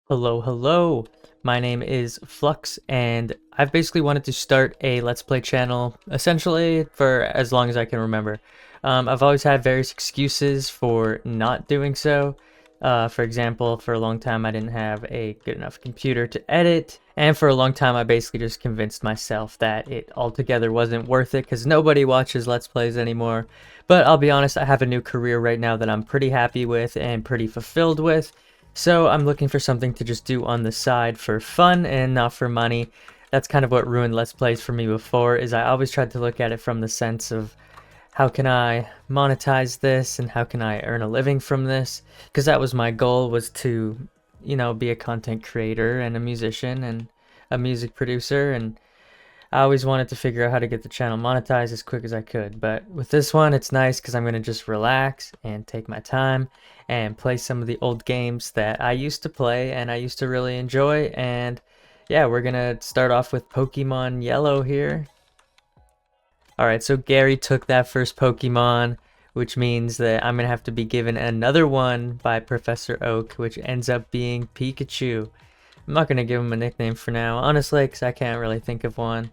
Hello, hello. My name is Flux, and I've basically wanted to start a Let's Play channel essentially for as long as I can remember. I've always had various excuses for not doing so. For example, for a long time I didn't have a good enough computer to edit, and for a long time I basically just convinced myself that it altogether wasn't worth it because nobody watches Let's Plays anymore. But I'll be honest, I have a new career right now that I'm pretty happy with and pretty fulfilled with. So I'm looking for something to just do on the side for fun and not for money. That's kind of what ruined Let's Plays for me before, is I always tried to look at it from the sense of how can I monetize this and how can I earn a living from this? Because that was my goal, was to, be a content creator and a musician and a music producer, and I always wanted to figure out how to get the channel monetized as quick as I could. But with this one, it's nice because I'm going to just relax and take my time and play some of the old games that I used to play and I used to really enjoy. And yeah, we're going to start off with Pokemon Yellow here. Alright, so Gary took that first Pokemon, which means that I'm going to have to be given another one by Professor Oak, which ends up being Pikachu. I'm not going to give him a nickname for now, honestly, because I can't really think of one.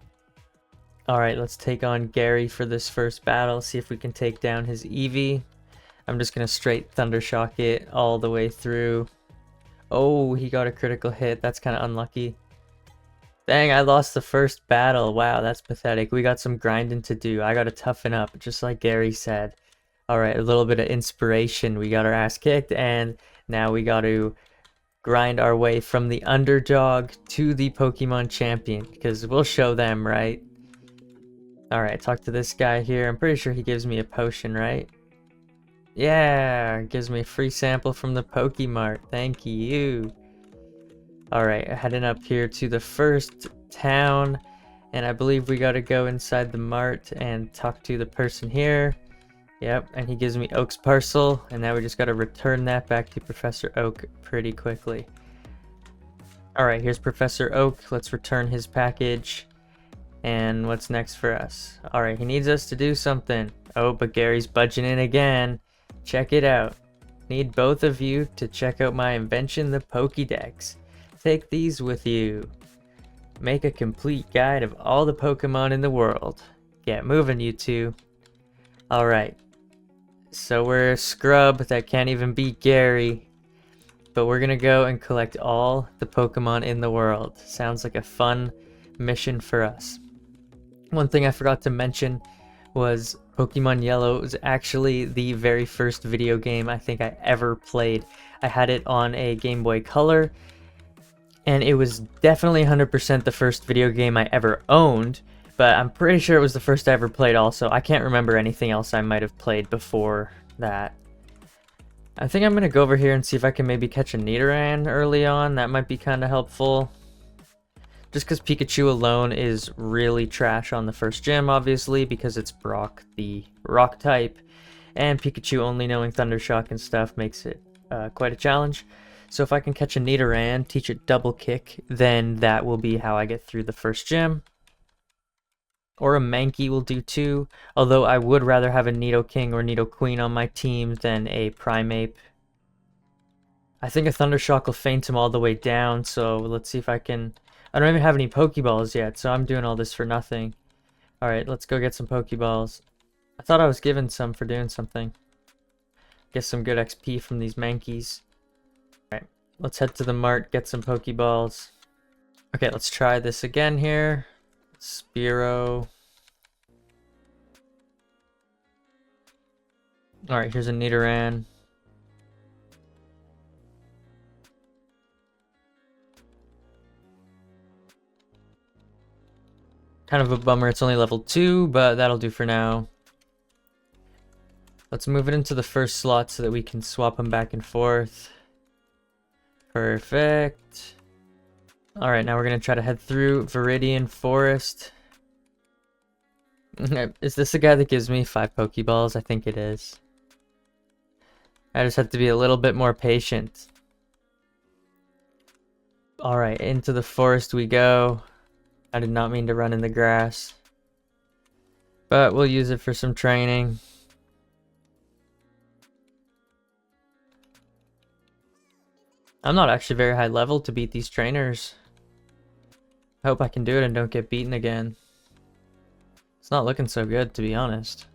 Alright, let's take on Gary for this first battle, see if we can take down his Eevee. I'm just going to straight Thundershock it all the way through. Oh, he got a critical hit. That's kind of unlucky. Dang, I lost the first battle. Wow, that's pathetic. We got some grinding to do. I got to toughen up, just like Gary said. Alright, a little bit of inspiration. We got our ass kicked, and now we got to grind our way from the underdog to the Pokemon champion, because we'll show them, right? Alright, talk to this guy here. I'm pretty sure he gives me a potion, right? Yeah, gives me a free sample from the Pokemart. Thank you. Alright, heading up here to the first town. And I believe we gotta go inside the mart and talk to the person here. Yep, and he gives me Oak's parcel. And now we just gotta return that back to Professor Oak pretty quickly. Alright, here's Professor Oak. Let's return his package. And what's next for us? Alright, he needs us to do something. Oh, but Gary's budging in again. Check it out. Need both of you to check out my invention, the Pokédex. Take these with you. Make a complete guide of all the Pokemon in the world. Get moving, you two. Alright. So we're a scrub that can't even beat Gary. But we're gonna go and collect all the Pokemon in the world. Sounds like a fun mission for us. One thing I forgot to mention was Pokemon Yellow was actually the very first video game I think I ever played. I had it on a Game Boy Color, and it was definitely 100% the first video game I ever owned, but I'm pretty sure it was the first I ever played also. I can't remember anything else I might have played before that. I think I'm going to go over here and see if I can maybe catch a Nidoran early on. That might be kind of helpful. Just because Pikachu alone is really trash on the first gym, obviously, because it's Brock, the rock type, and Pikachu only knowing Thundershock and stuff makes it quite a challenge. So if I can catch a Nidoran, teach it Double Kick, then that will be how I get through the first gym. Or a Mankey will do too, although I would rather have a Nidoking or Nidoqueen on my team than a Primeape. I think a Thundershock will feint him all the way down, so let's see if I can... I don't even have any Pokeballs yet, so I'm doing all this for nothing. Alright, let's go get some Pokeballs. I thought I was given some for doing something. Get some good XP from these Mankeys. Alright, let's head to the mart, get some Pokeballs. Okay, let's try this again here. Spearow. Alright, here's a Nidoran. Kind of a bummer, it's only level 2, but that'll do for now. Let's move it into the first slot so that we can swap them back and forth. Perfect. Alright, now we're going to try to head through Viridian Forest. Is this the guy that gives me 5 Pokeballs? I think it is. I just have to be a little bit more patient. Alright, into the forest we go. I did not mean to run in the grass. But we'll use it for some training. I'm not actually very high level to beat these trainers. I hope I can do it and don't get beaten again. It's not looking so good, to be honest.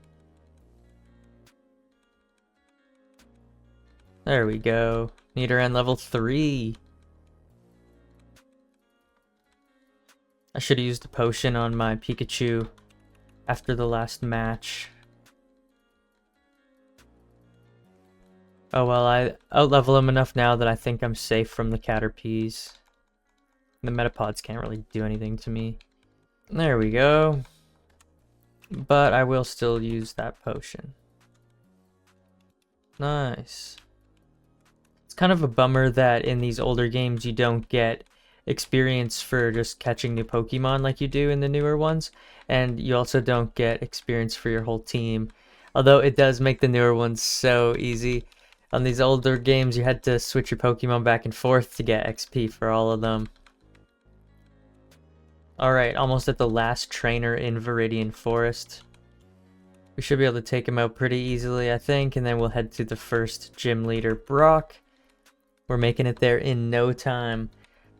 There we go. Nidoran level 3. I should have used the potion on my Pikachu after the last match. Oh well, I out-level him enough now that I think I'm safe from the Caterpies. The Metapods can't really do anything to me. There we go. But I will still use that potion. Nice. It's kind of a bummer that in these older games you don't get experience for just catching new Pokemon like you do in the newer ones. And you also don't get experience for your whole team. Although it does make the newer ones so easy. On these older games you had to switch your Pokemon back and forth to get XP for all of them. Alright, almost at the last trainer in Viridian Forest. We should be able to take him out pretty easily, I think, and then we'll head to the first gym leader, Brock. We're making it there in no time.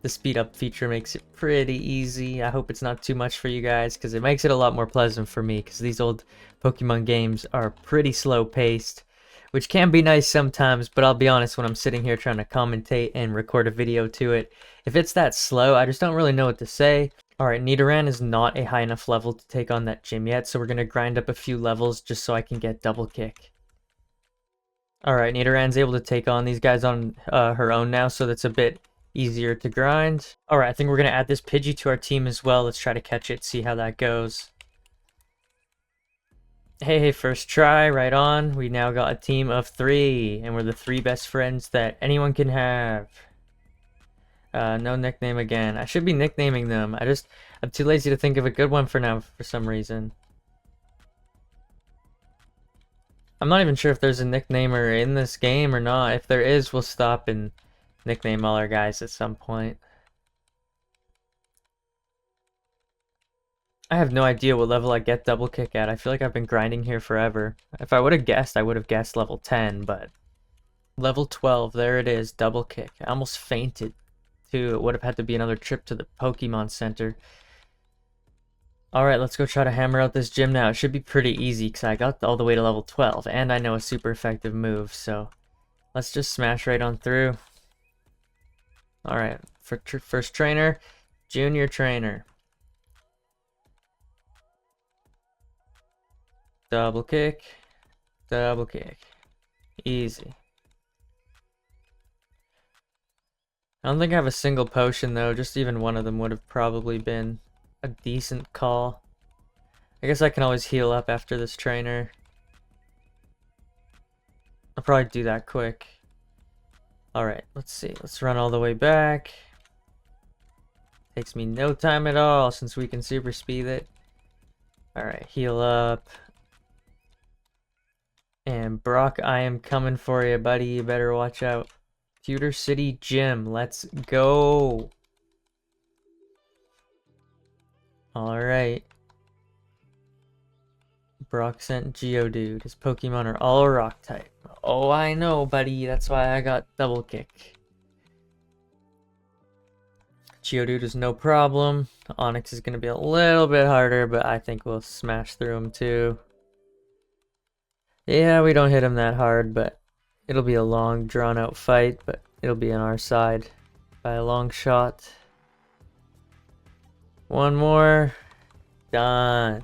The speed up feature makes it pretty easy. I hope it's not too much for you guys, because it makes it a lot more pleasant for me, because these old Pokemon games are pretty slow paced, which can be nice sometimes, but I'll be honest, when I'm sitting here trying to commentate and record a video to it, if it's that slow, I just don't really know what to say. Alright, Nidoran is not a high enough level to take on that gym yet, so we're going to grind up a few levels just so I can get double kick. Alright, Nidoran's able to take on these guys on her own now, so that's a bit easier to grind. Alright, I think we're going to add this Pidgey to our team as well. Let's try to catch it, see how that goes. Hey, first try, right on. We now got a team of 3, and we're the 3 best friends that anyone can have. No nickname again. I should be nicknaming them. I'm too lazy to think of a good one for now for some reason. I'm not even sure if there's a nicknamer in this game or not. If there is, we'll stop and nickname all our guys at some point. I have no idea what level I get double kick at. I feel like I've been grinding here forever. If I would have guessed, I would have guessed level 10, but level 12, there it is, double kick. I almost fainted. It would have had to be another trip to the Pokemon Center. Alright, let's go try to hammer out this gym now. It should be pretty easy because I got all the way to level 12 and I know a super effective move, so let's just smash right on through. Alright, for first trainer, junior trainer. Double kick, double kick. Easy. I don't think I have a single potion though, just even one of them would have probably been a decent call. I guess I can always heal up after this trainer. I'll probably do that quick. Alright, let's see. Let's run all the way back. Takes me no time at all since we can super speed it. Alright, heal up. And Brock, I am coming for you, buddy. You better watch out. Pewter City Gym, let's go. Alright. Brock sent Geodude. His Pokemon are all rock type. Oh, I know, buddy. That's why I got double kick. Geodude is no problem. Onix is going to be a little bit harder, but I think we'll smash through him too. Yeah, we don't hit him that hard, but it'll be a long, drawn-out fight, but it'll be on our side by a long shot. One more. Done.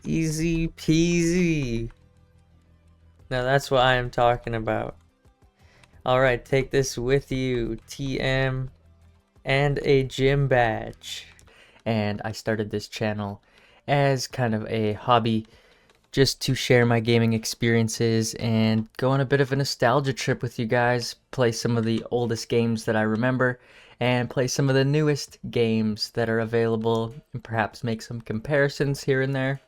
Easy peasy. Now that's what I am talking about. Alright, take this with you. TM and a gym badge. And I started this channel as kind of a hobby, just to share my gaming experiences and go on a bit of a nostalgia trip with you guys, play some of the oldest games that I remember, and play some of the newest games that are available, and perhaps make some comparisons here and there,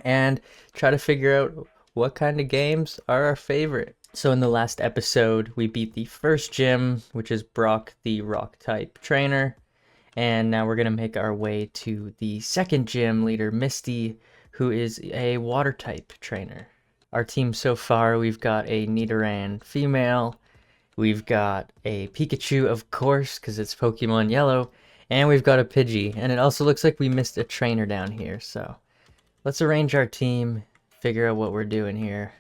and try to figure out what kind of games are our favorite. So in the last episode, we beat the first gym, which is Brock, the rock type trainer, and now we're going to make our way to the second gym leader, Misty, who is a water type trainer. Our team so far, we've got a Nidoran female, We've got a Pikachu, of course, because it's Pokemon Yellow. And we've got a Pidgey. And it also looks like we missed a trainer down here. So let's arrange our team, figure out what we're doing here.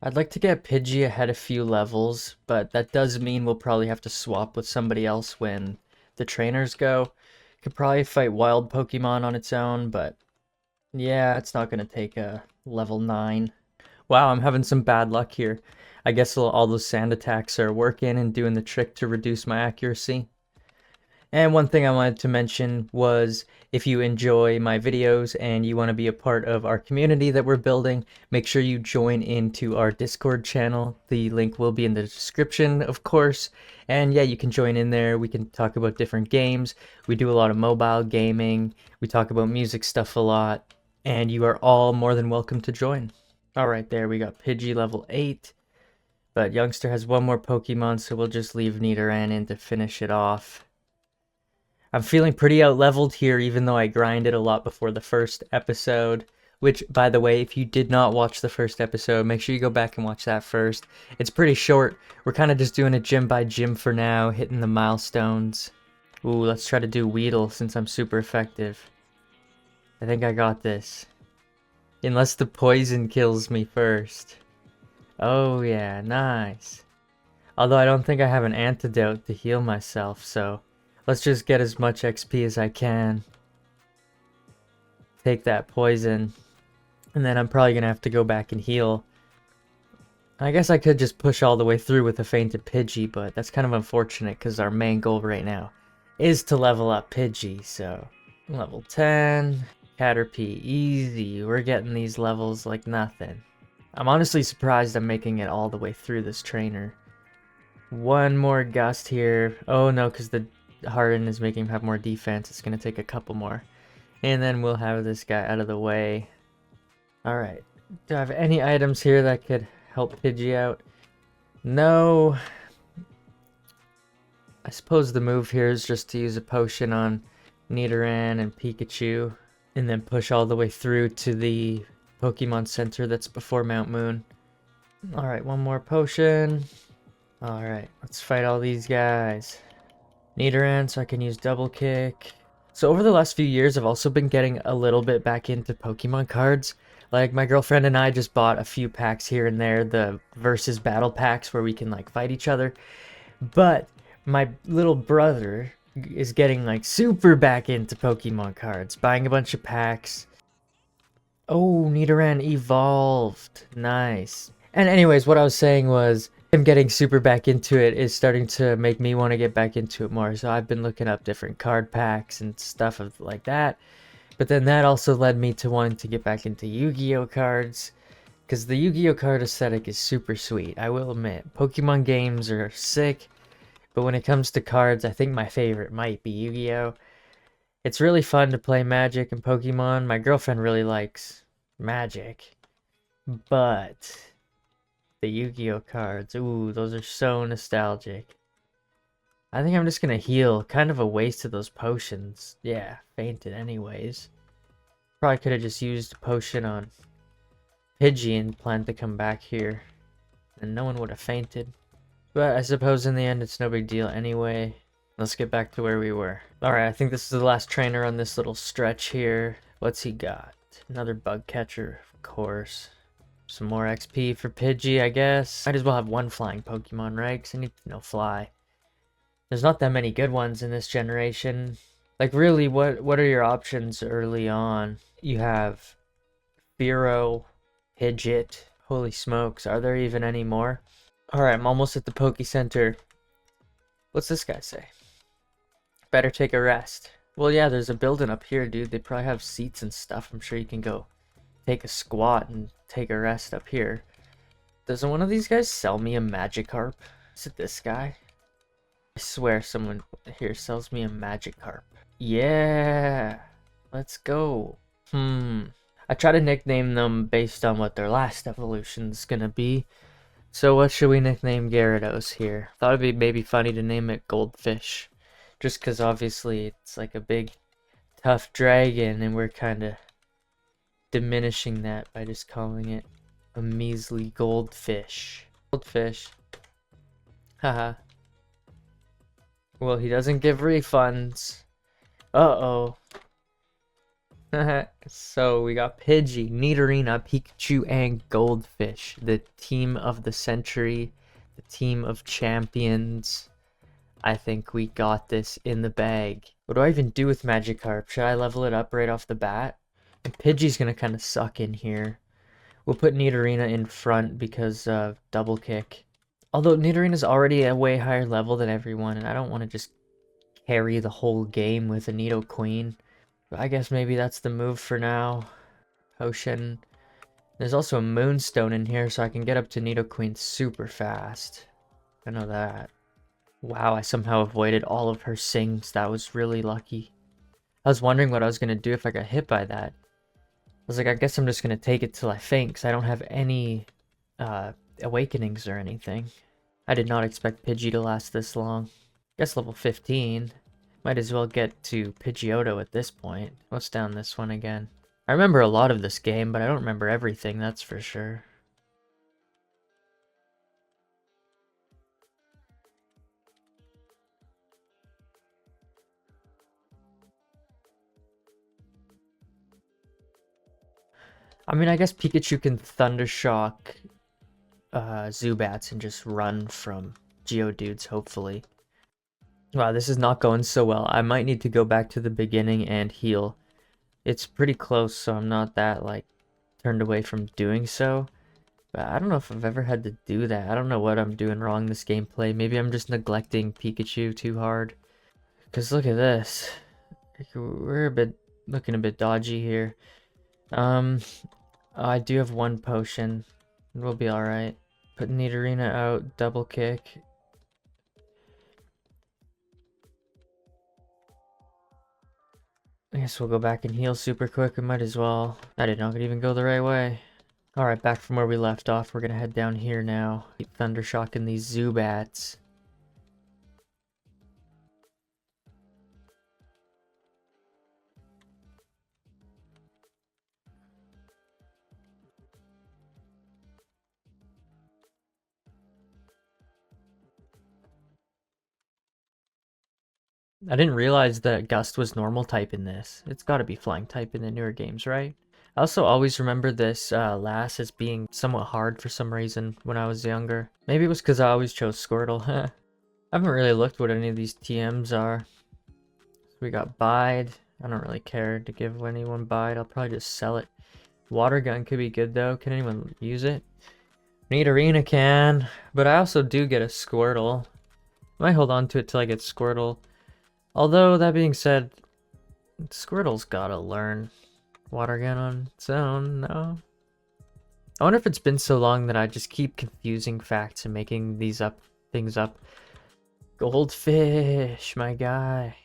I'd like to get Pidgey ahead a few levels, but that does mean we'll probably have to swap with somebody else when the trainers go. Could probably fight wild Pokemon on its own, but yeah, it's not going to take a level 9. Wow, I'm having some bad luck here. I guess all those sand attacks are working and doing the trick to reduce my accuracy. And one thing I wanted to mention was if you enjoy my videos and you want to be a part of our community that we're building, make sure you join into our Discord channel. The link will be in the description, of course. And yeah, you can join in there. We can talk about different games. We do a lot of mobile gaming. We talk about music stuff a lot. And you are all more than welcome to join. All right, there we got Pidgey level 8. But Youngster has one more Pokemon, so we'll just leave Nidoran in to finish it off. I'm feeling pretty out-leveled here, even though I grinded a lot before the first episode. Which, by the way, if you did not watch the first episode, make sure you go back and watch that first. It's pretty short. We're kind of just doing it gym by gym for now, hitting the milestones. Ooh, let's try to do Weedle since I'm super effective. I think I got this. Unless the poison kills me first. Oh yeah, nice. Although I don't think I have an antidote to heal myself, so let's just get as much XP as I can. Take that poison. And then I'm probably going to have to go back and heal. I guess I could just push all the way through with a fainted Pidgey, but that's kind of unfortunate because our main goal right now is to level up Pidgey. So, level 10, Caterpie, easy. We're getting these levels like nothing. I'm honestly surprised I'm making it all the way through this trainer. One more gust here. Oh no, because the Harden is making him have more defense. It's going to take a couple more. And then we'll have this guy out of the way. Alright. Do I have any items here that could help Pidgey out? No. I suppose the move here is just to use a potion on Nidoran and Pikachu. And then push all the way through to the Pokemon Center that's before Mount Moon. Alright, one more potion. Alright, let's fight all these guys. Nidoran, so I can use double kick. So over the last few years, I've also been getting a little bit back into Pokemon cards. Like, my girlfriend and I just bought a few packs here and there, the versus battle packs where we can, like, fight each other. But my little brother is getting, like, super back into Pokemon cards, buying a bunch of packs. Oh, Nidoran evolved. Nice. And anyways, what I was saying was, him getting super back into it is starting to make me want to get back into it more. So I've been looking up different card packs and stuff like that. But then that also led me to wanting to get back into Yu-Gi-Oh cards. Because the Yu-Gi-Oh card aesthetic is super sweet, I will admit. Pokemon games are sick. But when it comes to cards, I think my favorite might be Yu-Gi-Oh! It's really fun to play Magic and Pokemon. My girlfriend really likes Magic. But the Yu-Gi-Oh cards, ooh, those are so nostalgic. I think I'm just gonna heal. Kind of a waste of those potions. Yeah, fainted anyways. Probably could have just used a potion on Pidgey and planned to come back here. And no one would have fainted. But I suppose in the end it's no big deal anyway. Let's get back to where we were. Alright, I think this is the last trainer on this little stretch here. What's he got? Another bug catcher, of course. Some more XP for Pidgey, I guess. Might as well have one flying Pokemon, right? Because I need to know fly. There's not that many good ones in this generation. Like, really, what are your options early on? You have Fearow, Pidgeot. Holy smokes, are there even any more? Alright, I'm almost at the Poke Center. What's this guy say? Better take a rest. Well, yeah, there's a building up here, dude. They probably have seats and stuff. I'm sure you can go take a squat and take a rest up here. Doesn't one of these guys sell me a Magikarp? Is it this guy? I swear someone here sells me a Magikarp. Yeah, let's go. I try to nickname them based on what their last evolution's gonna be. So what should we nickname Gyarados here? Thought it'd be maybe funny to name it Goldfish. Just because obviously it's like a big tough dragon and we're kind of diminishing that by just calling it a measly goldfish. Goldfish. Haha. Well, he doesn't give refunds. Uh-oh. So we got Pidgey, Nidorina, Pikachu, and Goldfish. The team of the century. The team of champions. I think we got this in the bag. What do I even do with Magikarp? Should I level it up right off the bat? And Pidgey's gonna kind of suck in here. We'll put Nidorina in front because double kick. Although Nidorina's already a way higher level than everyone, and I don't want to just carry the whole game with a Nidoqueen. But I guess maybe that's the move for now. Potion. There's also a Moonstone in here, so I can get up to Nidoqueen super fast. I know that. Wow, I somehow avoided all of her sings. That was really lucky. I was wondering what I was going to do if I got hit by that. I was like, I guess I'm just going to take it till I faint, because I don't have any awakenings or anything. I did not expect Pidgey to last this long. Guess level 15. Might as well get to Pidgeotto at this point. What's down this one again? I remember a lot of this game, but I don't remember everything, that's for sure. I mean, I guess Pikachu can Thunder Shock Zubats and just run from Geodudes, hopefully. Wow, this is not going so well. I might need to go back to the beginning and heal. It's pretty close, so I'm not that, like, turned away from doing so. But I don't know if I've ever had to do that. I don't know what I'm doing wrong in this gameplay. Maybe I'm just neglecting Pikachu too hard. Because look at this. We're looking a bit dodgy here. I do have one potion. We'll be alright. Put Nidorina out, double kick. I guess we'll go back and heal super quick. We might as well. I did not even go the right way. Alright, back from where we left off. We're gonna head down here now. Keep Thunder Shocking these Zubats. I didn't realize that Gust was normal type in this. It's gotta be flying type in the newer games, right? I also always remember this last as being somewhat hard for some reason when I was younger. Maybe it was because I always chose Squirtle. I haven't really looked what any of these TMs are. We got Bide. I don't really care to give anyone Bide. I'll probably just sell it. Water Gun could be good though. Can anyone use it? Nidorina can, but I also do get a Squirtle. I might hold on to it till I get Squirtle. Although, that being said, Squirtle's gotta learn Water Gun on its own, no? I wonder if it's been so long that I just keep confusing facts and making these things up. Goldfish, my guy.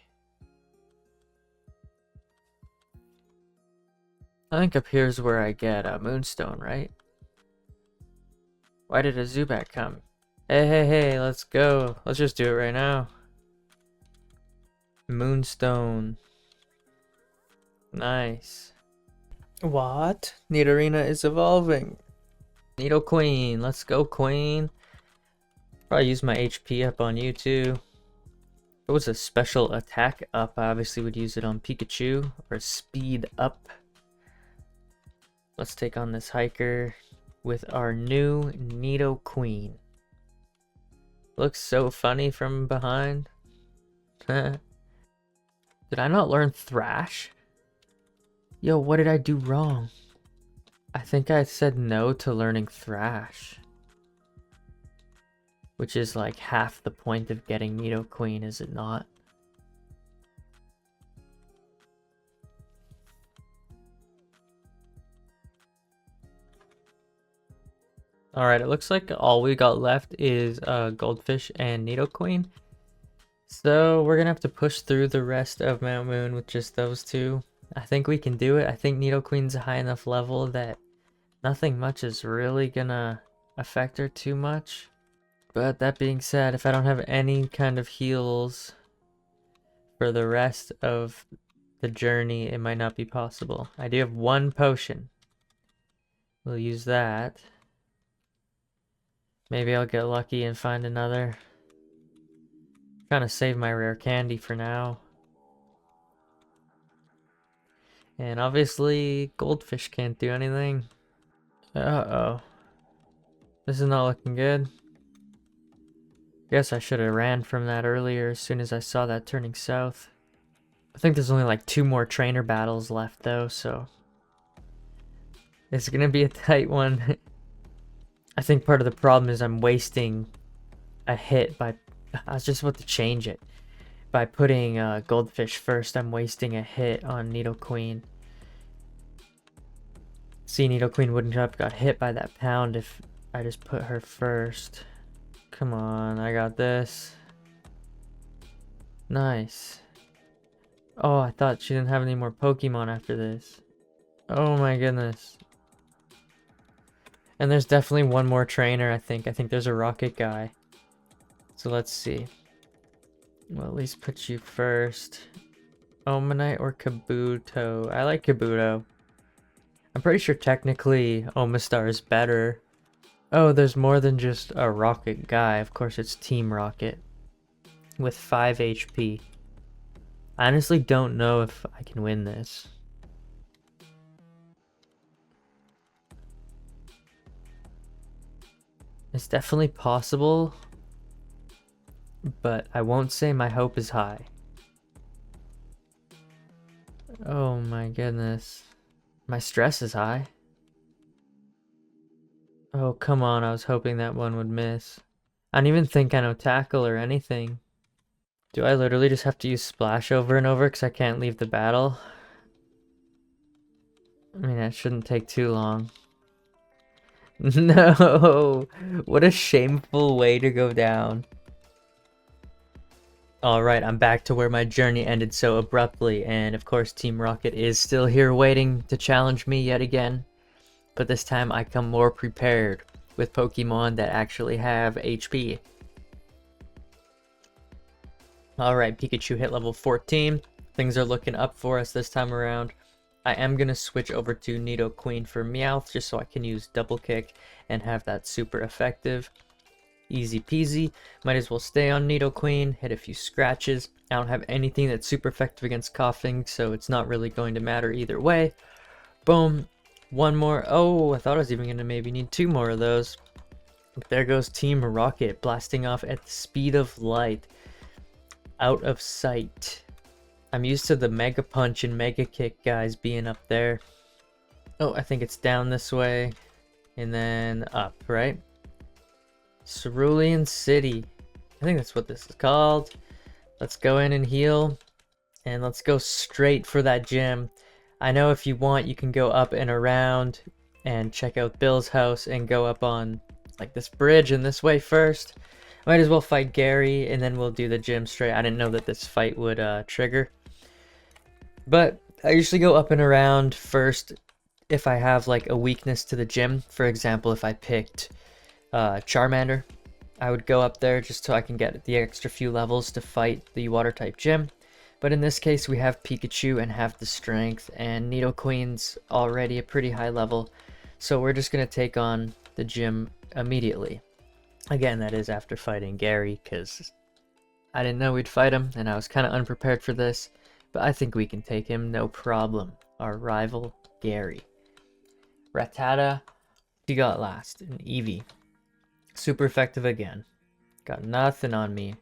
I think up here's where I get a Moonstone, right? Why did a Zubat come? Hey, let's go. Let's just do it right now. Moonstone. Nice. What? Nidorina is evolving. Nidoqueen. Let's go, Queen. Probably use my HP up on you too. If it was a special attack up, I obviously would use it on Pikachu. Or speed up. Let's take on this hiker with our new Nidoqueen. Looks so funny from behind. Did I not learn Thrash? Yo, what did I do wrong? I think I said no to learning Thrash. Which is like half the point of getting Nidoqueen, is it not? Alright, it looks like all we got left is Goldfish and Nidoqueen. So we're gonna have to push through the rest of Mount Moon with just those two. I think we can do it. I think Nidoqueen's a high enough level that nothing much is really gonna affect her too much. But that being said, if I don't have any kind of heals for the rest of the journey, it might not be possible. I do have one potion. We'll use that. Maybe I'll get lucky and find another. Trying to save my rare candy for now. And obviously, goldfish can't do anything. Uh-oh. This is not looking good. Guess I should have ran from that earlier as soon as I saw that turning south. I think there's only like 2 more trainer battles left though, so it's gonna be a tight one. I think part of the problem is I'm wasting a hit by... I was just about to change it. By putting Goldfish first, I'm wasting a hit on Nidoqueen. See, Nidoqueen wouldn't have got hit by that pound if I just put her first. Come on, I got this. Nice. Oh, I thought she didn't have any more Pokemon after this. Oh my goodness. And there's definitely one more trainer, I think. I think there's a rocket guy. So let's see. We'll at least put you first. Omanite or Kabuto? I like Kabuto. I'm pretty sure technically Omastar is better. Oh, there's more than just a rocket guy. Of course, it's Team Rocket with 5 HP. I honestly don't know if I can win this. It's definitely possible, but I won't say my hope is high. Oh my goodness. My stress is high. Oh, come on. I was hoping that one would miss. I don't even think I know Tackle or anything. Do I literally just have to use Splash over and over because I can't leave the battle? I mean, that shouldn't take too long. No! What a shameful way to go down. Alright, I'm back to where my journey ended so abruptly, and of course Team Rocket is still here waiting to challenge me yet again. But this time I come more prepared with Pokemon that actually have HP. Alright, Pikachu hit level 14. Things are looking up for us this time around. I am going to switch over to Nidoqueen for Meowth just so I can use Double Kick and have that super effective. Easy peasy. Might as well stay on Nidoqueen, hit a few scratches. I don't have anything that's super effective against coughing, so it's not really going to matter either way. Boom. One more. Oh, I thought I was even going to maybe need 2 more of those. But there goes Team Rocket blasting off at the speed of light. Out of sight. I'm used to the Mega Punch and Mega Kick guys being up there. Oh, I think it's down this way. And then up, right? Cerulean City. I think that's what this is called. Let's go in and heal. And let's go straight for that gym. I know if you want, you can go up and around and check out Bill's house and go up on like this bridge and this way first. Might as well fight Gary and then we'll do the gym straight. I didn't know that this fight would trigger. But I usually go up and around first if I have like a weakness to the gym. For example, if I picked Charmander, I would go up there just so I can get the extra few levels to fight the water type gym. But in this case we have Pikachu and have the strength, and Nidoqueen's already a pretty high level, so we're just going to take on the gym immediately. Again, that is after fighting Gary, because I didn't know we'd fight him and I was kind of unprepared for this, but I think we can take him no problem. Our rival Gary. Rattata, he got last, and Eevee. Super effective again. Got nothing on me.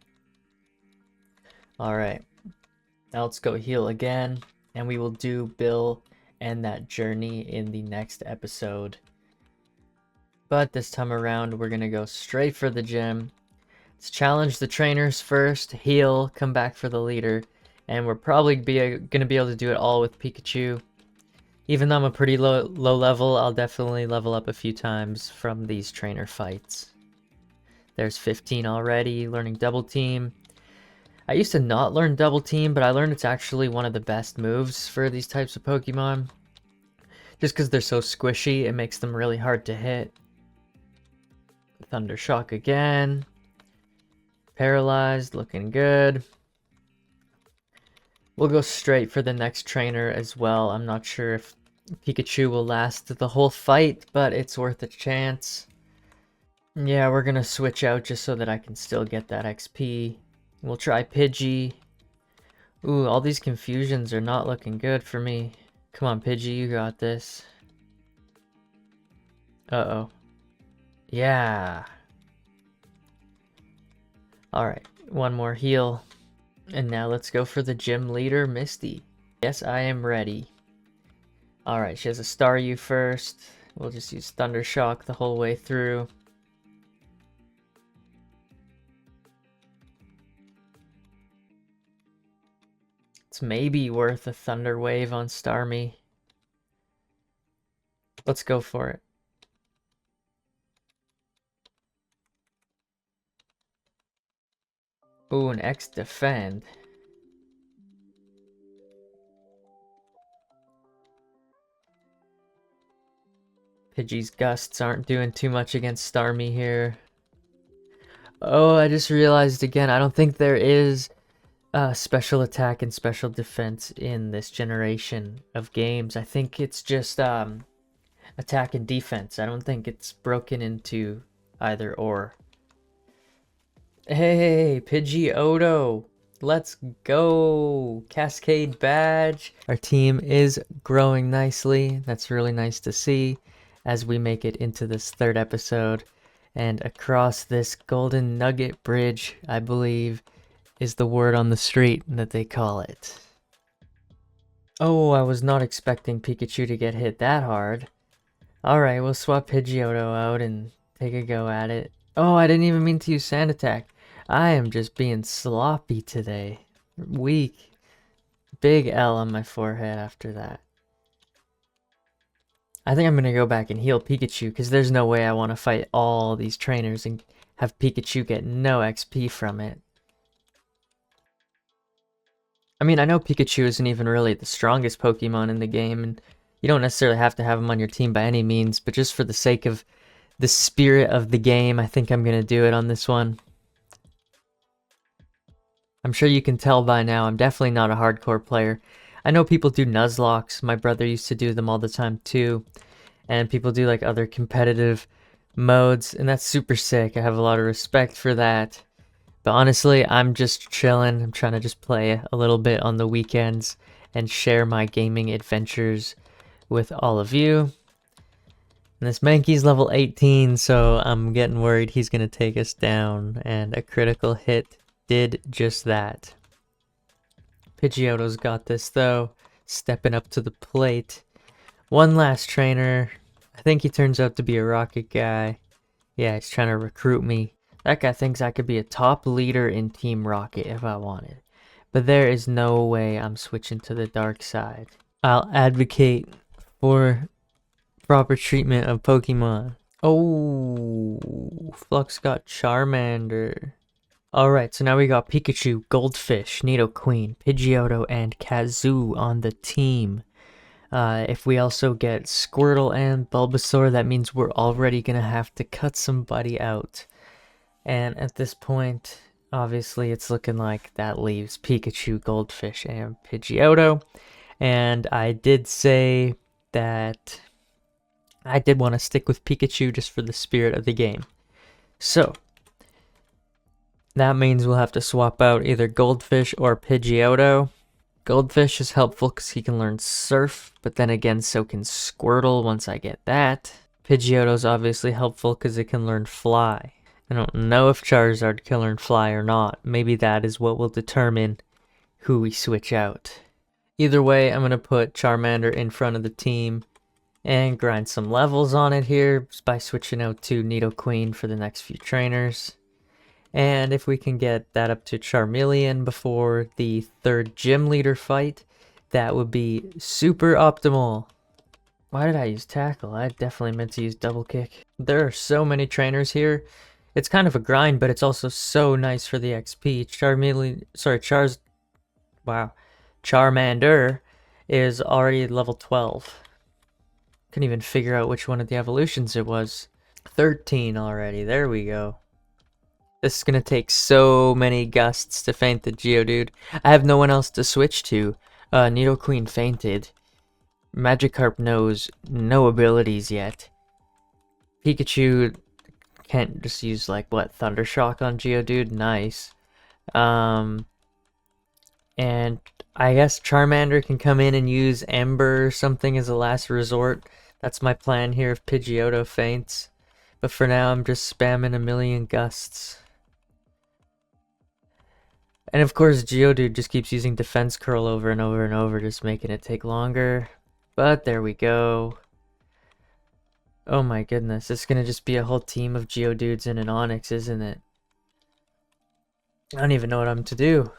Alright. Now let's go heal again. And we will do Bill and that journey in the next episode. But this time around, we're going to go straight for the gym. Let's challenge the trainers first. Heal. Come back for the leader. And we're probably going to be able to do it all with Pikachu. Even though I'm a pretty low level, I'll definitely level up a few times from these trainer fights. There's 15 already, learning Double Team. I used to not learn Double Team, but I learned it's actually one of the best moves for these types of Pokemon. Just because they're so squishy, it makes them really hard to hit. Thunder Shock again. Paralyzed, looking good. We'll go straight for the next trainer as well. I'm not sure if Pikachu will last the whole fight, but it's worth a chance. Yeah, we're gonna switch out just so that I can still get that XP. We'll try Pidgey. Ooh, all these confusions are not looking good for me. Come on, Pidgey, you got this. Uh-oh. Yeah. Alright, one more heal. And now let's go for the gym leader, Misty. Yes, I am ready. Alright, she has a Staryu first. We'll just use Thunder Shock the whole way through. It's maybe worth a Thunder Wave on Starmie. Let's go for it. Ooh, an X Defend. Pidgey's Gusts aren't doing too much against Starmie here. Oh, I just realized again, I don't think there is special attack and special defense in this generation of games. I think it's just attack and defense. I don't think it's broken into either or. Hey, Pidgeotto! Let's go! Cascade badge! Our team is growing nicely. That's really nice to see as we make it into this third episode. And across this golden nugget bridge, I believe, is the word on the street that they call it. Oh, I was not expecting Pikachu to get hit that hard. Alright, we'll swap Pidgeotto out and take a go at it. Oh, I didn't even mean to use Sand Attack. I am just being sloppy today. Weak. Big L on my forehead after that. I think I'm going to go back and heal Pikachu because there's no way I want to fight all these trainers and have Pikachu get no XP from it. I mean, I know Pikachu isn't even really the strongest Pokemon in the game, and you don't necessarily have to have him on your team by any means, but just for the sake of the spirit of the game, I think I'm going to do it on this one. I'm sure you can tell by now, I'm definitely not a hardcore player. I know people do Nuzlocks, my brother used to do them all the time too, and people do like other competitive modes, and that's super sick. I have a lot of respect for that. But honestly, I'm just chilling. I'm trying to just play a little bit on the weekends and share my gaming adventures with all of you. And this Mankey's level 18, so I'm getting worried he's going to take us down, and a critical hit did just that. Pidgeotto's got this though, stepping up to the plate. One last trainer. I think he turns out to be a rocket guy. Yeah, he's trying to recruit me. That guy thinks I could be a top leader in Team Rocket if I wanted. But there is no way I'm switching to the dark side. I'll advocate for proper treatment of Pokemon. Oh, Flux got Charmander. Alright, so now we got Pikachu, Goldfish, Nidoqueen, Pidgeotto, and Kazoo on the team. If we also get Squirtle and Bulbasaur, that means we're already gonna have to cut somebody out. And at this point, obviously it's looking like that leaves Pikachu, Goldfish, and Pidgeotto. And I did say that I did want to stick with Pikachu just for the spirit of the game. So that means we'll have to swap out either Goldfish or Pidgeotto. Goldfish is helpful because he can learn Surf, but then again so can Squirtle once I get that. Pidgeotto's obviously helpful because it can learn Fly. I don't know if Charizard can learn Fly or not. Maybe that is what will determine who we switch out. Either way, I'm going to put Charmander in front of the team and grind some levels on it here by switching out to Nidoqueen for the next few trainers. And if we can get that up to Charmeleon before the third gym leader fight, that would be super optimal. Why did I use Tackle? I definitely meant to use Double Kick. There are so many trainers here. It's kind of a grind, but it's also so nice for the XP. Charmander is already level 12. Couldn't even figure out which one of the evolutions it was. 13 already. There we go. This is going to take so many gusts to faint the Geodude. I have no one else to switch to. Nidoqueen fainted. Magikarp knows no abilities yet. Pikachu can't just use, like, what, Thunder Shock on Geodude? Nice. And I guess Charmander can come in and use Ember or something as a last resort. That's my plan here if Pidgeotto faints. But for now, I'm just spamming a million gusts. And of course, Geodude just keeps using Defense Curl over and over and over, just making it take longer. But there we go. Oh my goodness, it's gonna just be a whole team of Geodudes and an Onix, isn't it? I don't even know what I'm to do.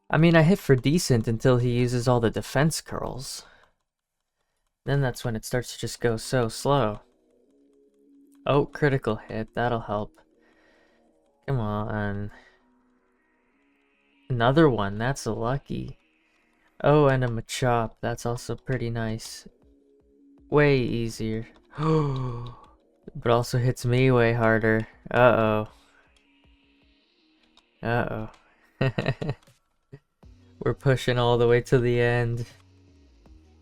I mean, I hit for decent until he uses all the defense curls. Then that's when it starts to just go so slow. Oh, critical hit, that'll help. Come on. Another one, that's a lucky. Oh, and a Machop, that's also pretty nice. Way easier. But also hits me way harder. Uh-oh. Uh-oh. We're pushing all the way to the end.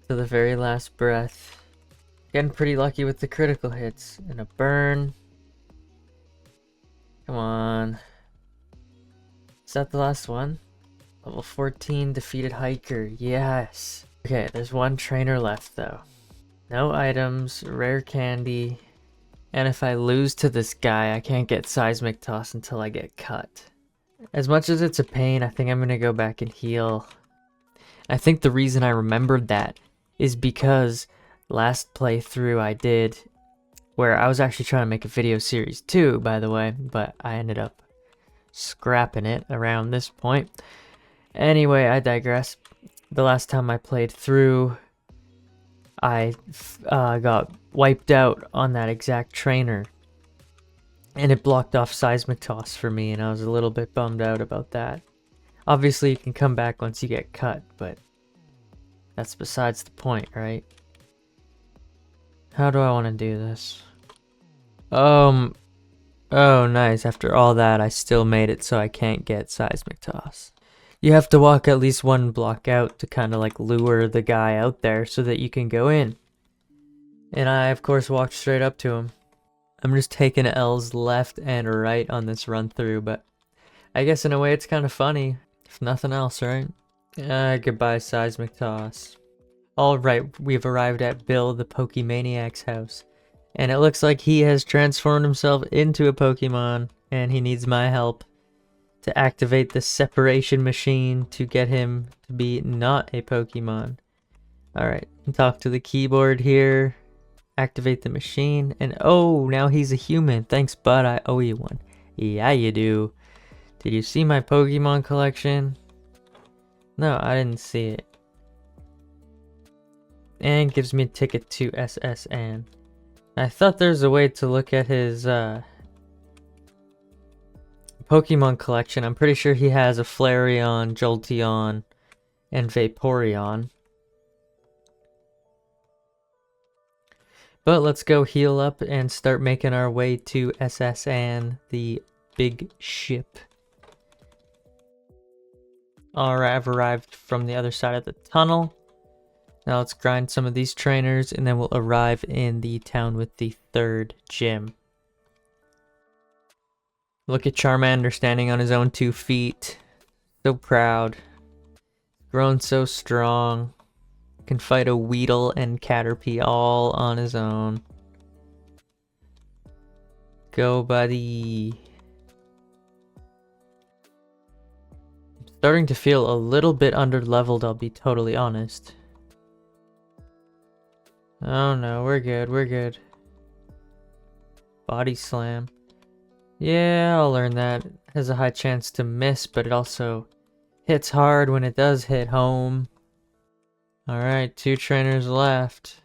To the very last breath. Getting pretty lucky with the critical hits. And a burn. Come on. Is that the last one? Level 14 defeated hiker. Yes. Okay, there's one trainer left though. No items, rare candy. And if I lose to this guy, I can't get Seismic Toss until I get cut. As much as it's a pain, I think I'm gonna go back and heal. I think the reason I remembered that is because last playthrough I did, where I was actually trying to make a video series too, by the way, but I ended up scrapping it around this point. Anyway, I digress. The last time I played through, I got wiped out on that exact trainer. And it blocked off Seismic Toss for me, and I was a little bit bummed out about that. Obviously, you can come back once you get cut, but that's besides the point, right? How do I want to do this? Oh, nice. After all that, I still made it so I can't get Seismic Toss. You have to walk at least one block out to kind of like lure the guy out there so that you can go in. And I, of course, walked straight up to him. I'm just taking L's left and right on this run through, but I guess in a way it's kind of funny, if nothing else, right? Goodbye, Seismic Toss. Alright, we've arrived at Bill the Pokemaniac's house. And it looks like he has transformed himself into a Pokemon, and he needs my help to activate the separation machine to get him to be not a Pokemon. Alright, talk to the keyboard here. Activate the machine, and oh, now he's a human. Thanks, bud, I owe you one. Yeah, you do. Did you see my Pokemon collection? No, I didn't see it. And gives me a ticket to SSN. I thought there's a way to look at his Pokemon collection. I'm pretty sure he has a Flareon, Jolteon, and Vaporeon. But let's go heal up and start making our way to SSN, the big ship. Alright, I've arrived from the other side of the tunnel. Now let's grind some of these trainers and then we'll arrive in the town with the third gym. Look at Charmander standing on his own 2 feet. So proud. Grown so strong. Can fight a Weedle and Caterpie all on his own. Go, buddy. I'm starting to feel a little bit under-leveled, I'll be totally honest. Oh no, we're good, we're good. Body Slam. Yeah, I'll learn that. It has a high chance to miss, but it also hits hard when it does hit home. Alright, 2 trainers left.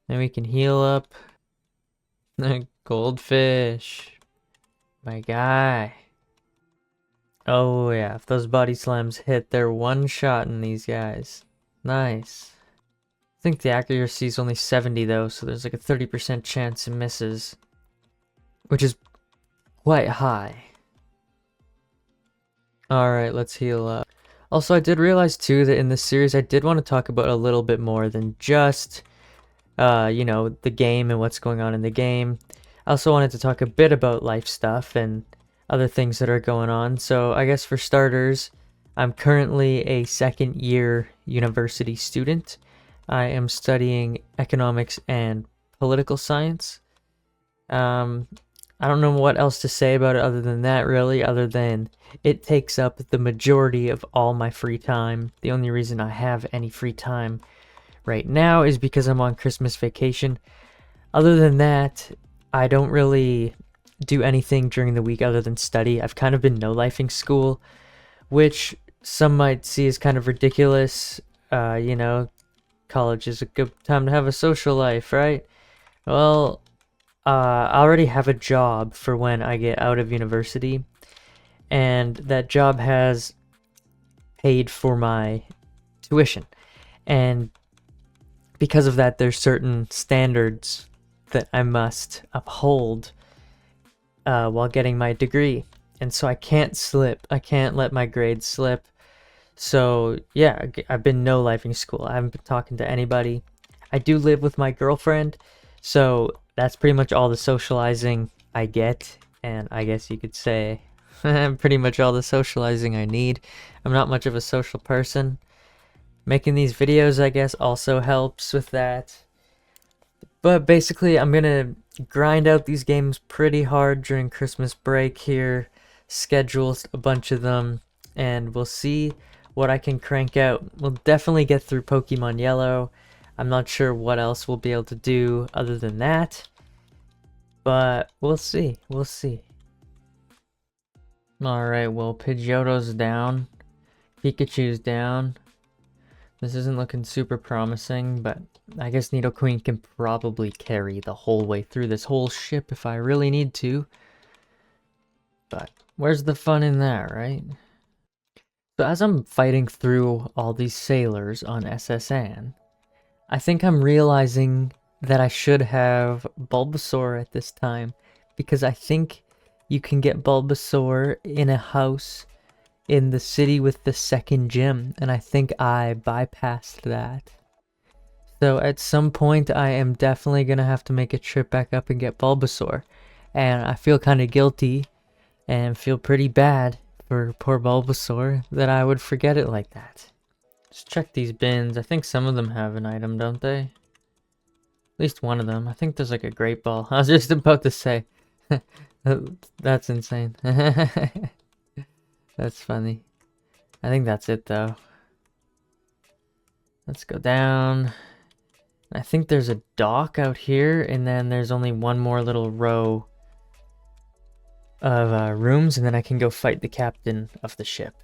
Then we can heal up. Goldfish. My guy. Oh yeah, if those body slams hit, they're one-shotting these guys. Nice. I think the accuracy is only 70 though, so there's like a 30% chance it misses. Which is quite high. Alright, let's heal up. Also, I did realize too that in this series I did want to talk about a little bit more than just, you know, the game and what's going on in the game. I also wanted to talk a bit about life stuff, and other things that are going on. So I guess for starters, I'm currently a second year university student. I am studying economics and political science. Um, I don't know what else to say about it other than that, really, other than it takes up the majority of all my free time. The only reason I have any free time right now is because I'm on Christmas vacation. Other than that, I don't really do anything during the week other than study. I've kind of been no-lifing school, which some might see as kind of ridiculous. You know, college is a good time to have a social life, right? Well, I already have a job for when I get out of university, and that job has paid for my tuition. And because of that, there's certain standards that I must uphold while getting my degree. And so I can't slip. I can't let my grades slip. So yeah, I've been no-lifing school. I haven't been talking to anybody. I do live with my girlfriend, so that's pretty much all the socializing I get, and I guess you could say pretty much all the socializing I need. I'm not much of a social person. Making these videos, I guess, also helps with that. But basically, I'm gonna grind out these games pretty hard during Christmas break here, schedule a bunch of them, and we'll see what I can crank out. We'll definitely get through Pokemon Yellow. I'm not sure what else we'll be able to do other than that, but we'll see. We'll see. Alright, well, Pidgeotto's down. Pikachu's down. This isn't looking super promising, but I guess Nidoqueen can probably carry the whole way through this whole ship if I really need to. But where's the fun in that, right? So as I'm fighting through all these sailors on SSN, I think I'm realizing that I should have Bulbasaur at this time, because I think you can get Bulbasaur in a house in the city with the second gym, and I think I bypassed that. So at some point I am definitely gonna have to make a trip back up and get Bulbasaur, and I feel kind of guilty and feel pretty bad for poor Bulbasaur that I would forget it like that. Let's check these bins. I think some of them have an item, don't they? At least one of them. I think there's like a great ball. I was just about to say. That's insane. That's funny. I think that's it though. Let's go down. I think there's a dock out here, and then there's only one more little row of rooms, and then I can go fight the captain of the ship.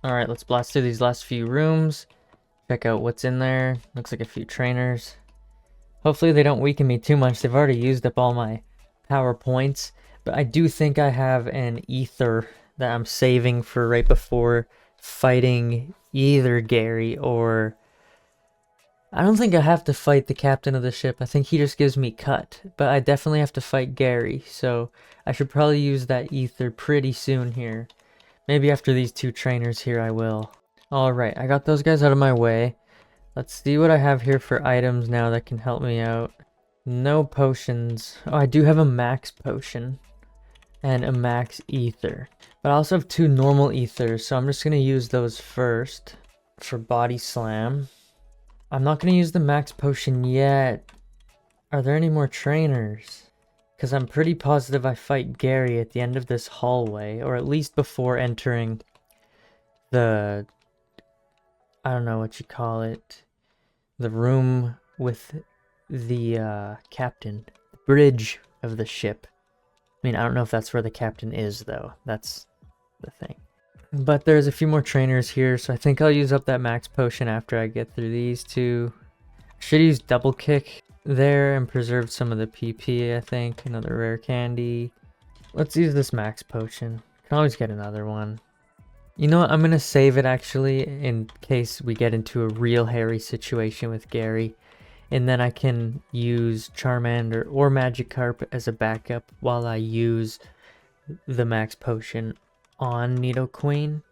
Alright, let's blast through these last few rooms. Check out what's in there. Looks like a few trainers. Hopefully they don't weaken me too much. They've already used up all my power points. But I do think I have an ether that I'm saving for right before fighting either Gary or... I don't think I have to fight the captain of the ship. I think he just gives me cut. But I definitely have to fight Gary. So I should probably use that ether pretty soon here. Maybe after these two trainers here I will. Alright, I got those guys out of my way. Let's see what I have here for items now that can help me out. No potions. Oh, I do have a max potion. And a max ether. But I also have two normal ethers, so I'm just going to use those first for body slam. I'm not going to use the max potion yet. Are there any more trainers? Because I'm pretty positive I fight Gary at the end of this hallway, or at least before entering the... I don't know what you call it. The room with the captain. The bridge of the ship. I mean, I don't know if that's where the captain is, though. That's the thing. But there's a few more trainers here, so I think I'll use up that max potion after I get through these two. I should use double kick there and preserve some of the PP, I think. Another rare candy. Let's use this max potion. Can always get another one. You know what? I'm going to save it, actually, in case we get into a real hairy situation with Gary. And then I can use Charmander or Magikarp as a backup while I use the max potion on Nidoqueen.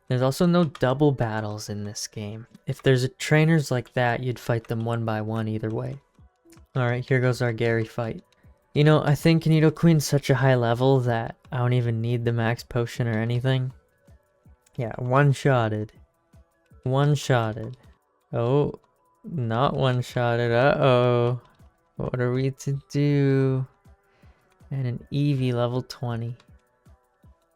There's also no double battles in this game. If there's trainers like that, you'd fight them one by one either way. Alright, here goes our Gary fight. You know, I think Nidoqueen's such a high level that I don't even need the max potion or anything. Yeah, one-shotted. One-shotted. Oh, not one-shotted. Uh-oh. What are we to do? And an Eevee level 20.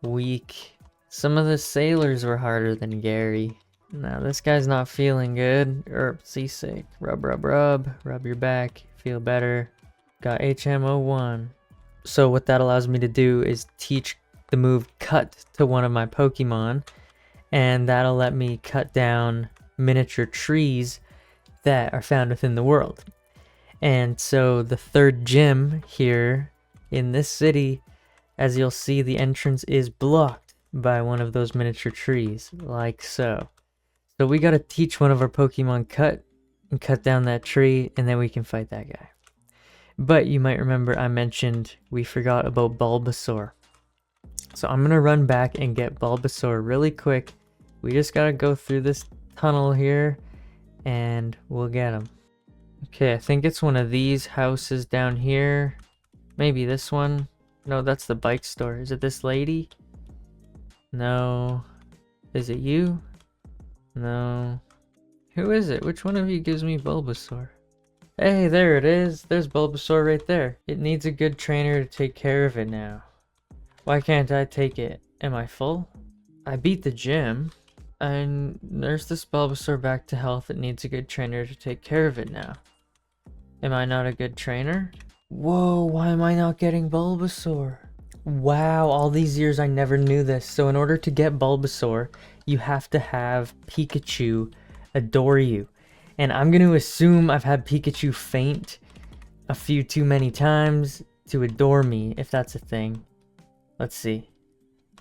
Weak. Some of the sailors were harder than Gary. Now this guy's not feeling good. Seasick. Rub, rub, rub. Rub your back. Feel better. Got HM01. So what that allows me to do is teach the move Cut to one of my Pokemon. And that'll let me cut down miniature trees that are found within the world. And so the third gym here in this city, as you'll see, the entrance is blocked by one of those miniature trees, like so. So we gotta teach one of our Pokemon Cut and cut down that tree, and then we can fight that guy. But you might remember I mentioned we forgot about Bulbasaur. So I'm gonna run back and get Bulbasaur really quick. We just gotta go through this tunnel here, and we'll get him. Okay, I think it's one of these houses down here. Maybe this one. No, that's the bike store. Is it this lady? No. Is it you? No. Who is it? Which one of you gives me Bulbasaur? Hey, there it is. There's Bulbasaur right there. It needs a good trainer to take care of it now. Why can't I take it? Am I full? I beat the gym. And nurse this Bulbasaur back to health. It needs a good trainer to take care of it now. Am I not a good trainer? Whoa, why am I not getting Bulbasaur? Wow, all these years I never knew this. So in order to get Bulbasaur, you have to have Pikachu adore you. And I'm going to assume I've had Pikachu faint a few too many times to adore me, if that's a thing. Let's see.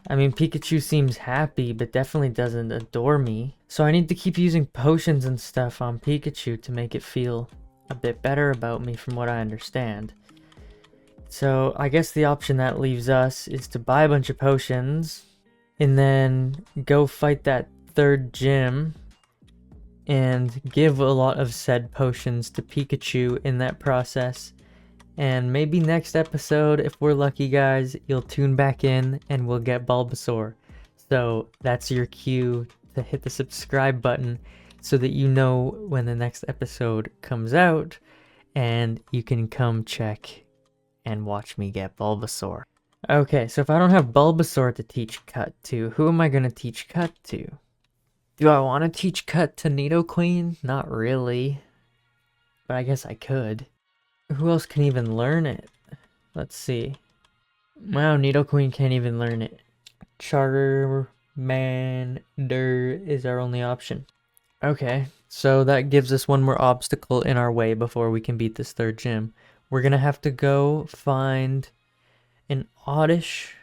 I mean, Pikachu seems happy, but definitely doesn't adore me. So I need to keep using potions and stuff on Pikachu to make it feel a bit better about me from what I understand. So I guess the option that leaves us is to buy a bunch of potions and then go fight that third gym and give a lot of said potions to Pikachu in that process. And maybe next episode, if we're lucky guys, you'll tune back in and we'll get Bulbasaur. So that's your cue to hit the subscribe button so that you know when the next episode comes out and you can come check and watch me get Bulbasaur. Okay, so if I don't have Bulbasaur to teach Cut to, who am I going to teach Cut to? Do I want to teach Cut to Nidoqueen? Not really. But I guess I could. Who else can even learn it? Let's see. Wow, Nidoqueen can't even learn it. Charmander is our only option. Okay, so that gives us one more obstacle in our way before we can beat this third gym. We're gonna have to go find an Oddish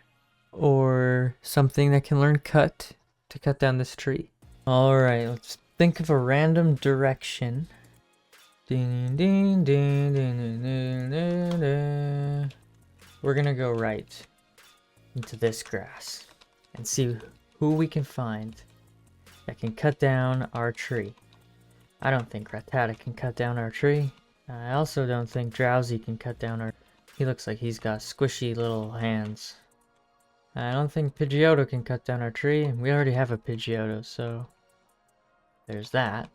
or something that can learn Cut to cut down this tree. Alright, let's think of a random direction. Ding, ding, ding, ding, ding, ding, ding, ding. We're gonna go right into this grass and see who we can find that can cut down our tree. I don't think Rattata can cut down our tree. I also don't think Drowsy can cut down our... He looks like he's got squishy little hands. I don't think Pidgeotto can cut down our tree. We already have a Pidgeotto, so... there's that.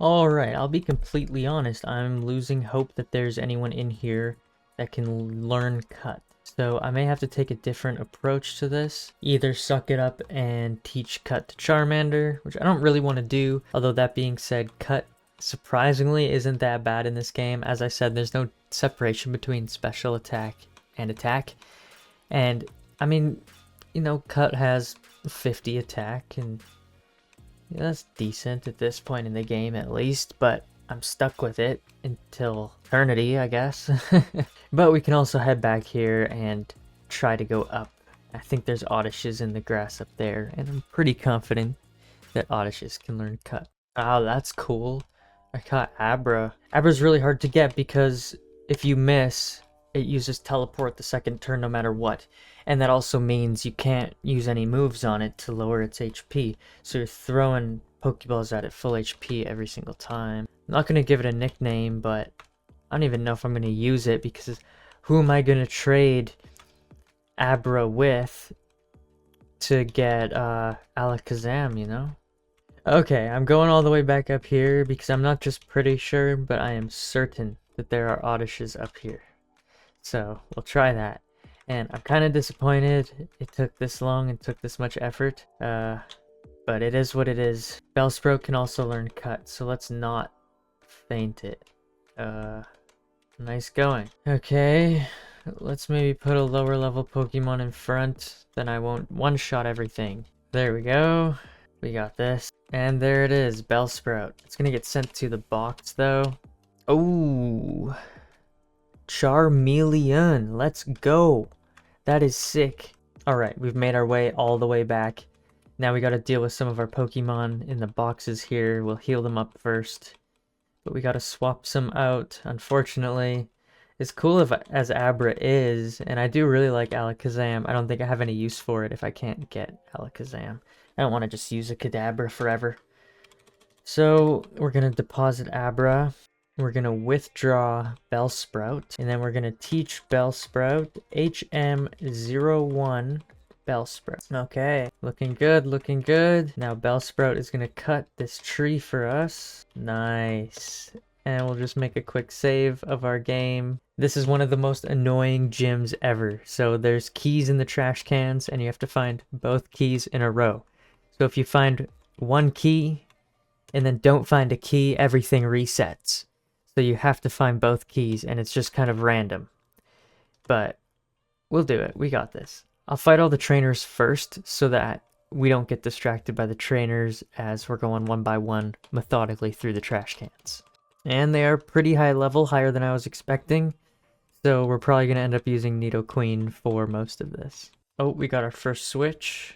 Alright, I'll be completely honest. I'm losing hope that there's anyone in here that can learn Cut. So I may have to take a different approach to this. Either suck it up and teach Cut to Charmander, which I don't really want to do. Although that being said, Cut surprisingly isn't that bad in this game. As I said, there's no separation between special attack and attack. And I mean, you know, Cut has 50 attack and yeah, that's decent at this point in the game at least, but I'm stuck with it until eternity, I guess. But we can also head back here and try to go up. I think there's Oddishes in the grass up there, and I'm pretty confident that Oddishes can learn Cut. Oh, that's cool. I caught Abra. Abra's really hard to get because if you miss, it uses Teleport the second turn no matter what. And that also means you can't use any moves on it to lower its HP. So you're throwing Pokeballs at it full HP every single time. I'm not going to give it a nickname, but I don't even know if I'm going to use it because who am I going to trade Abra with to get Alakazam, you know? Okay, I'm going all the way back up here because I'm not just pretty sure, but I am certain that there are Oddishes up here. So we'll try that. And I'm kind of disappointed it took this long and took this much effort. But it is what it is. Bellsprout can also learn Cut, so let's not faint it. Nice going. Okay, let's maybe put a lower level Pokemon in front, then I won't one-shot everything. There we go. We got this. And there it is, Bellsprout. It's gonna get sent to the box though. Oh, Charmeleon. Let's go. That is sick. Alright, we've made our way all the way back. Now we gotta deal with some of our Pokemon in the boxes here. We'll heal them up first. But we gotta swap some out, unfortunately. As cool as Abra is, and I do really like Alakazam, I don't think I have any use for it if I can't get Alakazam. I don't want to just use a Kadabra forever. So we're gonna deposit Abra. We're gonna withdraw Bellsprout, and then we're gonna teach Bellsprout HM01 Bellsprout. Okay, looking good, looking good. Now Bellsprout is gonna cut this tree for us. Nice. And we'll just make a quick save of our game. This is one of the most annoying gyms ever. So there's keys in the trash cans, and you have to find both keys in a row. So if you find one key and then don't find a key, everything resets. So you have to find both keys, and it's just kind of random. But we'll do it. We got this. I'll fight all the trainers first so that we don't get distracted by the trainers as we're going one by one methodically through the trash cans. And they are pretty high level, higher than I was expecting. So we're probably going to end up using Nidoqueen for most of this. Oh, we got our first switch.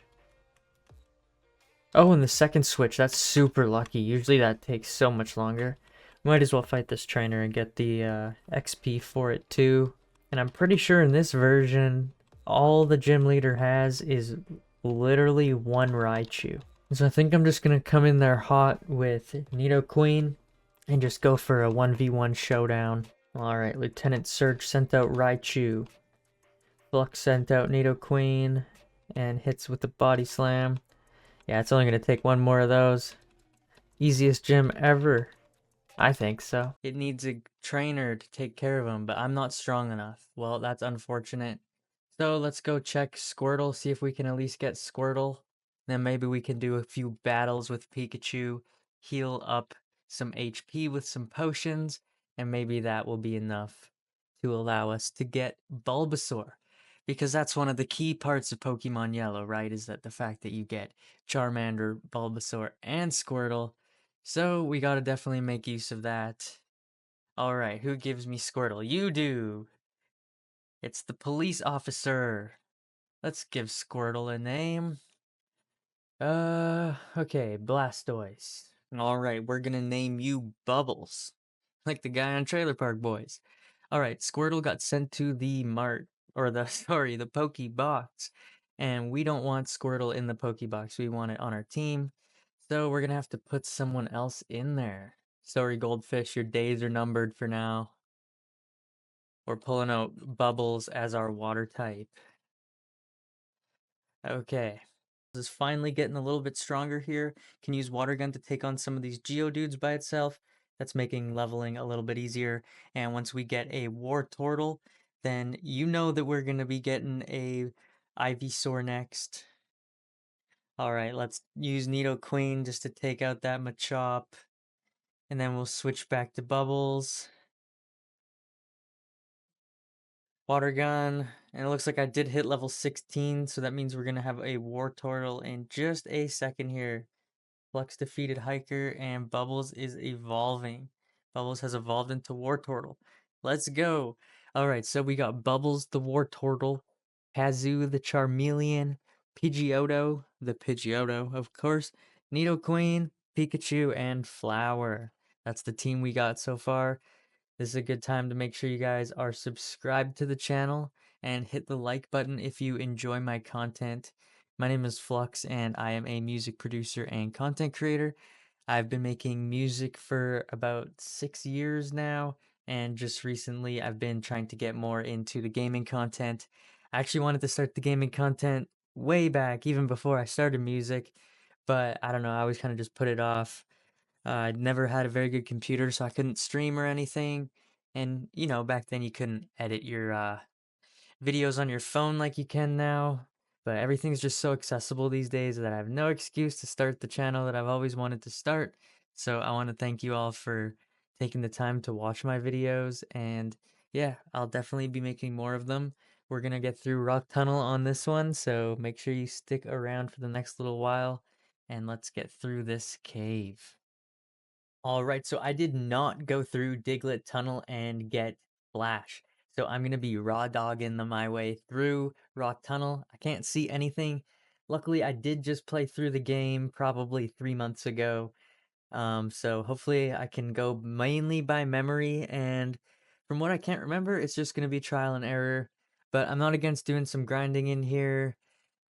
Oh, and the second switch, that's super lucky. Usually that takes so much longer. Might as well fight this trainer and get the XP for it too. And I'm pretty sure in this version, all the gym leader has is literally one Raichu. So I think I'm just going to come in there hot with Nidoqueen and just go for a 1v1 showdown. Alright, Lieutenant Surge sent out Raichu. Flux sent out Nidoqueen and hits with the Body Slam. Yeah, it's only going to take one more of those. Easiest gym ever. I think so. It needs a trainer to take care of him, but I'm not strong enough. Well, that's unfortunate. So let's go check Squirtle, see if we can at least get Squirtle. Then maybe we can do a few battles with Pikachu, heal up some HP with some potions, and maybe that will be enough to allow us to get Bulbasaur. Because that's one of the key parts of Pokemon Yellow, right? Is that the fact that you get Charmander, Bulbasaur, and Squirtle. So we gotta definitely make use of that. Alright, who gives me Squirtle? You do! It's the police officer. Let's give Squirtle a name. Okay, Blastoise. Alright, we're gonna name you Bubbles. Like the guy on Trailer Park Boys. Alright, Squirtle got sent to the the Pokebox. And we don't want Squirtle in the Pokebox. We want it on our team. So we're gonna have to put someone else in there. Sorry, Goldfish, your days are numbered for now. We're pulling out Bubbles as our water type. Okay. This is finally getting a little bit stronger here. Can use Water Gun to take on some of these Geodudes by itself. That's making leveling a little bit easier. And once we get a Wartortle, then you know that we're going to be getting a Ivysaur next. Alright, let's use Nidoqueen just to take out that Machop. And then we'll switch back to Bubbles. Water Gun. And it looks like I did hit level 16, so that means we're going to have a Wartortle in just a second here. Flux defeated Hiker, and Bubbles is evolving. Bubbles has evolved into Wartortle. Let's go. Alright, so we got Bubbles the Wartortle, Kazoo the Charmeleon, Pidgeotto the Pidgeotto, of course, Nidoqueen, Pikachu, and Flower. That's the team we got so far. This is a good time to make sure you guys are subscribed to the channel and hit the like button if you enjoy my content. My name is Flux and I am a music producer and content creator. I've been making music for about 6 years now. and just recently I've been trying to get more into the gaming content. I actually wanted to start the gaming content way back, even before I started music, but I don't know, I always kind of just put it off. I never had a very good computer, so I couldn't stream or anything. And, back then you couldn't edit your videos on your phone like you can now. But everything's just so accessible these days that I have no excuse to start the channel that I've always wanted to start. So I want to thank you all for taking the time to watch my videos. And yeah, I'll definitely be making more of them. We're going to get through Rock Tunnel on this one, so make sure you stick around for the next little while. And let's get through this cave. All right, so I did not go through Diglett Tunnel and get Flash. So I'm gonna be raw dogging my way through Rock Tunnel. I can't see anything. Luckily, I did just play through the game probably 3 months ago. So hopefully I can go mainly by memory, and from what I can't remember, it's just gonna be trial and error. But I'm not against doing some grinding in here.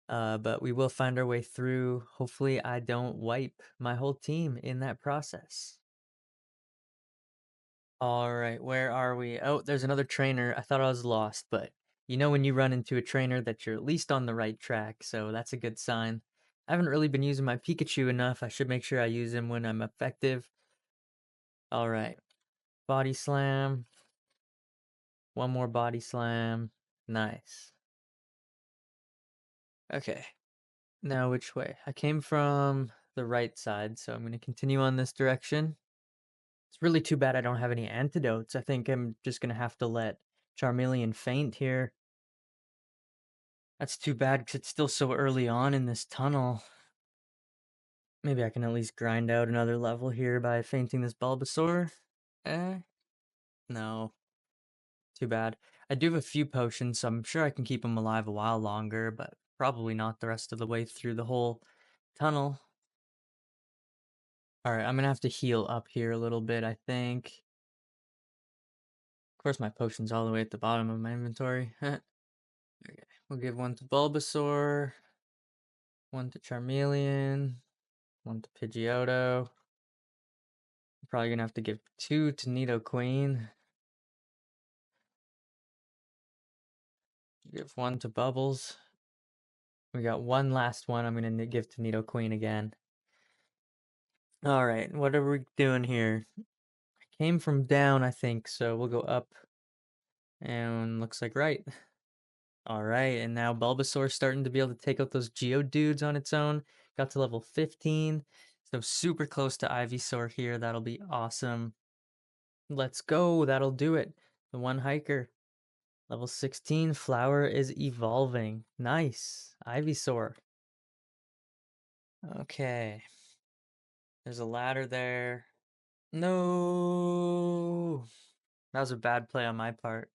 But we will find our way through. Hopefully I don't wipe my whole team in that process. All right, where are we? Oh, there's another trainer. I thought I was lost, but when you run into a trainer that you're at least on the right track, so that's a good sign. I haven't really been using my Pikachu enough. I should make sure I use him when I'm effective. All right, body slam. One more body slam. Nice. Okay, now which way? I came from the right side, so I'm going to continue on this direction. It's really too bad I don't have any antidotes. I think I'm just going to have to let Charmeleon faint here. That's too bad because it's still so early on in this tunnel. Maybe I can at least grind out another level here by fainting this Bulbasaur. Eh, no. Too bad. I do have a few potions, so I'm sure I can keep him alive a while longer, but probably not the rest of the way through the whole tunnel. Alright, I'm gonna have to heal up here a little bit, I think. Of course, my potion's all the way at the bottom of my inventory. Okay, we'll give one to Bulbasaur, one to Charmeleon, one to Pidgeotto. Probably gonna have to give two to Nidoqueen. Give one to Bubbles. We got one last one I'm gonna give to Nidoqueen again. Alright, what are we doing here? I came from down, I think, so we'll go up. And looks like right. Alright, and now Bulbasaur's starting to be able to take out those Geodudes on its own. Got to level 15. So super close to Ivysaur here. That'll be awesome. Let's go. That'll do it. The one hiker. Level 16, Flower is evolving. Nice. Ivysaur. Okay. There's a ladder there. No. That was a bad play on my part.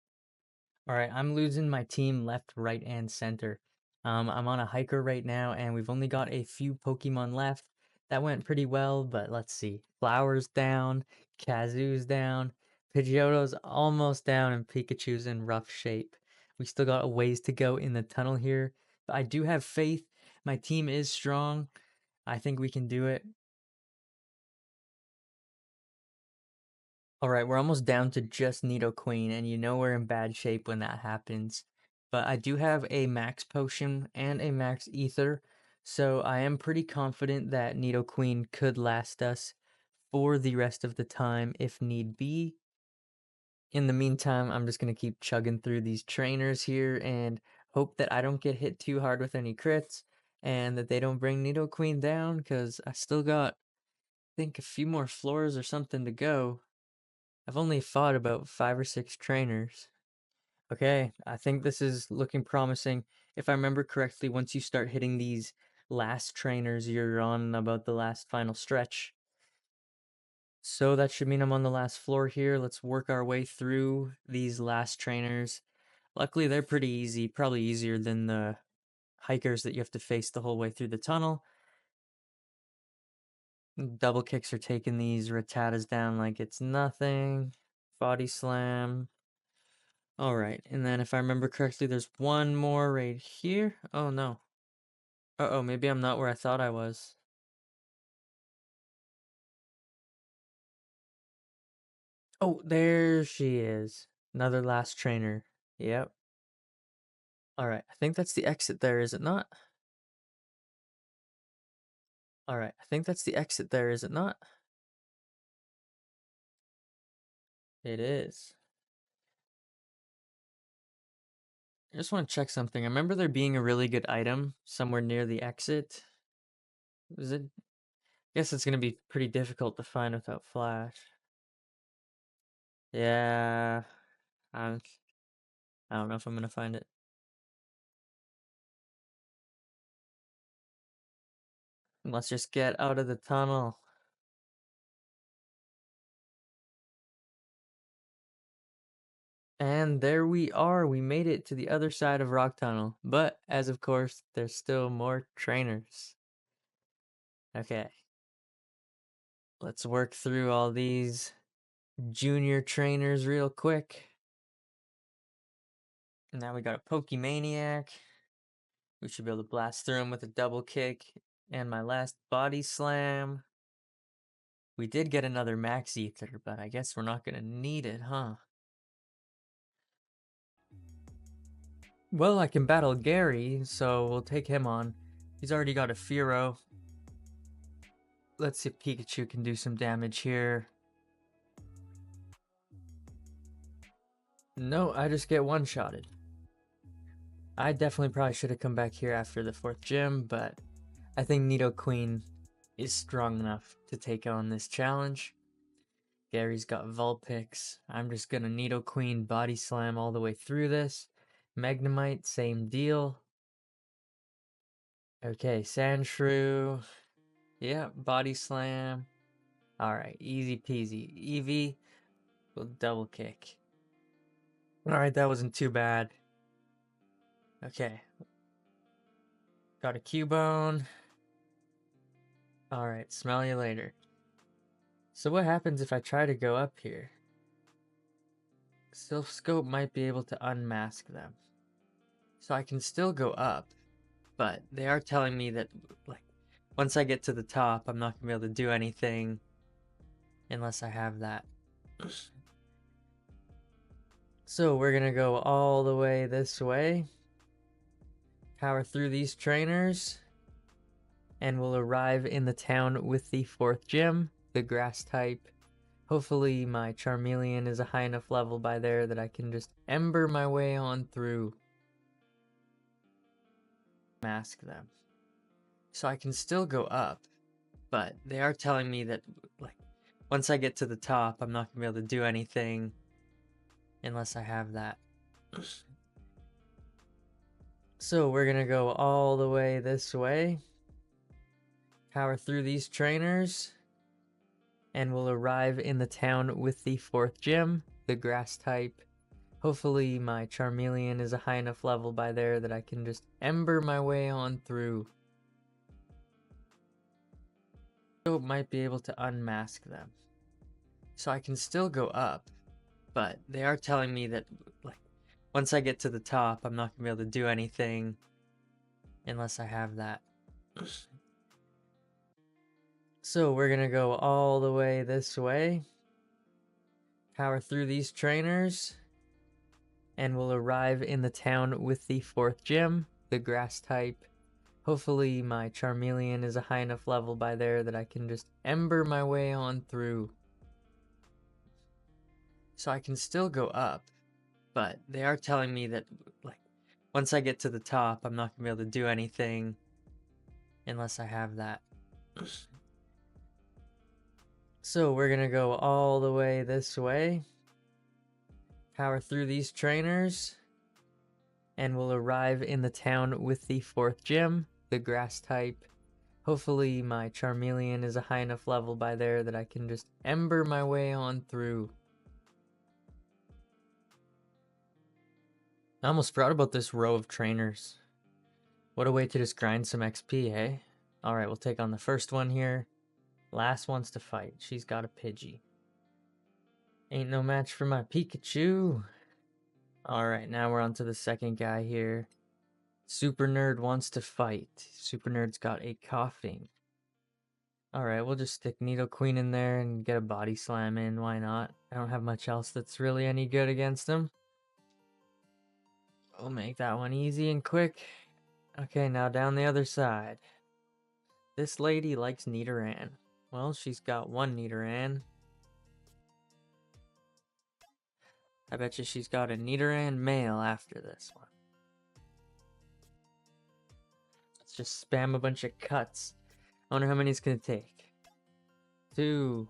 Alright, I'm losing my team left, right, and center. I'm on a hiker right now, and we've only got a few Pokemon left. That went pretty well, but let's see. Flower's down, Kazoo's down, Pidgeotto's almost down, and Pikachu's in rough shape. We still got a ways to go in the tunnel here, but I do have faith. My team is strong. I think we can do it. Alright, we're almost down to just Nidoqueen, and we're in bad shape when that happens. But I do have a max potion and a max ether, so I am pretty confident that Nidoqueen could last us for the rest of the time if need be. In the meantime, I'm just going to keep chugging through these trainers here and hope that I don't get hit too hard with any crits and that they don't bring Nidoqueen down, because I still got, I think, a few more floors or something to go. I've only fought about 5 or 6 trainers. Okay, I think this is looking promising. If I remember correctly, once you start hitting these last trainers, you're on about the last final stretch. So that should mean I'm on the last floor here. Let's work our way through these last trainers. Luckily, they're pretty easy, probably easier than the hikers that you have to face the whole way through the tunnel. Double kicks are taking these Rattatas down like it's nothing. Body slam. Alright, and then if I remember correctly, there's one more right here. Oh no. Uh-oh, maybe I'm not where I thought I was. Oh, there she is. Another last trainer. Yep. Alright, I think that's the exit there, is it not? Alright, I think that's the exit there, is it not? It is. I just want to check something. I remember there being a really good item somewhere near the exit. Is it? I guess it's gonna be pretty difficult to find without flash. Yeah, I'm, I don't know if I'm gonna find it. Let's just get out of the tunnel. And there we are. We made it to the other side of Rock Tunnel. But, as of course, there's still more trainers. Okay. Let's work through all these junior trainers real quick. Now we got a Pokemaniac. We should be able to blast through him with a double kick. And my last body slam. We did get another Max Ether, but I guess we're not going to need it, huh? Well, I can battle Gary, so we'll take him on. He's already got a Fearow. Let's see if Pikachu can do some damage here. No, I just get one-shotted. I definitely probably should have come back here after the 4th gym, but I think Nidoqueen is strong enough to take on this challenge. Gary's got Vulpix. I'm just gonna Nidoqueen Body Slam all the way through this. Magnemite, same deal. Okay, Sandshrew. Yeah, Body Slam. Alright, easy peasy. Eevee will double kick. Alright, that wasn't too bad. Okay. Got a Cubone. Alright, smell you later. So what happens if I try to go up here? Sylph Scope might be able to unmask them. So I can still go up, but they are telling me that, like, once I get to the top, I'm not going to be able to do anything unless I have that. So we're going to go all the way this way, power through these trainers, and we'll arrive in the town with the 4th gym, the grass type. Hopefully my Charmeleon is a high enough level by there that I can just Ember my way on through. Mask them. So I can still go up, but they are telling me that, like, once I get to the top, I'm not going to be able to do anything unless I have that. So we're going to go all the way this way, power through these trainers, and we'll arrive in the town with the 4th gym, the grass type. Hopefully my Charmeleon is a high enough level by there that I can just Ember my way on through. So might be able to unmask them. So I can still go up, but they are telling me that, like, once I get to the top, I'm not going to be able to do anything unless I have that. So we're going to go all the way this way, power through these trainers, and we'll arrive in the town with the 4th gym, the grass type. Hopefully my Charmeleon is a high enough level by there that I can just Ember my way on through. So I can still go up, but they are telling me that, like, once I get to the top, I'm not going to be able to do anything unless I have that. So we're going to go all the way this way, power through these trainers, and we'll arrive in the town with the 4th gym, the grass type. Hopefully my Charmeleon is a high enough level by there that I can just Ember my way on through. I almost forgot about this row of trainers. What a way to just grind some XP, hey? Alright, we'll take on the first one here. Last one's to fight. She's got a Pidgey. Ain't no match for my Pikachu. Alright, now we're on to the second guy here. Super Nerd wants to fight. Super Nerd's got a Coughing. Alright, we'll just stick Nidoqueen in there and get a body slam in, why not? I don't have much else that's really any good against him. We'll make that one easy and quick. Okay, now down the other side. This lady likes Nidoran. Well, she's got one Nidoran. I bet you she's got a Nidoran male after this one. Let's just spam a bunch of cuts. I wonder how many it's gonna take. 2,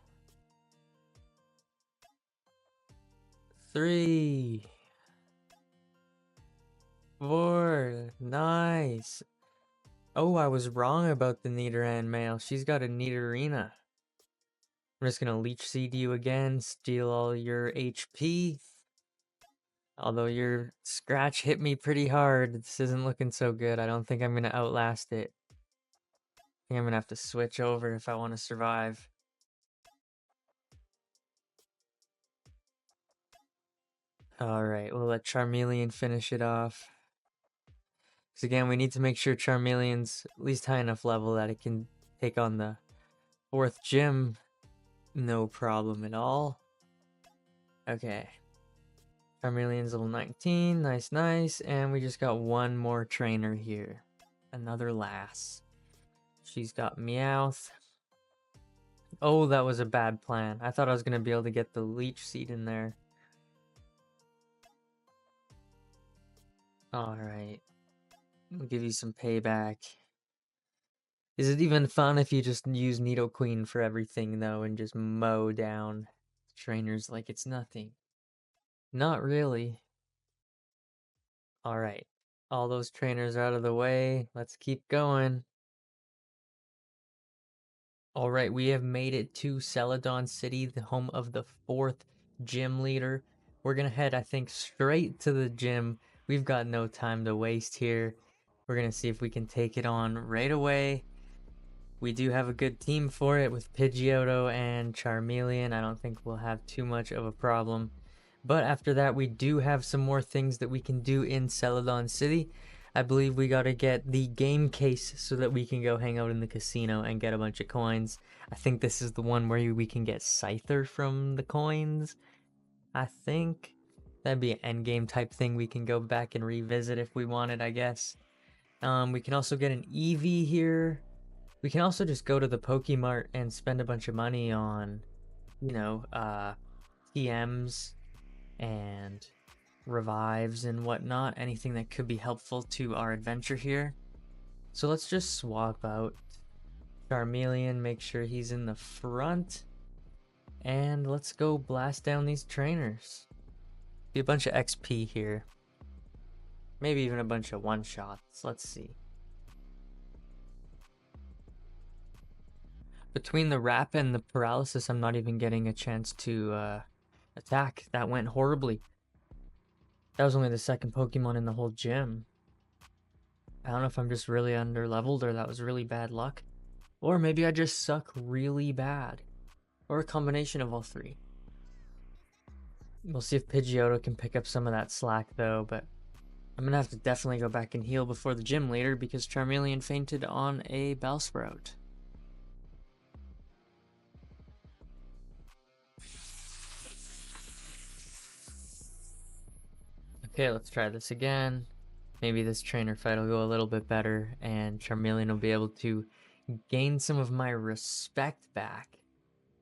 3, 4. Nice. Oh, I was wrong about the Nidoran male. She's got a Nidorina. I'm just gonna Leech Seed you again, steal all your HP. Although your scratch hit me pretty hard, this isn't looking so good. I don't think I'm gonna outlast it. I think I'm gonna have to switch over if I want to survive. Alright, we'll let Charmeleon finish it off. Because again, we need to make sure Charmeleon's at least high enough level that it can take on the 4th gym. No problem at all. Okay. Charmeleon's level 19. Nice, nice. And we just got one more trainer here. Another lass. She's got Meowth. Oh, that was a bad plan. I thought I was going to be able to get the Leech Seed in there. Alright. We'll give you some payback. Is it even fun if you just use Nidoqueen for everything, though, and just mow down trainers like it's nothing? Not really. Alright. All those trainers out of the way. Let's keep going. Alright, we have made it to Celadon City, the home of the 4th gym leader. We're gonna head, I think, straight to the gym. We've got no time to waste here. We're gonna see if we can take it on right away. We do have a good team for it with Pidgeotto and Charmeleon. I don't think we'll have too much of a problem. But after that, we do have some more things that we can do in Celadon City. I believe we gotta get the game case so that we can go hang out in the casino and get a bunch of coins. I think this is the one where we can get Scyther from the coins. I think that'd be an endgame type thing we can go back and revisit if we wanted, I guess. We can also get an Eevee here. We can also just go to the Pokemart and spend a bunch of money on, you know, TMs and revives and whatnot. Anything that could be helpful to our adventure here. So let's just swap out Charmeleon, make sure he's in the front. And let's go blast down these trainers. Be a bunch of XP here. Maybe even a bunch of one-shots. Let's see. Between the wrap and the paralysis, I'm not even getting a chance to attack. That went horribly. That was only the 2nd Pokemon in the whole gym. I don't know if I'm just really under-leveled or that was really bad luck. Or maybe I just suck really bad. Or a combination of all 3. We'll see if Pidgeotto can pick up some of that slack though, but I'm gonna have to definitely go back and heal before the gym leader because Charmeleon fainted on a Bellsprout. Okay, let's try this again. Maybe this trainer fight will go a little bit better and Charmeleon will be able to gain some of my respect back.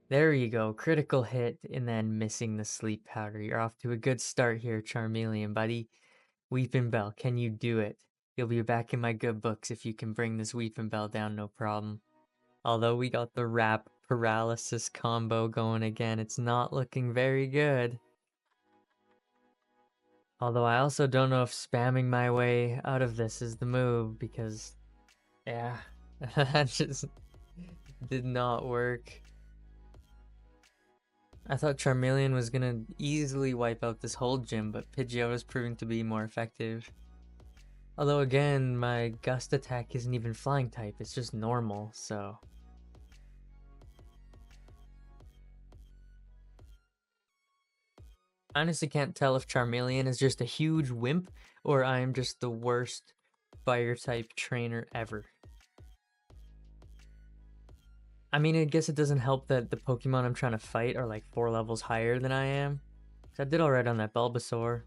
There you go, critical hit and then missing the sleep powder. You're off to a good start here, Charmeleon, buddy. Weepinbell, can you do it? You'll be back in my good books if you can bring this Weepinbell down, no problem. Although we got the wrap paralysis combo going again, it's not looking very good. Although I also don't know if spamming my way out of this is the move because, yeah, that just did not work. I thought Charmeleon was gonna easily wipe out this whole gym, but Pidgeotto is proving to be more effective. Although again, my gust attack isn't even flying type, it's just normal, so. I honestly can't tell if Charmeleon is just a huge wimp or I'm just the worst fire type trainer ever. I mean, I guess it doesn't help that the Pokemon I'm trying to fight are like 4 levels higher than I am. So I did alright on that Bulbasaur.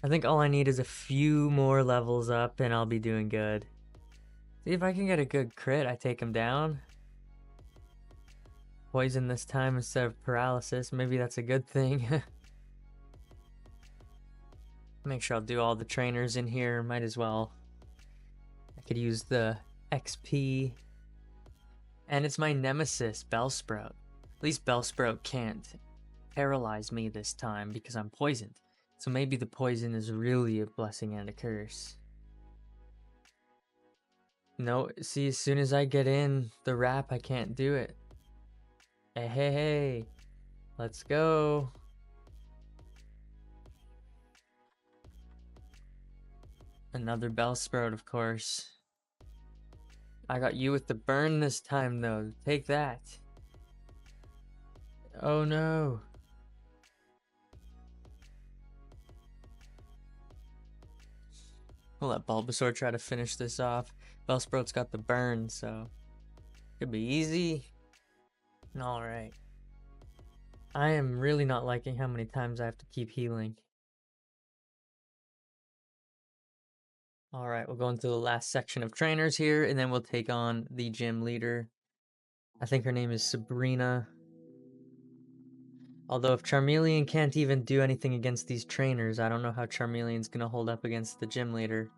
I think all I need is a few more levels up and I'll be doing good. See if I can get a good crit, I take him down. Poison this time instead of paralysis, maybe that's a good thing. Make sure I'll do all the trainers in here, might as well. I could use the XP. And it's my nemesis, Bellsprout. At least Bellsprout can't paralyze me this time because I'm poisoned. So maybe the poison is really a blessing and a curse. No, see, as soon as I get in the wrap, I can't do it. Hey, hey, hey. Let's go. Another Bellsprout, of course. I got you with the burn this time, though. Take that. Oh, no. We'll let Bulbasaur try to finish this off. Bellsprout's got the burn, so could be easy. Alright. I am really not liking how many times I have to keep healing. Alright, we'll go into the last section of trainers here, and then we'll take on the gym leader. I think her name is Sabrina. Although if Charmeleon can't even do anything against these trainers, I don't know how Charmeleon's gonna hold up against the gym leader.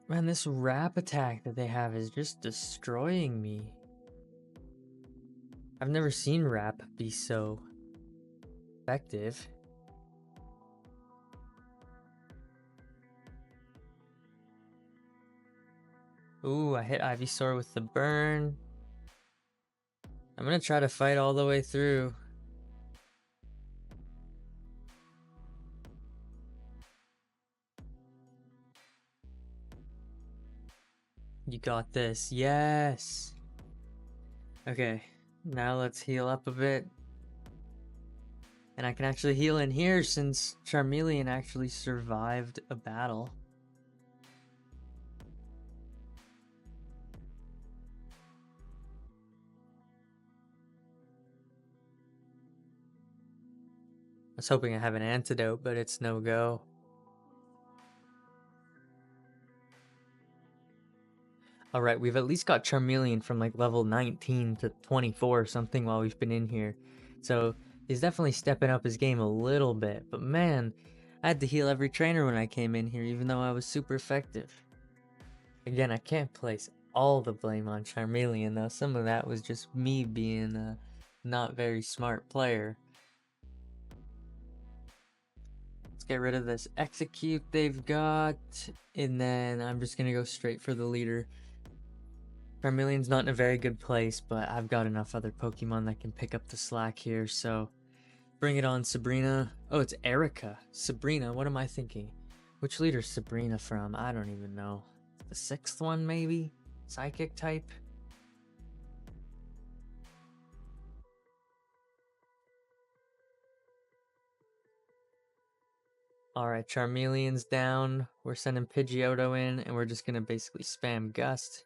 Man, this wrap attack that they have is just destroying me. I've never seen wrap be so effective. Ooh, I hit Ivysaur with the burn. I'm gonna try to fight all the way through. You got this. Yes! Okay, now let's heal up a bit. And I can actually heal in here since Charmeleon actually survived a battle. I was hoping I have an antidote, but it's no go. Alright, we've at least got Charmeleon from like level 19 to 24 or something while we've been in here. So he's definitely stepping up his game a little bit. But man, I had to heal every trainer when I came in here, even though I was super effective. Again, I can't place all the blame on Charmeleon though. Some of that was just me being a not very smart player. Let's get rid of this execute they've got. And then I'm just gonna go straight for the leader. Charmeleon's not in a very good place, but I've got enough other Pokemon that can pick up the slack here, so bring it on, Sabrina. Oh, it's Erica. Sabrina, what am I thinking? Which leader's Sabrina from? I don't even know. The 6th one, maybe? Psychic type? Alright, Charmeleon's down. We're sending Pidgeotto in, and we're just gonna basically spam Gust.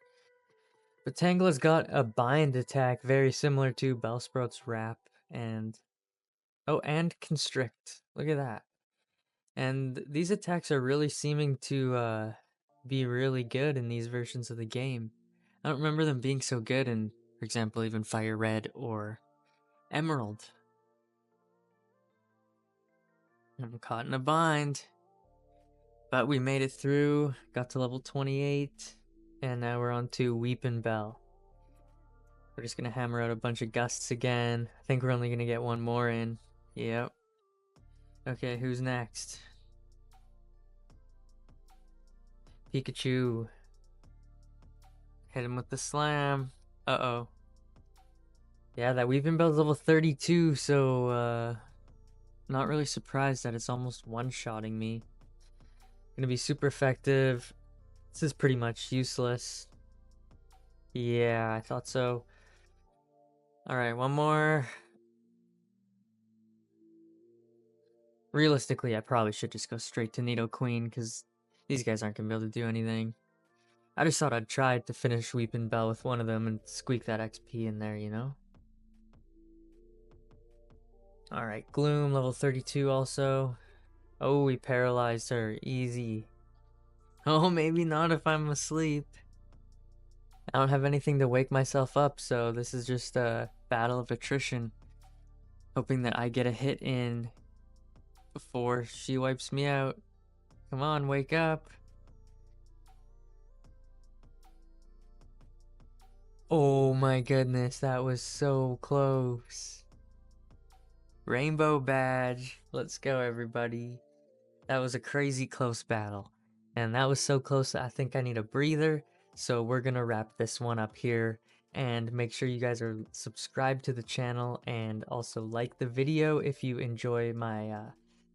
But Tangela's got a bind attack very similar to Bellsprout's Wrap, and... oh, and Constrict. Look at that. And these attacks are really seeming to be really good in these versions of the game. I don't remember them being so good in, for example, even Fire Red or Emerald. I'm caught in a bind. But we made it through, got to level 28, and now we're on to Weepin' Bell. We're just gonna hammer out a bunch of gusts again. I think we're only gonna get one more in. Yep. Okay, who's next? Pikachu. Hit him with the slam. Uh-oh. Yeah, that Weepin' Bell's level 32, so, not really surprised that it's almost one-shotting me. Gonna be super effective. This is pretty much useless. Yeah, I thought so. Alright, one more. Realistically, I probably should just go straight to Nidoqueen, because these guys aren't gonna be able to do anything. I just thought I'd try to finish Weepin' Bell with one of them and squeak that XP in there, you know? Alright, Gloom, level 32 also. Oh, we paralyzed her. Easy. Oh, maybe not if I'm asleep. I don't have anything to wake myself up, so this is just a battle of attrition. Hoping that I get a hit in before she wipes me out. Come on, wake up. Oh my goodness, that was so close. Rainbow badge. Let's go, everybody. That was a crazy close battle. And that was so close that I think I need a breather. So we're gonna wrap this one up here. And make sure you guys are subscribed to the channel and also like the video if you enjoy my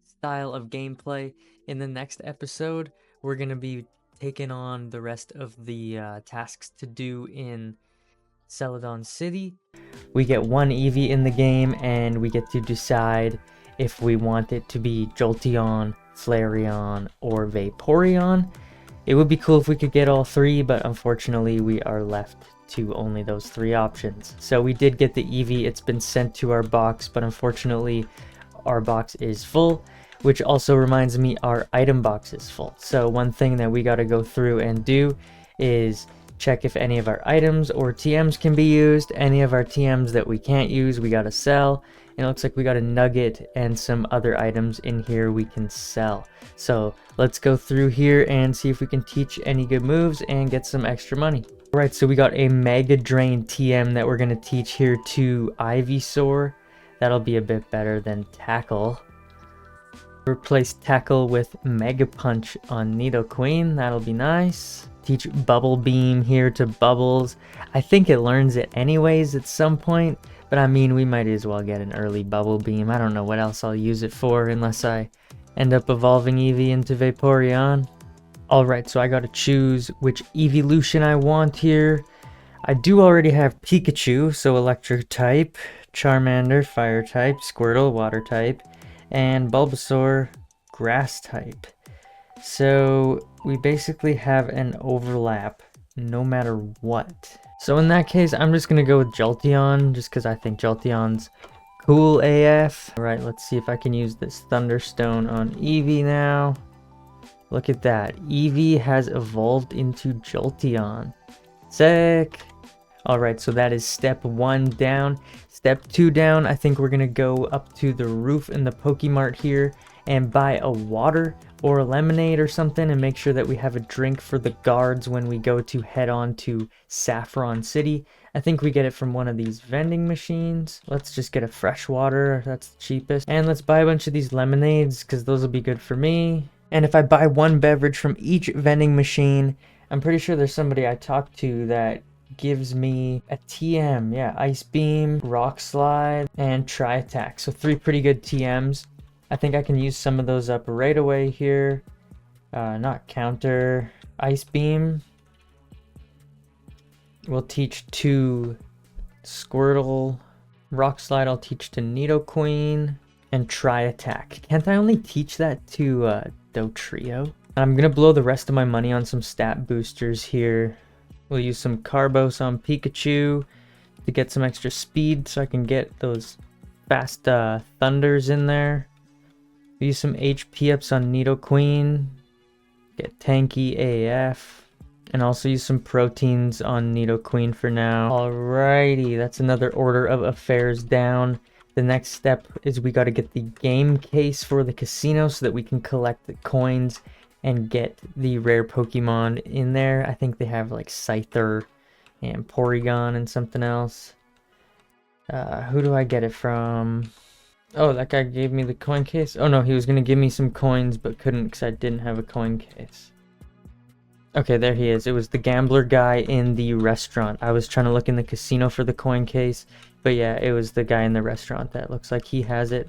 style of gameplay. In the next episode, we're gonna be taking on the rest of the tasks to do in Celadon City. We get one Eevee in the game and we get to decide if we want it to be Jolteon, Flareon, or Vaporeon. It would be cool if we could get all three, but unfortunately we are left to only those three options. So we did get the Eevee, it's been sent to our box, but unfortunately our box is full, which also reminds me our item box is full. So one thing that we got to go through and do is check if any of our items or TMs can be used. Any of our TMs that we can't use, we gotta sell. And it looks like we got a nugget and some other items in here we can sell. So let's go through here and see if we can teach any good moves and get some extra money. Alright, so we got a Mega Drain TM that we're gonna teach here to Ivysaur. That'll be a bit better than Tackle. Replace Tackle with Mega Punch on Nidoqueen. That'll be nice. Teach Bubble Beam here to Bubbles. I think it learns it anyways at some point, but I mean, we might as well get an early Bubble Beam. I don't know what else I'll use it for unless I end up evolving Eevee into Vaporeon. Alright, so I gotta choose which evolution I want here. I do already have Pikachu, so Electric type, Charmander, Fire type, Squirtle, Water type, and Bulbasaur, Grass type. So we basically have an overlap no matter what. So in that case, I'm just gonna go with Jolteon just because I think Jolteon's cool AF. Alright, let's see if I can use this Thunderstone on Eevee now. Look at that. Eevee has evolved into Jolteon. Sick! Alright, so that is step 1 down. Step 2 down, I think we're gonna go up to the roof in the Pokemart here and buy a water or a lemonade or something and make sure that we have a drink for the guards when we go to head on to Saffron City. I think we get it from one of these vending machines. Let's just get a fresh water, that's the cheapest. And let's buy a bunch of these lemonades because those will be good for me. And if I buy one beverage from each vending machine, I'm pretty sure there's somebody I talked to that gives me a TM. Yeah, Ice Beam, Rock Slide, and Tri Attack. So 3 pretty good TMs. I think I can use some of those up right away here. Not counter. Ice Beam. We'll teach to Squirtle. Rock Slide I'll teach to Nidoqueen. And Tri Attack. Can't I only teach that to Dotrio? I'm gonna blow the rest of my money on some stat boosters here. We'll use some Carbos on Pikachu to get some extra speed so I can get those fast Thunders in there. Use some HP ups on Nidoqueen. Get tanky AF. And also use some proteins on Nidoqueen for now. Alrighty, that's another order of affairs down. The next step is we gotta get the game case for the casino so that we can collect the coins and get the rare Pokemon in there. I think they have like Scyther and Porygon and something else. Who do I get it from? Oh, that guy gave me the coin case? Oh no, he was gonna give me some coins but couldn't because I didn't have a coin case. Okay, there he is. It was the gambler guy in the restaurant. I was trying to look in the casino for the coin case, but yeah, it was the guy in the restaurant that looks like he has it.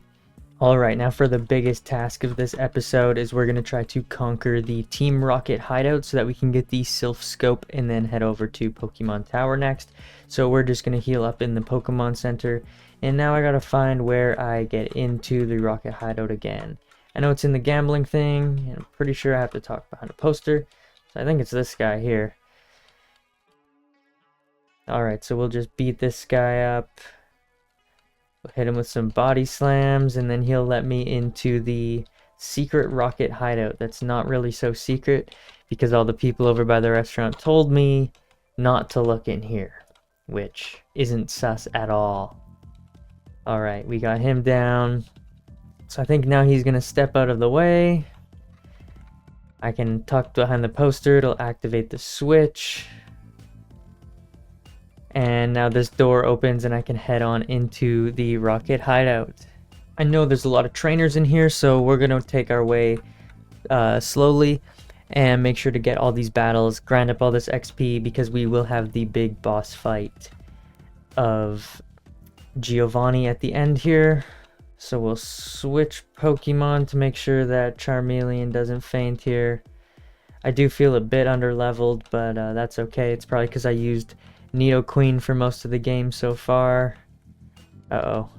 Alright, now for the biggest task of this episode is we're going to try to conquer the Team Rocket hideout so that we can get the Sylph Scope and then head over to Pokemon Tower next. So we're just going to heal up in the Pokemon Center. And now I gotta find where I get into the Rocket hideout again. I know it's in the gambling thing, and I'm pretty sure I have to talk behind a poster. So I think it's this guy here. Alright, so we'll just beat this guy up. We'll hit him with some body slams, and then he'll let me into the secret rocket hideout. That's not really so secret, because all the people over by the restaurant told me not to look in here, which isn't sus at all. Alright, we got him down. So I think now he's gonna step out of the way. I can tuck behind the poster, it'll activate the switch. And now this door opens and I can head on into the rocket hideout. I know there's a lot of trainers in here, so we're gonna take our way slowly and make sure to get all these battles, grind up all this XP, because we will have the big boss fight of Giovanni at the end here. So we'll switch Pokemon to make sure that Charmeleon doesn't faint here. I do feel a bit underleveled, but that's okay. It's probably because I used Nidoqueen for most of the game so far. Uh-oh.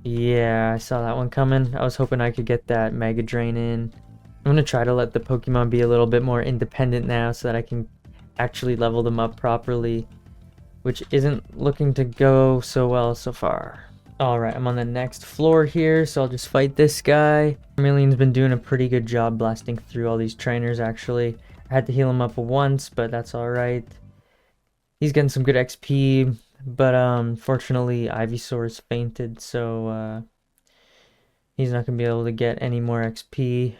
Yeah, I saw that one coming. I was hoping I could get that Mega Drain in. I'm going to try to let the Pokemon be a little bit more independent now so that I can actually level them up properly, which isn't looking to go so well so far. Alright, I'm on the next floor here, so I'll just fight this guy. Charmeleon's been doing a pretty good job blasting through all these trainers, actually. I had to heal him up once, but that's alright. He's getting some good XP, but unfortunately Ivysaur's fainted, so he's not going to be able to get any more XP.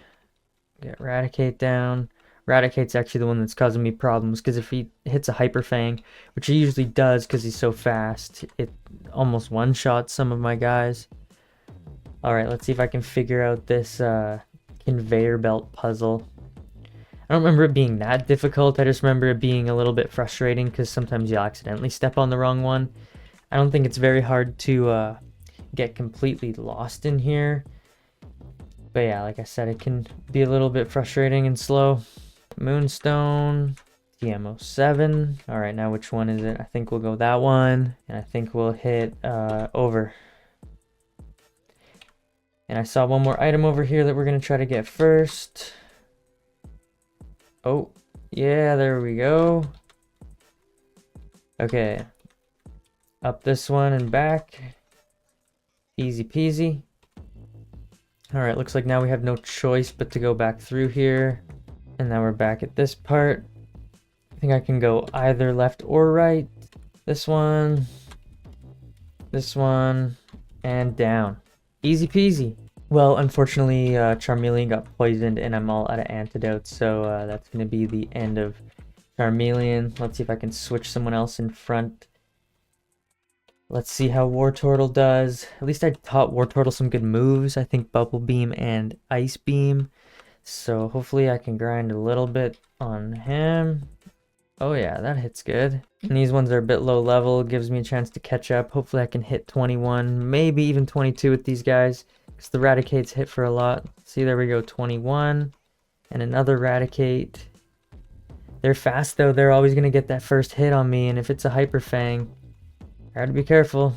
Get Raticate down. Raticate's actually the one that's causing me problems, because if he hits a Hyper Fang, which he usually does because he's so fast, it almost one-shots some of my guys. Alright, let's see if I can figure out this conveyor belt puzzle. I don't remember it being that difficult, I just remember it being a little bit frustrating because sometimes you accidentally step on the wrong one. I don't think it's very hard to get completely lost in here. But yeah, like I said, it can be a little bit frustrating and slow. Moonstone, TM07. Alright, now which one is it? I think we'll go that one. And I think we'll hit over. And I saw one more item over here that we're going to try to get first. Oh, yeah, there we go. Okay. Up this one and back. Easy peasy. Alright, looks like now we have no choice but to go back through here. And now we're back at this part. I think I can go either left or right. This one, and down. Easy peasy. Well, unfortunately, Charmeleon got poisoned and I'm all out of antidotes, so that's going to be the end of Charmeleon. Let's see if I can switch someone else in front. Let's see how Wartortle does. At least I taught Wartortle some good moves. I think Bubble Beam and Ice Beam. So hopefully I can grind a little bit on him. Oh yeah, that hits good. And these ones are a bit low level. It gives me a chance to catch up. Hopefully I can hit 21, maybe even 22 with these guys, because the Raticates hit for a lot. See, there we go, 21. And another Raticate. They're fast though. They're always going to get that first hit on me. And if it's a Hyper Fang, I have to be careful.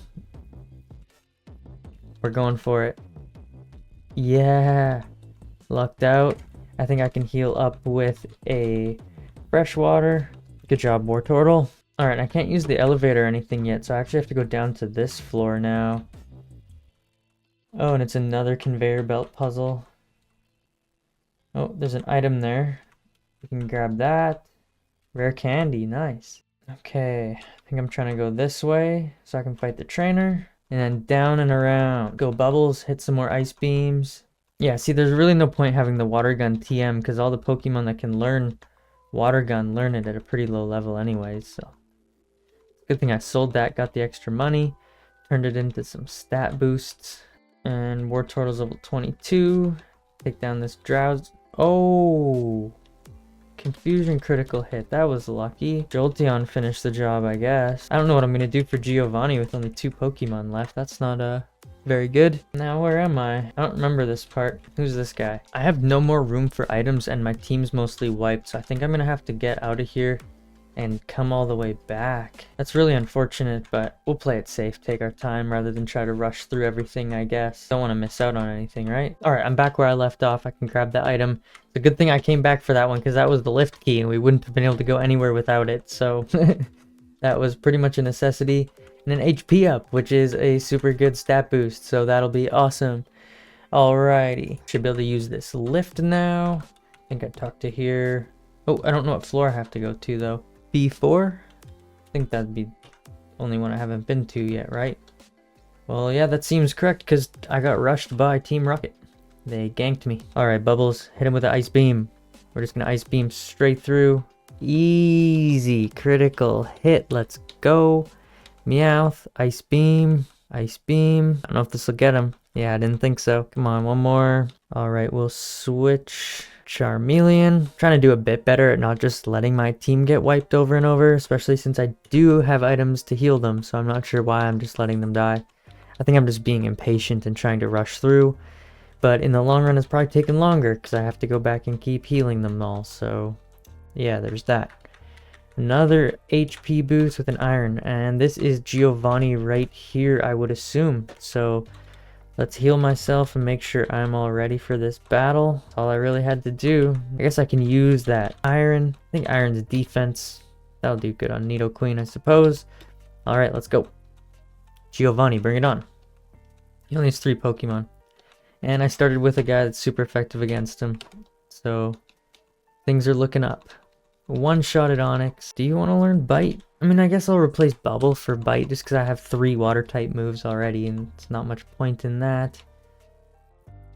We're going for it. Yeah. Lucked out. I think I can heal up with a freshwater. Good job, Wartortle. Alright, I can't use the elevator or anything yet, so I actually have to go down to this floor now. Oh, and it's another conveyor belt puzzle. Oh, there's an item there. We can grab that. Rare candy, nice. Okay, I think I'm trying to go this way so I can fight the trainer. And then down and around. Go Bubbles, hit some more ice beams. Yeah, see, there's really no point having the water gun TM because all the Pokemon that can learn water gun learn it at a pretty low level anyways, so. Good thing I sold that, got the extra money, turned it into some stat boosts. And Wartortle's level 22. Take down this Drowse. Oh! Confusion critical hit. That was lucky. Jolteon finished the job, I guess. I don't know what I'm going to do for Giovanni with only 2 Pokemon left. That's not very good. Now where am I? I don't remember this part. Who's this guy? I have no more room for items and my team's mostly wiped, so I think I'm going to have to get out of here and come all the way back. That's really unfortunate, but we'll play it safe, take our time rather than try to rush through everything, I guess. Don't want to miss out on anything, right? Alright, I'm back where I left off. I can grab that item. It's a good thing I came back for that one because that was the lift key and we wouldn't have been able to go anywhere without it, so That was pretty much a necessity. And an HP up, which is a super good stat boost, so that'll be awesome. Alrighty, should be able to use this lift now. I think I talked to here. Oh, I don't know what floor I have to go to though. B4? I think that'd be the only one I haven't been to yet, right? Well, yeah, that seems correct because I got rushed by Team Rocket. They ganked me. Alright, Bubbles, hit him with an ice beam. We're just gonna ice beam straight through. Easy, critical hit, let's go. Meowth, ice beam, ice beam. I don't know if this will get him. Yeah, I didn't think so. Come on, one more. Alright, we'll switch Charmeleon. Trying to do a bit better at not just letting my team get wiped over and over, especially since I do have items to heal them, so I'm not sure why I'm just letting them die. I think I'm just being impatient and trying to rush through, but in the long run it's probably taking longer because I have to go back and keep healing them all, so yeah, there's that. Another HP boost with an iron, and this is Giovanni right here, I would assume. So let's heal myself and make sure I'm all ready for this battle. That's all I really had to do. I guess I can use that iron. I think iron's defense. That'll do good on Nidoqueen, I suppose. Alright, let's go. Giovanni, bring it on. He only has 3 Pokemon. And I started with a guy that's super effective against him. So things are looking up. One-shotted Onyx. Do you want to learn Bite? I mean, I guess I'll replace Bubble for Bite just because I have 3 water-type moves already and it's not much point in that.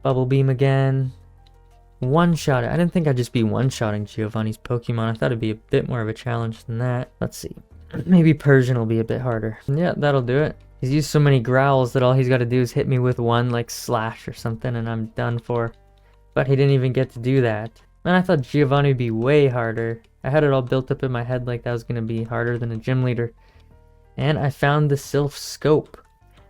Bubble Beam again. One-shot. I didn't think I'd just be one-shotting Giovanni's Pokemon. I thought it'd be a bit more of a challenge than that. Let's see. Maybe Persian will be a bit harder. Yeah, that'll do it. He's used so many growls that all he's got to do is hit me with one, like Slash or something, and I'm done for. But he didn't even get to do that. Man, I thought Giovanni would be way harder. I had it all built up in my head like that was going to be harder than a gym leader. And I found the Sylph Scope.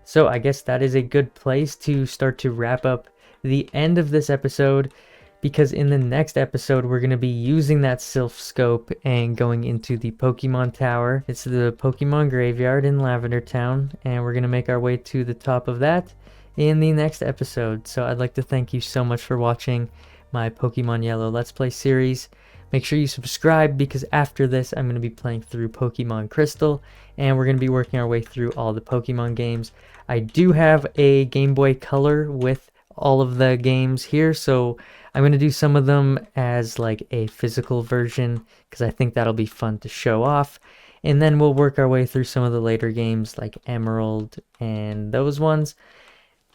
So I guess that is a good place to start to wrap up the end of this episode, because in the next episode we're going to be using that Sylph Scope and going into the Pokemon Tower. It's the Pokemon Graveyard in Lavender Town, and we're going to make our way to the top of that in the next episode. So I'd like to thank you so much for watching my Pokemon Yellow Let's Play series. Make sure you subscribe because after this I'm going to be playing through Pokemon Crystal and we're going to be working our way through all the Pokemon games. I do have a Game Boy Color with all of the games here, so I'm going to do some of them as like a physical version because I think that'll be fun to show off. And then we'll work our way through some of the later games like Emerald and those ones.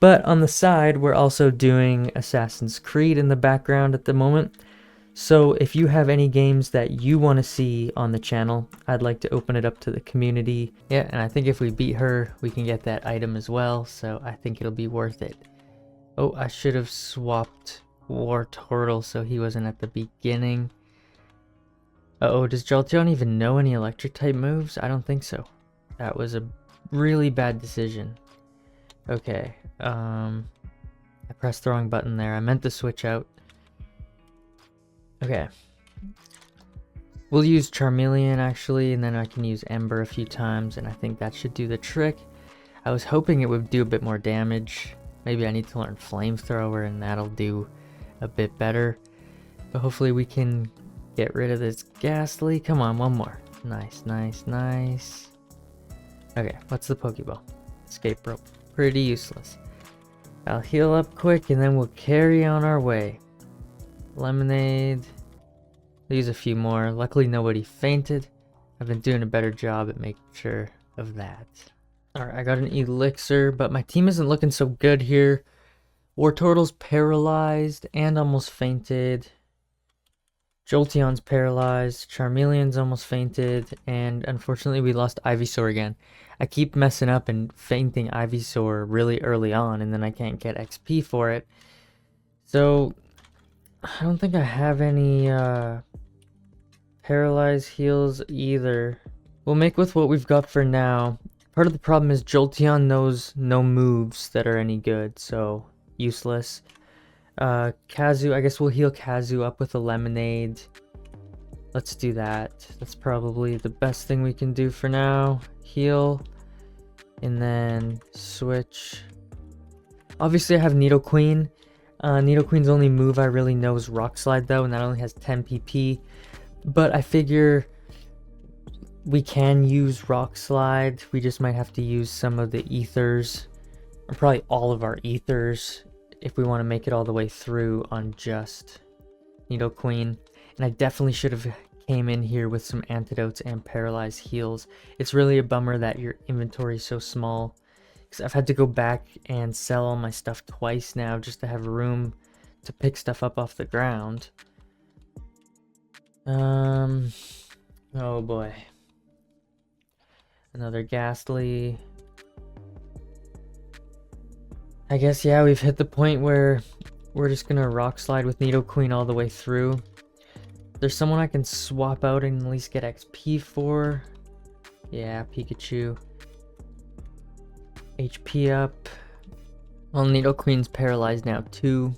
But on the side, we're also doing Assassin's Creed in the background at the moment. So if you have any games that you want to see on the channel, I'd like to open it up to the community. Yeah, and I think if we beat her, we can get that item as well. So I think it'll be worth it. Oh, I should have swapped Wartortle so he wasn't at the beginning. Uh-oh, does Jolteon even know any electric type moves? I don't think so. That was a really bad decision. Okay, I pressed the wrong button there. I meant to switch out. Okay. We'll use Charmeleon actually, and then I can use Ember a few times, and I think that should do the trick. I was hoping it would do a bit more damage. Maybe I need to learn Flamethrower, and that'll do a bit better. But hopefully we can get rid of this Ghastly. Come on, one more. Nice, nice, nice. Okay, what's the Pokeball? Escape Rope. Pretty useless. I'll heal up quick and then we'll carry on our way. Lemonade. I'll use a few more. Luckily nobody fainted. I've been doing a better job at making sure of that. Alright, I got an elixir, but my team isn't looking so good here. Wartortle's paralyzed and almost fainted. Jolteon's paralyzed. Charmeleon's almost fainted. And unfortunately we lost Ivysaur again. I keep messing up and fainting Ivysaur really early on, and then I can't get XP for it. So I don't think I have any paralyzed heals either. We'll make with what we've got for now. Part of the problem is Jolteon knows no moves that are any good, so useless. Kazu, I guess we'll heal Kazu up with a Lemonade. Let's do that. That's probably the best thing we can do for now. Heal. And then switch. Obviously I have Nidoqueen. Nidoqueen's only move I really know is Rock Slide though, and that only has 10 PP. But I figure We can use Rock Slide. We just might have to use some of the ethers, or probably all of our ethers, if we want to make it all the way through on just Nidoqueen. And I definitely should have came in here with some antidotes and paralyzed heals. It's really a bummer that your inventory is so small, because I've had to go back and sell all my stuff twice now just to have room to pick stuff up off the ground. Oh boy. Another Ghastly. I guess, yeah, we've hit the point where we're just gonna Rock Slide with Nidoqueen all the way through. There's someone I can swap out and at least get XP for. Yeah, Pikachu. HP up. Well, Nidoqueen's paralyzed now too.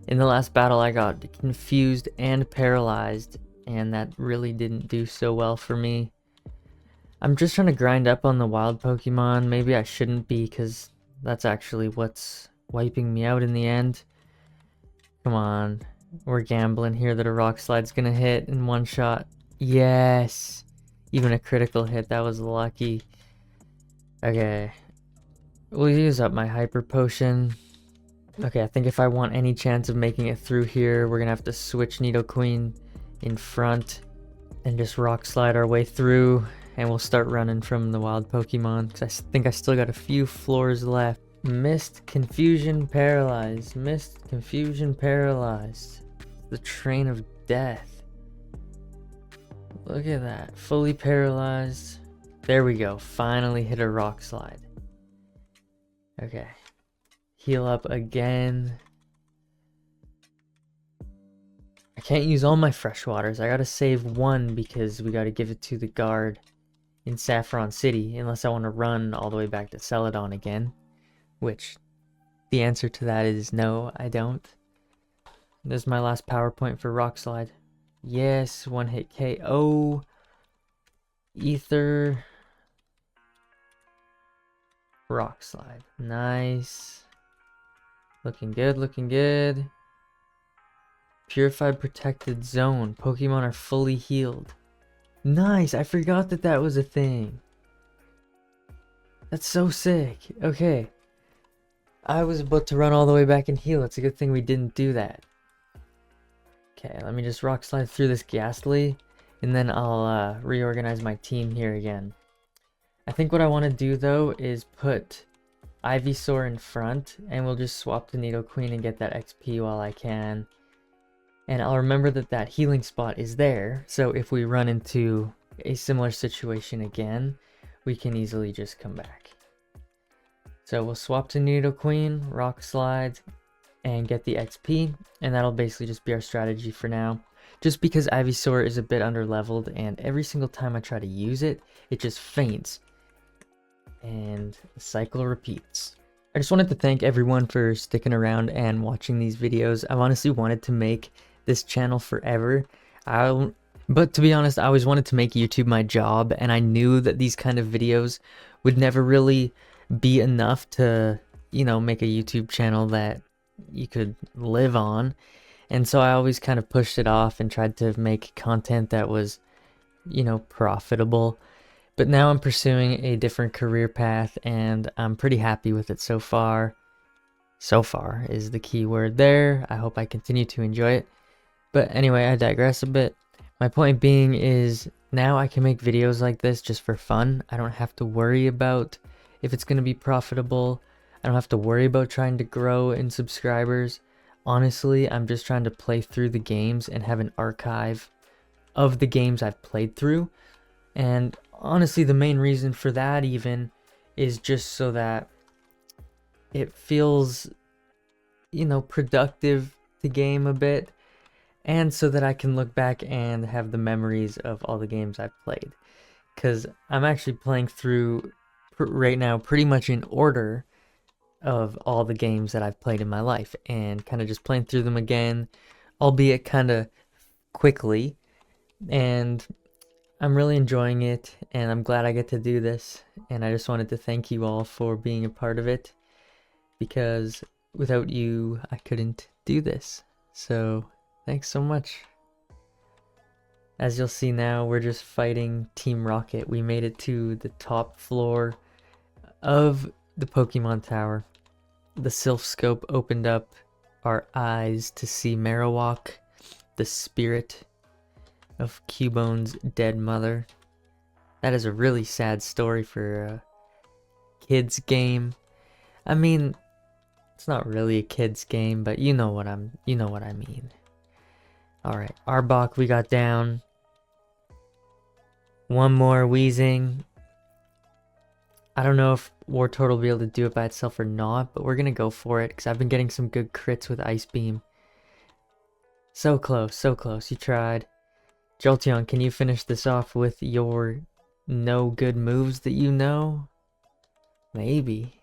In the last battle I got confused and paralyzed, and that really didn't do so well for me. I'm just trying to grind up on the wild Pokemon. Maybe I shouldn't be, because that's actually what's wiping me out in the end. Come on. We're gambling here that a Rock Slide's gonna hit in one shot. Yes! Even a critical hit. That was lucky. Okay. We'll use up my Hyper Potion. Okay, I think if I want any chance of making it through here, we're gonna have to switch Nidoqueen in front and just Rock Slide our way through. And we'll start running from the wild Pokemon, because I think I still got a few floors left. Mist, Confusion, Paralyzed. Mist, Confusion, Paralyzed. The Train of Death. Look at that. Fully paralyzed. There we go. Finally hit a Rock Slide. Okay. Heal up again. I can't use all my fresh waters. I gotta save one because we gotta give it to the guard in Saffron City, unless I want to run all the way back to Celadon again, which the answer to that is no, I don't. This is my last power point for Rock Slide. Yes, one hit KO. Ether. Rock Slide. Nice. Looking good, looking good. Purified Protected Zone. Pokemon are fully healed. Nice, I forgot that that was a thing. That's so sick. Okay. I was about to run all the way back and heal. It's a good thing we didn't do that. Okay, let me just Rock Slide through this Ghastly, and then I'll reorganize my team here again. I think what I want to do though is put Ivysaur in front, and we'll just swap the Nidoqueen and get that XP while I can. And I'll remember that that healing spot is there, so if we run into a similar situation again, we can easily just come back. So we'll swap to Nidoqueen, Rock Slide, and get the XP, and that'll basically just be our strategy for now. Just because Ivysaur is a bit underleveled, and every single time I try to use it, it just faints. And the cycle repeats. I just wanted to thank everyone for sticking around and watching these videos. I've honestly wanted to make this channel forever. But to be honest, I always wanted to make YouTube my job, and I knew that these kind of videos would never really be enough to, you know, make a YouTube channel that you could live on. And so I always kind of pushed it off and tried to make content that was, you know, profitable. But now I'm pursuing a different career path, and I'm pretty happy with it so far. So far is the key word there. I hope I continue to enjoy it. But anyway, I digress a bit. My point being is now I can make videos like this just for fun. I don't have to worry about if it's going to be profitable. I don't have to worry about trying to grow in subscribers. Honestly, I'm just trying to play through the games and have an archive of the games I've played through. And honestly, the main reason for that even is just so that it feels, you know, productive to game a bit. And so that I can look back and have the memories of all the games I've played. Because I'm actually playing through right now pretty much in order of all the games that I've played in my life. And kind of just playing through them again, albeit kind of quickly. And I'm really enjoying it, and I'm glad I get to do this. And I just wanted to thank you all for being a part of it. Because without you, I couldn't do this. So thanks so much. As you'll see now, we're just fighting Team Rocket. We made it to the top floor of the Pokemon Tower. The Sylph Scope opened up our eyes to see Marowak, the spirit of Cubone's dead mother. That is a really sad story for a kid's game. I mean, it's not really a kid's game, but you know what I mean. All right, Arbok we got down. One more Weezing. I don't know if Wartortle will be able to do it by itself or not, but we're gonna go for it because I've been getting some good crits with Ice Beam. So close, so close. You tried. Jolteon, can you finish this off with your no good moves that you know? Maybe.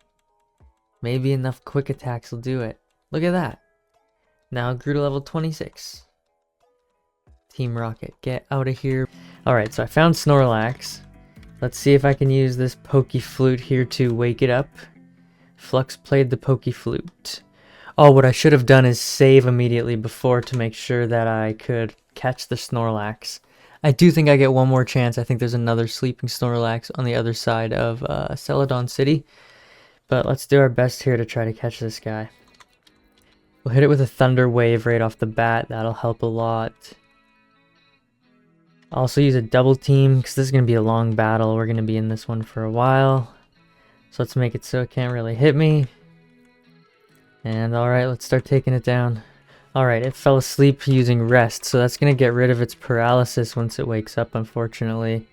Maybe enough quick attacks will do it. Look at that. Now it grew to level 26. Team Rocket, get out of here. Alright, so I found Snorlax. Let's see if I can use this Pokeflute here to wake it up. Flux played the Pokeflute. Oh, what I should have done is save immediately before to make sure that I could catch the Snorlax. I do think I get one more chance. I think there's another sleeping Snorlax on the other side of Celadon City. But let's do our best here to try to catch this guy. We'll hit it with a Thunder Wave right off the bat. That'll help a lot. I'll also use a double team because this is going to be a long battle. We're going to be in this one for a while. So let's make it so it can't really hit me. And alright, let's start taking it down. Alright, it fell asleep using rest, so that's going to get rid of its paralysis once it wakes up, unfortunately.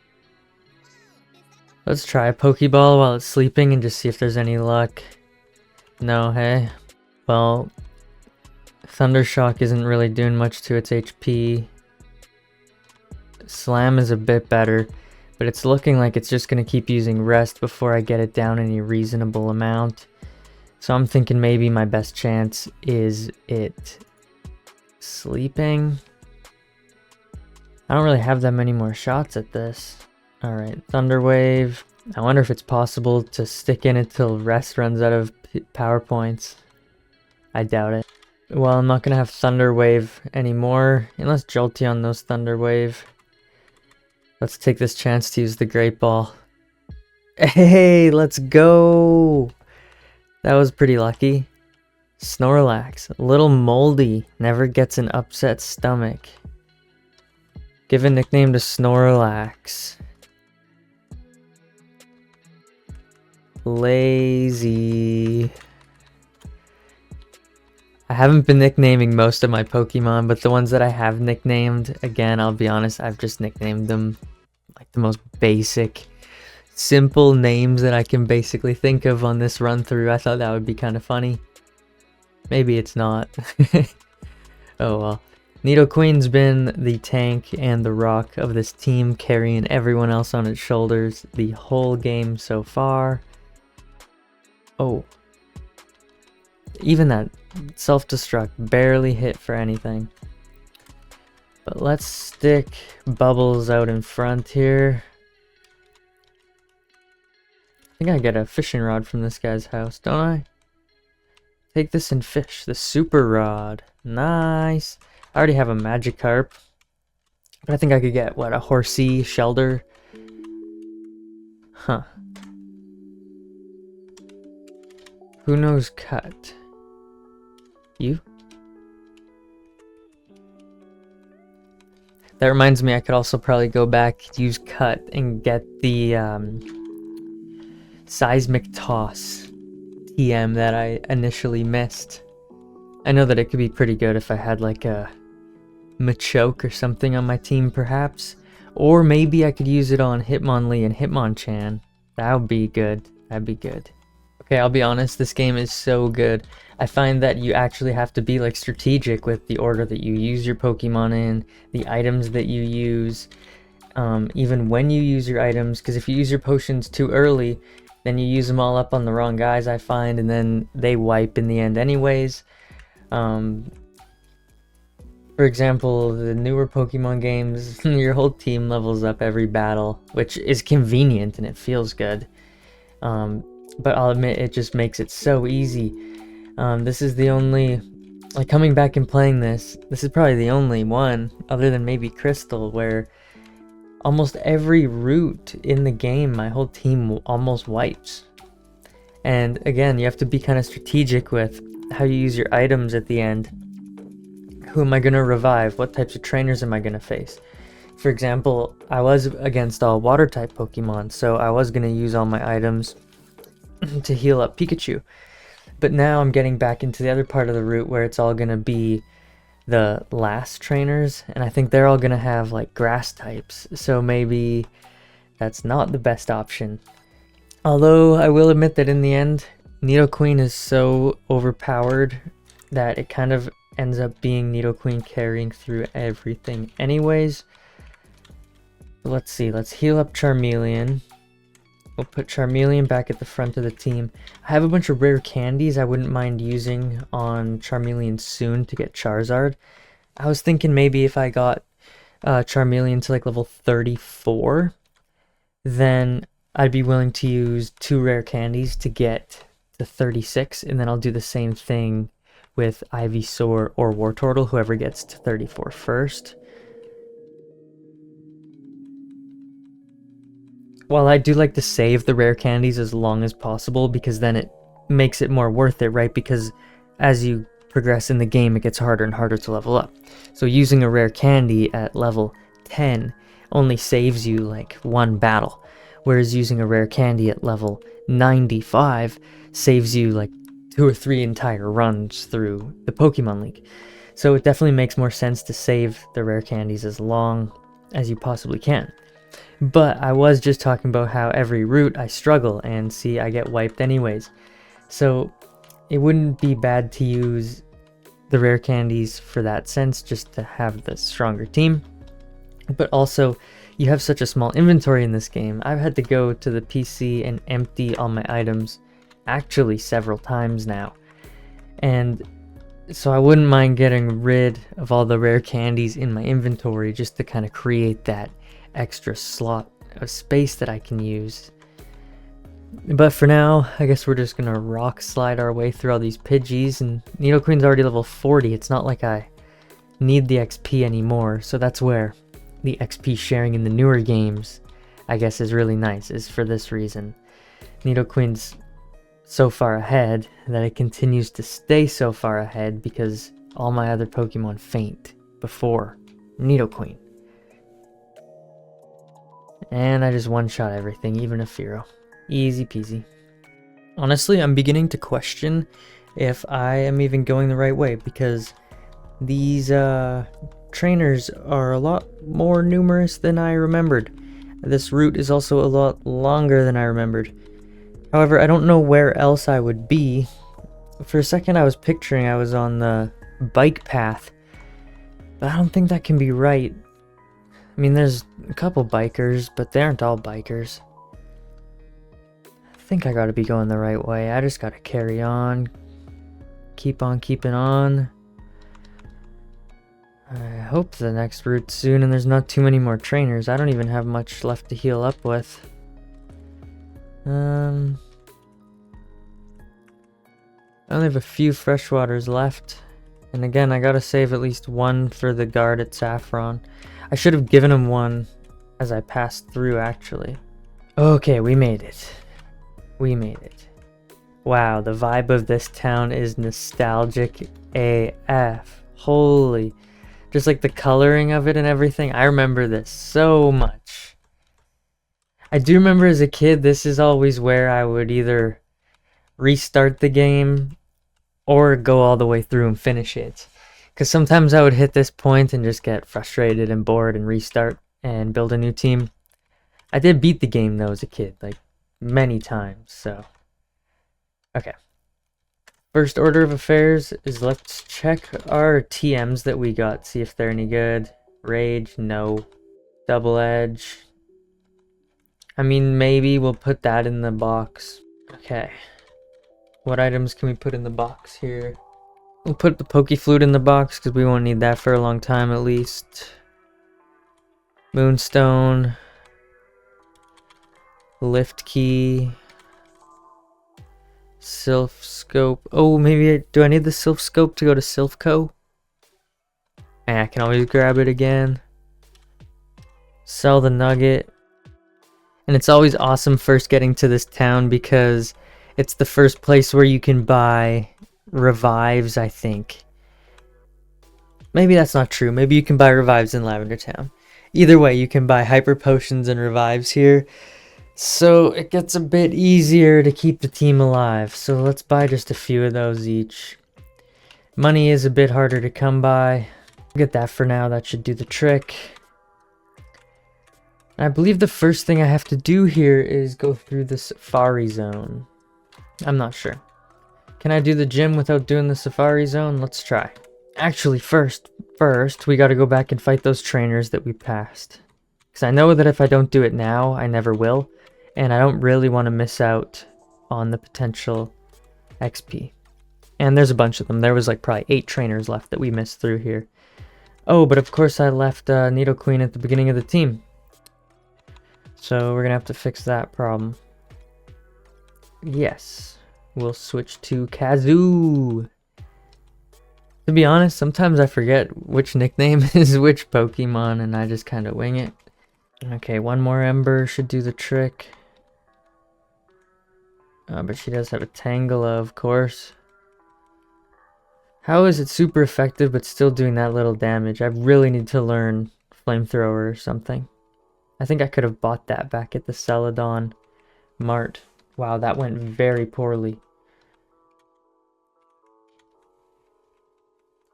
Let's try a Pokeball while it's sleeping and just see if there's any luck. No, hey? Well, Thundershock isn't really doing much to its HP. Slam is a bit better, but it's looking like it's just going to keep using rest before I get it down any reasonable amount. So I'm thinking maybe my best chance is it sleeping. I don't really have that many more shots at this. Alright, Thunder Wave. I wonder if it's possible to stick in it till rest runs out of power points. I doubt it. Well, I'm not going to have Thunder Wave anymore, unless Jolteon knows Thunder Wave. Let's take this chance to use the Great Ball. Hey, let's go! That was pretty lucky. Snorlax, a little moldy, never gets an upset stomach. Give a nickname to Snorlax. Lazy. I haven't been nicknaming most of my Pokemon, but the ones that I have nicknamed, again, I'll be honest, I've just nicknamed them like the most basic, simple names that I can basically think of on this run through. I thought that would be kind of funny. Maybe it's not. Oh well. Nidoqueen's been the tank and the rock of this team, carrying everyone else on its shoulders the whole game so far. Oh. Even that self-destruct barely hit for anything. But let's stick Bubbles out in front here. I think I get a fishing rod from this guy's house, don't I? Take this and fish. The super rod. Nice. I already have a Magikarp. But I think I could get, what, a Horsey Shelter? Huh. Who knows cut? You? That reminds me, I could also probably go back, use cut, and get the Seismic Toss TM that I initially missed. I know that it could be pretty good if I had like a Machoke or something on my team perhaps. Or maybe I could use it on Hitmonlee and Hitmonchan. That would be good. That'd be good. Okay, I'll be honest, this game is so good. I find that you actually have to be like strategic with the order that you use your Pokemon in, the items that you use, even when you use your items, because if you use your potions too early, then you use them all up on the wrong guys, I find, and then they wipe in the end anyways. For example, the newer Pokemon games, your whole team levels up every battle, which is convenient and it feels good. But I'll admit, it just makes it so easy. This is the only Like coming back and playing this is probably the only one, other than maybe Crystal, where almost every route in the game, my whole team almost wipes. And again, you have to be kind of strategic with how you use your items at the end. Who am I going to revive? What types of trainers am I going to face? For example, I was against all water type Pokemon, so I was going to use all my items to heal up Pikachu. But now I'm getting back into the other part of the route where it's all going to be the last trainers, and I think they're all going to have like grass types, so maybe that's not the best option. Although I will admit that in the end, Nidoqueen is so overpowered that it kind of ends up being Nidoqueen carrying through everything anyways. Let's see, let's heal up Charmeleon. We'll put Charmeleon back at the front of the team. I have a bunch of rare candies I wouldn't mind using on Charmeleon soon to get Charizard. I was thinking maybe if I got Charmeleon to like level 34, then I'd be willing to use 2 rare candies to get to 36, and then I'll do the same thing with Ivysaur or Wartortle, whoever gets to 34 first. While I do like to save the rare candies as long as possible, because then it makes it more worth it, right? Because as you progress in the game, it gets harder and harder to level up. So using a rare candy at level 10 only saves you like 1 battle, whereas using a rare candy at level 95 saves you like 2 or 3 entire runs through the Pokemon League. So it definitely makes more sense to save the rare candies as long as you possibly can. But I was just talking about how every route I struggle, and see, I get wiped anyways. So it wouldn't be bad to use the rare candies for that sense, just to have the stronger team. But also, you have such a small inventory in this game. I've had to go to the PC and empty all my items actually several times now. And so I wouldn't mind getting rid of all the rare candies in my inventory just to kind of create that extra slot of space that I can use. But for now, I guess we're just gonna rock slide our way through all these Pidgeys, and Nidoqueen's already level 40. It's not like I need the XP anymore, so that's where the XP sharing in the newer games, I guess, is really nice, is for this reason. Nidoqueen's so far ahead that it continues to stay so far ahead because all my other Pokemon faint before Nidoqueen. And I just one-shot everything, even a Fearow. Easy peasy. Honestly, I'm beginning to question if I am even going the right way, because these trainers are a lot more numerous than I remembered. This route is also a lot longer than I remembered. However, I don't know where else I would be. For a second I was picturing I was on the bike path, but I don't think that can be right. I mean, there's a couple bikers, but they aren't all bikers. I think I gotta be going the right way. I just gotta carry on. Keep on keeping on. I hope the next route's soon and there's not too many more trainers. I don't even have much left to heal up with. I only have a few freshwaters left. And again, I gotta save at least 1 for the guard at Saffron. I should have given him 1 as I passed through, actually. Okay, we made it. We made it. Wow, the vibe of this town is nostalgic AF. Holy. Just like the coloring of it and everything. I remember this so much. I do remember as a kid, this is always where I would either restart the game or go all the way through and finish it. Because sometimes I would hit this point and just get frustrated and bored and restart and build a new team. I did beat the game though as a kid, like many times, so. Okay. First order of affairs is let's check our TMs that we got, see if they're any good. Rage, no. Double Edge. I mean, maybe we'll put that in the box. Okay. What items can we put in the box here? We'll put the Pokeflute in the box because we won't need that for a long time at least. Moonstone. Lift Key. Sylph Scope. Oh, maybe do I need the Sylph Scope to go to Sylphco? And I can always grab it again. Sell the nugget. And it's always awesome first getting to this town because it's the first place where you can buy revives, I think. Maybe that's not true. Maybe you can buy revives in Lavender Town. Either way, you can buy hyper potions and revives here. So it gets a bit easier to keep the team alive. So let's buy just a few of those each. Money is a bit harder to come by. Get that for now. That should do the trick. I believe the first thing I have to do here is go through the safari zone. I'm not sure. Can I do the gym without doing the safari zone? Let's try. Actually, first, we got to go back and fight those trainers that we passed. Because I know that if I don't do it now, I never will. And I don't really want to miss out on the potential XP. And there's a bunch of them. There was like probably 8 trainers left that we missed through here. Oh, but of course I left Needle Queen at the beginning of the team. So we're going to have to fix that problem. Yes. We'll switch to Kazoo. To be honest, sometimes I forget which nickname is which Pokemon and I just kind of wing it. Okay, one more Ember should do the trick. But she does have a Tangela, of course. How is it super effective but still doing that little damage? I really need to learn Flamethrower or something. I think I could have bought that back at the Celadon Mart. Wow, that went very poorly.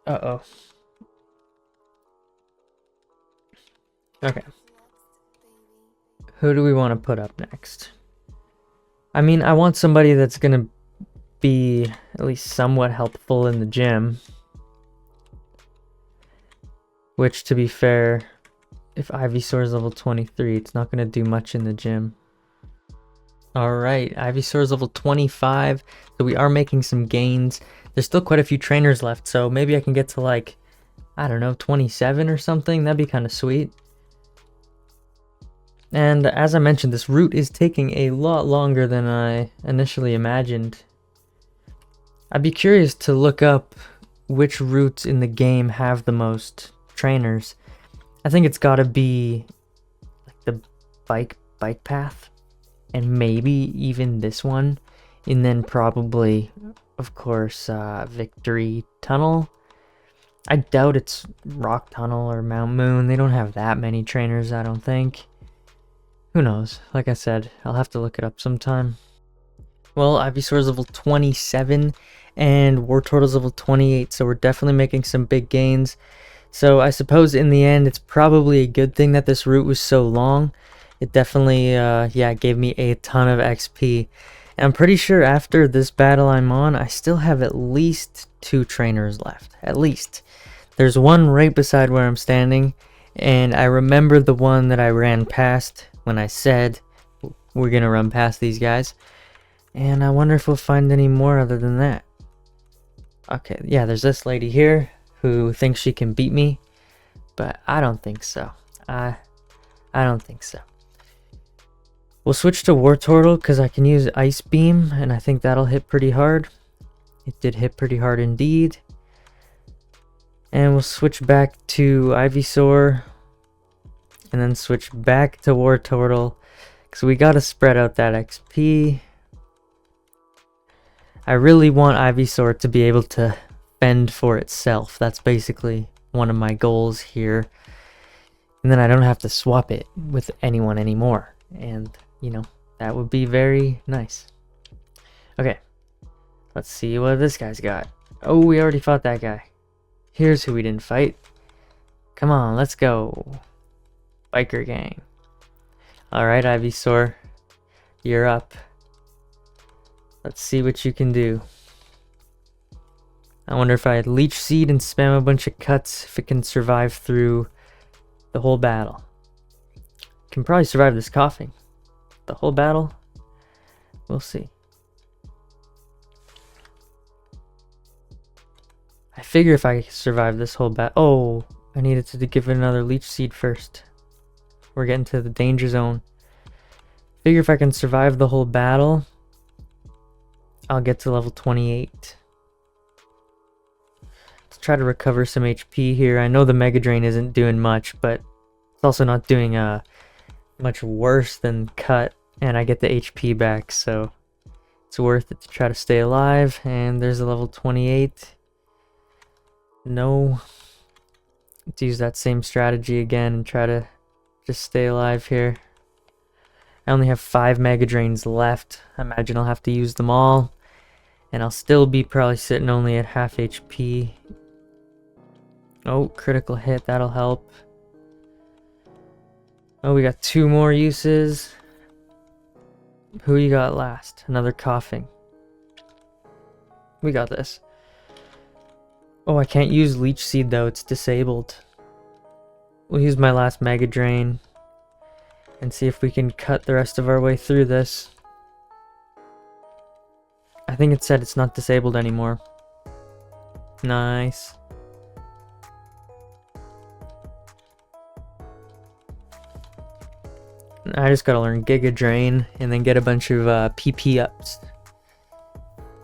Uh-oh. Okay. Who do we want to put up next? I mean, I want somebody that's going to be at least somewhat helpful in the gym. Which, to be fair, if Ivysaur is level 23, it's not going to do much in the gym. Alright, Ivysaur is level 25, so we are making some gains. There's still quite a few trainers left, so maybe I can get to like, I don't know, 27 or something. That'd be kind of sweet. And as I mentioned, this route is taking a lot longer than I initially imagined. I'd be curious to look up which routes in the game have the most trainers. I think it's gotta be like the bike path, and maybe even this one, and then probably, of course, Victory Tunnel. I doubt it's Rock Tunnel or Mount Moon. They don't have that many trainers, I don't think. Who knows? Like I said, I'll have to look it up sometime. Well, Ivysaur's level 27 and Wartortle's level 28, so we're definitely making some big gains. So I suppose in the end, it's probably a good thing that this route was so long. It definitely, gave me a ton of XP. And I'm pretty sure after this battle I'm on, I still have at least 2 trainers left. At least. There's one right beside where I'm standing, and I remember the one that I ran past when I said we're gonna run past these guys. And I wonder if we'll find any more other than that. Okay, yeah, there's this lady here who thinks she can beat me, but I don't think so. I don't think so. We'll switch to Wartortle because I can use Ice Beam, and I think that'll hit pretty hard. It did hit pretty hard indeed. And we'll switch back to Ivysaur, and then switch back to Wartortle, because we gotta spread out that XP. I really want Ivysaur to be able to fend for itself. That's basically one of my goals here. And then I don't have to swap it with anyone anymore. And, you know, that would be very nice. Okay, let's see what this guy's got. Oh, we already fought that guy. Here's who we didn't fight. Come on, let's go. Biker gang. Alright, Ivysaur. You're up. Let's see what you can do. I wonder if I had Leech Seed and spam a bunch of cuts, if it can survive through the whole battle. Can probably survive this coughing. The whole battle? We'll see. I figure if I survive this whole battle... Oh, I needed to give it another Leech Seed first. We're getting to the danger zone. Figure if I can survive the whole battle, I'll get to level 28. Let's try to recover some HP here. I know the Mega Drain isn't doing much, but it's also not doing much worse than Cut, and I get the HP back, so it's worth it to try to stay alive. And there's a level 28. No. Let's use that same strategy again and try to just stay alive here. I only have 5 Mega Drains left. I imagine I'll have to use them all. And I'll still be probably sitting only at half HP. Oh, critical hit, that'll help. Oh, we got 2 more uses. Who you got last? Another coughing. We got this. Oh, I can't use Leech Seed though, it's disabled. We'll use my last Mega Drain and see if we can cut the rest of our way through this. I think it said it's not disabled anymore. Nice. I just gotta learn Giga Drain and then get a bunch of PP ups.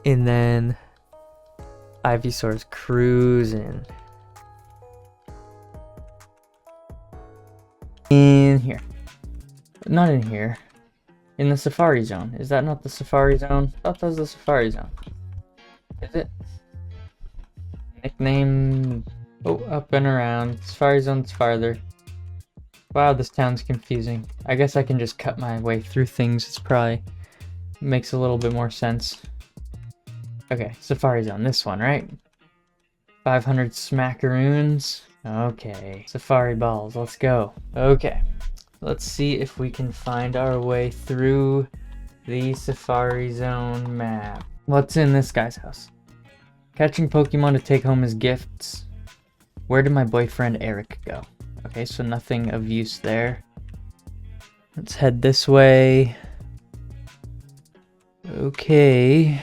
And then Ivysaur's cruising. In here. Not in here. In the Safari Zone. Is that not the Safari Zone? I thought that was the Safari Zone. Is it? Nickname... Oh, up and around. Safari Zone's farther. Wow, this town's confusing. I guess I can just cut my way through things. It's probably... makes a little bit more sense. Okay, Safari Zone. This one, right? 500 smackaroons. Okay. Safari balls. Let's go. Okay. Let's see if we can find our way through the Safari Zone map. What's in this guy's house? Catching Pokemon to take home as gifts. Where did my boyfriend Eric go? Okay, so nothing of use there. Let's head this way. Okay.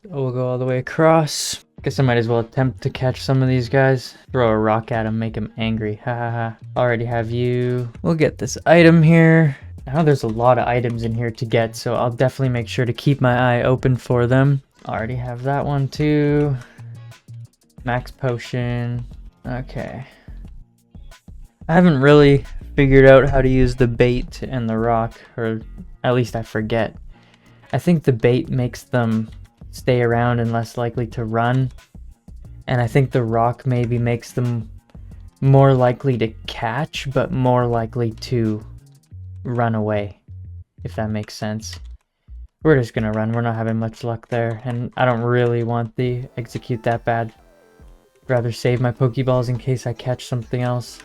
We'll go all the way across. Guess I might as well attempt to catch some of these guys. Throw a rock at them, make them angry. Ha ha ha. Already have you. We'll get this item here. Now there's a lot of items in here to get, so I'll definitely make sure to keep my eye open for them. Already have that one too. Max potion. Okay. I haven't really figured out how to use the bait and the rock, or at least I forget. I think the bait makes them stay around and less likely to run, and I think the rock maybe makes them more likely to catch but more likely to run away, if that makes sense. We're just gonna run. We're not having much luck there, and I don't really want the execute that bad. I'd rather save my Pokeballs in case I catch something else.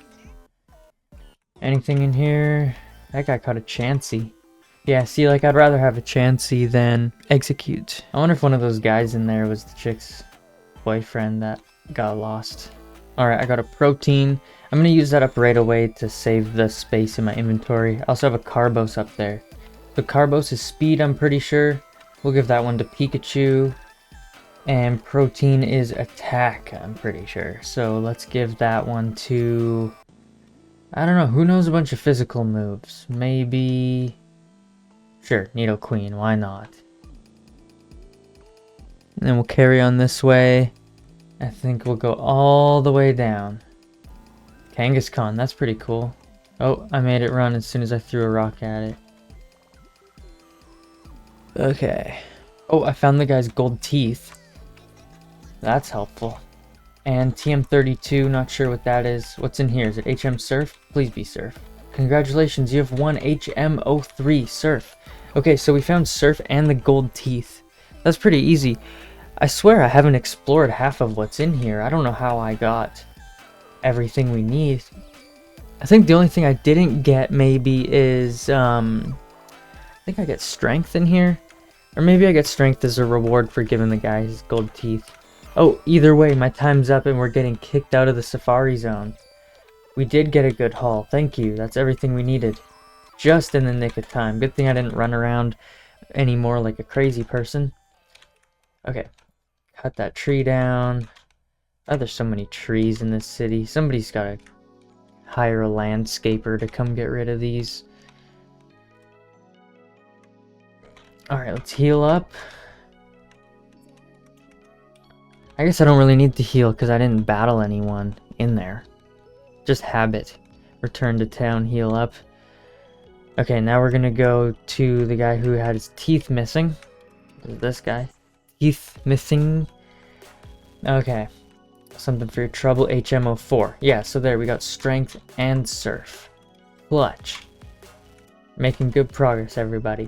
Anything in here? That guy caught a Chansey. Yeah, see, like, I'd rather have a Chansey than execute. I wonder if one of those guys in there was the chick's boyfriend that got lost. Alright, I got a protein. I'm gonna use that up right away to save the space in my inventory. I also have a Carbos up there. So Carbos is speed, I'm pretty sure. We'll give that one to Pikachu. And protein is attack, I'm pretty sure. So let's give that one to... I don't know, who knows a bunch of physical moves? Maybe... Sure, Nidoqueen, why not? And then we'll carry on this way. I think we'll go all the way down. Kangaskhan, that's pretty cool. Oh, I made it run as soon as I threw a rock at it. Okay. Oh, I found the guy's gold teeth. That's helpful. And TM32, not sure what that is. What's in here? Is it HM Surf? Please be Surf. Congratulations, you have won HM03 Surf. Okay, so we found Surf and the gold teeth. That's pretty easy. I swear I haven't explored half of what's in here. I don't know how I got everything we need. I think the only thing I didn't get maybe is, I think I get strength in here. Or maybe I get strength as a reward for giving the guy his gold teeth. Oh, either way, my time's up and we're getting kicked out of the Safari Zone. We did get a good haul. Thank you. That's everything we needed. Just in the nick of time. Good thing I didn't run around anymore like a crazy person. Okay. Cut that tree down. Oh, there's so many trees in this city. Somebody's got to hire a landscaper to come get rid of these. Alright, let's heal up. I guess I don't really need to heal because I didn't battle anyone in there. Just habit. Return to town, heal up. Okay, now we're gonna go to the guy who had his teeth missing. This guy. Teeth missing. Okay. Something for your trouble, HMO4. Yeah, so there, we got strength and surf. Clutch. Making good progress, everybody.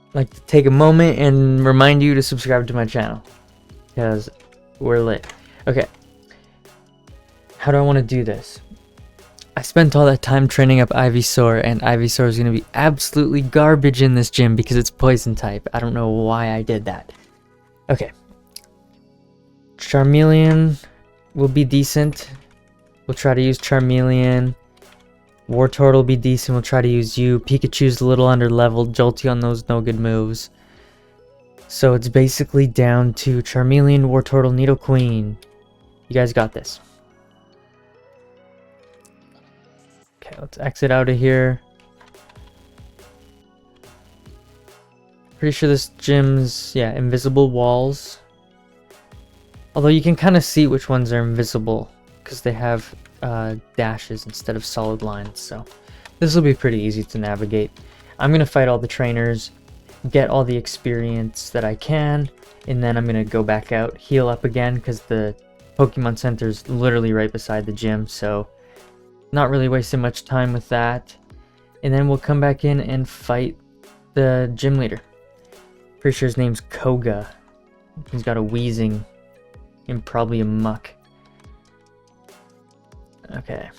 I'd like to take a moment and remind you to subscribe to my channel, because we're lit. Okay. How do I want to do this? I spent all that time training up Ivysaur, and Ivysaur is going to be absolutely garbage in this gym because it's poison type. I don't know why I did that. Okay. Charmeleon will be decent. We'll try to use Charmeleon. Wartortle will be decent. We'll try to use you. Pikachu's a little under leveled. Jolteon, those no good moves. So it's basically down to Charmeleon, Wartortle, Nidoqueen. You guys got this. Okay, let's exit out of here. Pretty sure this gym's, yeah, invisible walls. Although you can kind of see which ones are invisible because they have dashes instead of solid lines. So this will be pretty easy to navigate. I'm going to fight all the trainers, get all the experience that I can, and then I'm going to go back out, heal up again because the Pokemon Center is literally right beside the gym. So not really wasting much time with that. And then we'll come back in and fight the gym leader. Pretty sure his name's Koga. He's got a wheezing and probably a muck. Okay.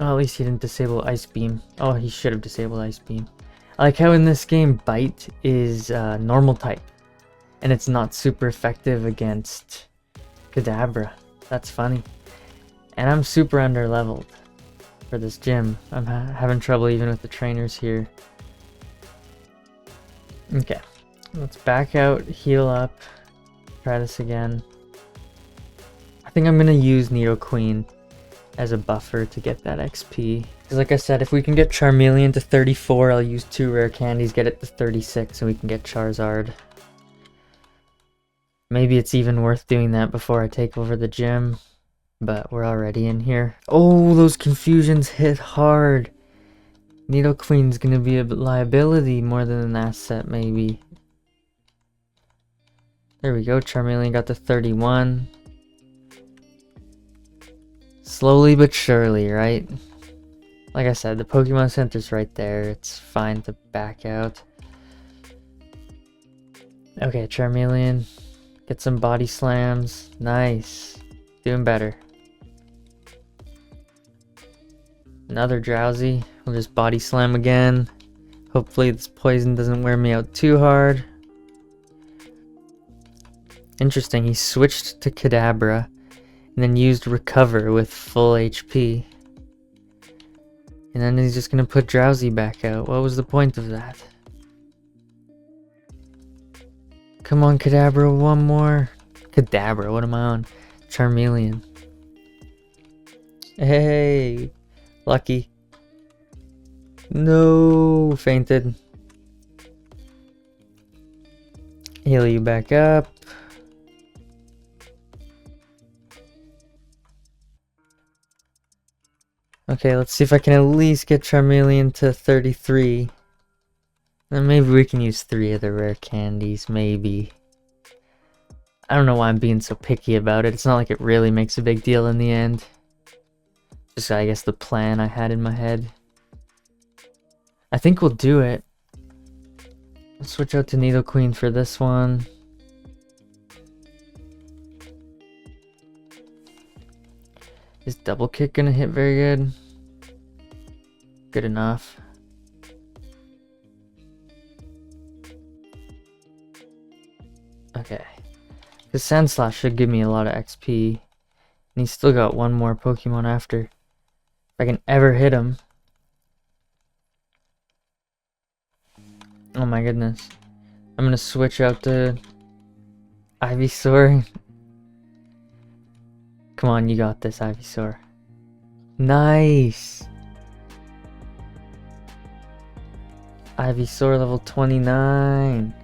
Oh, at least he didn't disable Ice Beam. Oh, he should have disabled Ice Beam. I like how in this game Bite is normal type. And it's not super effective against Kadabra. That's funny. And I'm super under leveled for this gym. I'm having trouble even with the trainers here. Okay. Let's back out, heal up. Try this again. I think I'm gonna use Nidoqueen as a buffer to get that XP. Because like I said, if we can get Charmeleon to 34, I'll use 2 rare candies, get it to 36, and we can get Charizard. Maybe it's even worth doing that before I take over the gym. But we're already in here. Oh, those confusions hit hard. Nidoqueen's gonna be a liability more than an asset, maybe. There we go, Charmeleon got to 31. Slowly but surely, right? Like I said, the Pokemon Center's right there. It's fine to back out. Okay, Charmeleon. Get some body slams. Nice. Doing better. Another Drowsy. We'll just body slam again. Hopefully this poison doesn't wear me out too hard. Interesting, he switched to Kadabra and then used Recover with full HP. And then he's just gonna put Drowsy back out. What was the point of that? Come on, Kadabra, one more. Kadabra, what am I on? Charmeleon. Hey, lucky. No, fainted. Heal you back up. Okay, let's see if I can at least get Charmeleon to 33. Then maybe we can use 3 of the rare candies, maybe. I don't know why I'm being so picky about it. It's not like it really makes a big deal in the end. Just, I guess, the plan I had in my head. I think we'll do it. Let's switch out to Nidoqueen for this one. Is double kick gonna hit very good? Good enough. Okay. The Sand Slash should give me a lot of XP. And he's still got one more Pokemon after. If I can ever hit him. Oh my goodness. I'm gonna switch out to Ivysaur. Come on, you got this, Ivysaur. Nice! Ivysaur level 29.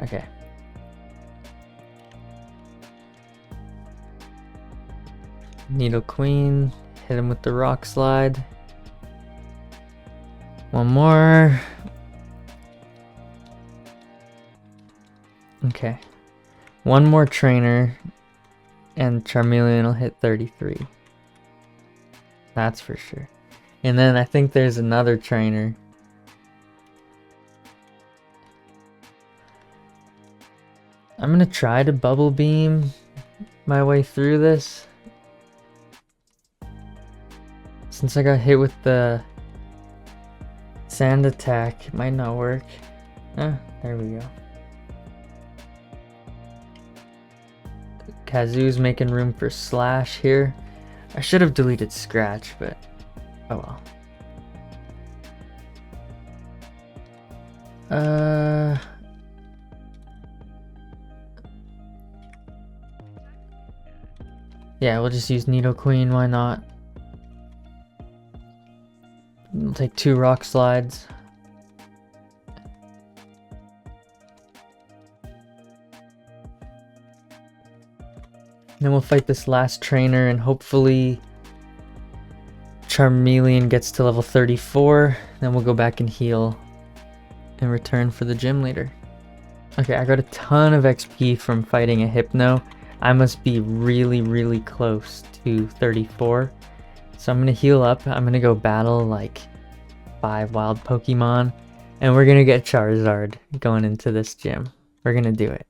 Okay. Nidoqueen. Hit him with the rock slide. One more. Okay. One more trainer. And Charmeleon will hit 33. That's for sure. And then I think there's another trainer. I'm gonna try to bubble beam my way through this. Since I got hit with the sand attack, it might not work. Ah, there we go. Kazoo's making room for Slash here. I should have deleted Scratch, but oh well. Yeah, we'll just use Nidoqueen, why not? We'll take 2 rock slides. Then we'll fight this last trainer and hopefully Charmeleon gets to level 34. Then we'll go back and heal in return for the gym leader. Okay, I got a ton of XP from fighting a Hypno. I must be really, really close to 34. So I'm gonna heal up. I'm gonna go battle like 5 wild Pokemon. And we're gonna get Charizard going into this gym. We're gonna do it.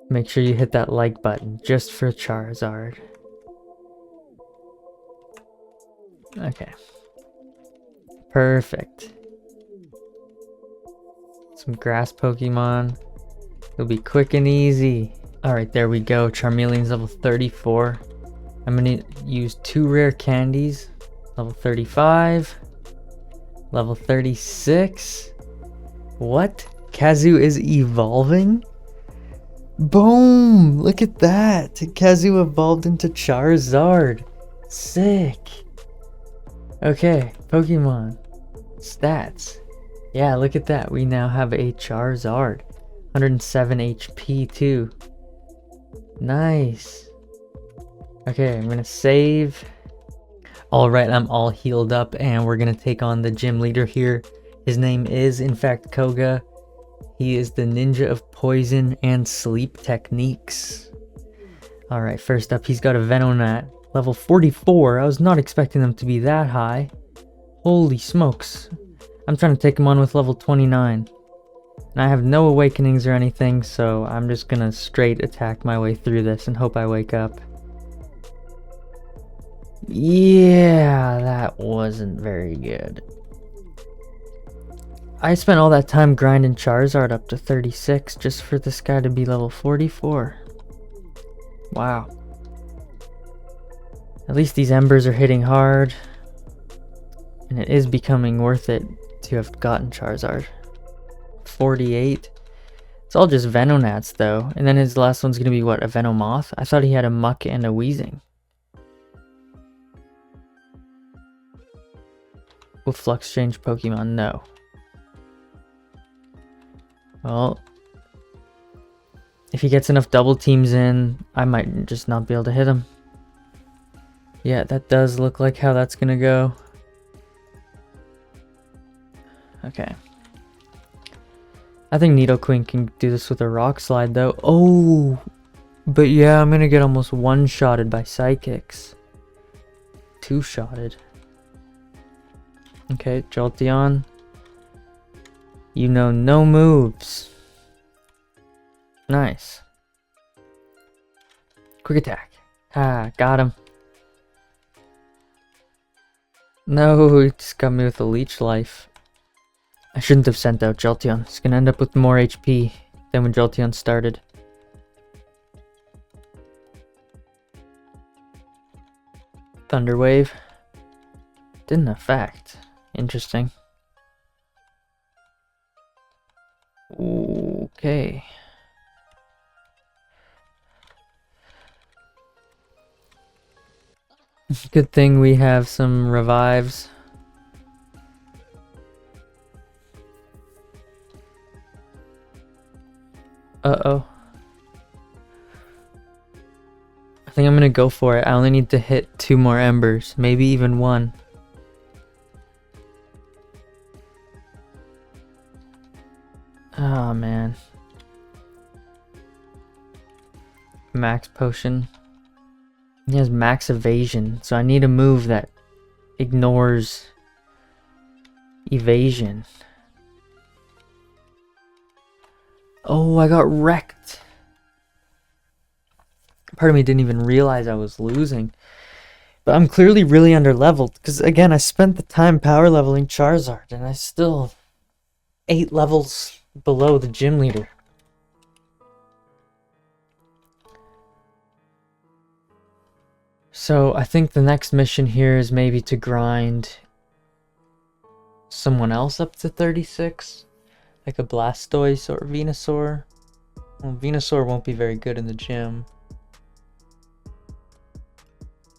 Make sure you hit that like button just for Charizard. Okay. Perfect. Some grass Pokemon. It'll be quick and easy. Alright, there we go. Charmeleon's level 34. I'm gonna use 2 rare candies. Level 35. Level 36. What? Kazoo is evolving? Boom! Look at that! Kazoo evolved into Charizard. Sick! Okay, Pokemon. Stats. Yeah, look at that. We now have a Charizard. 107 HP too. Nice. Okay, I'm gonna save. Alright, I'm all healed up and we're gonna take on the gym leader here. His name is, in fact, Koga. He is the ninja of poison and sleep techniques. Alright, first up, he's got a Venonat. Level 44. I was not expecting them to be that high. Holy smokes. I'm trying to take him on with level 29. And I have no awakenings or anything, so I'm just gonna straight attack my way through this and hope I wake up. Yeah, that wasn't very good. I spent all that time grinding Charizard up to 36 just for this guy to be level 44. Wow. At least these embers are hitting hard. And it is becoming worth it to have gotten Charizard. 48. It's all just Venonats though. And then his last one's gonna be what, a Venomoth? I thought he had a Muck and a Weezing. Will Flux change Pokemon? No. Well, if he gets enough double teams in, I might just not be able to hit him. Yeah, that does look like how that's gonna go. Okay. I think Nidoqueen can do this with a rock slide though. Oh! But yeah, I'm gonna get almost one-shotted by Psychics. Two-shotted. Okay, Jolteon. You know no moves. Nice. Quick attack. Ah, got him. No, he just got me with a leech life. I shouldn't have sent out Jolteon. It's gonna end up with more HP than when Jolteon started. Thunder Wave. Didn't affect. Interesting. Okay. Good thing we have some revives. Uh-oh. I think I'm gonna go for it. I only need to hit 2 more embers, maybe even 1. Oh man. Max potion. He has max evasion, so I need a move that ignores evasion. Oh, I got wrecked. Part of me didn't even realize I was losing. But I'm clearly really underleveled, because again, I spent the time power leveling Charizard, and I still 8 levels below the gym leader. So I think the next mission here is maybe to grind someone else up to 36. Like a Blastoise or Venusaur. Well, Venusaur won't be very good in the gym.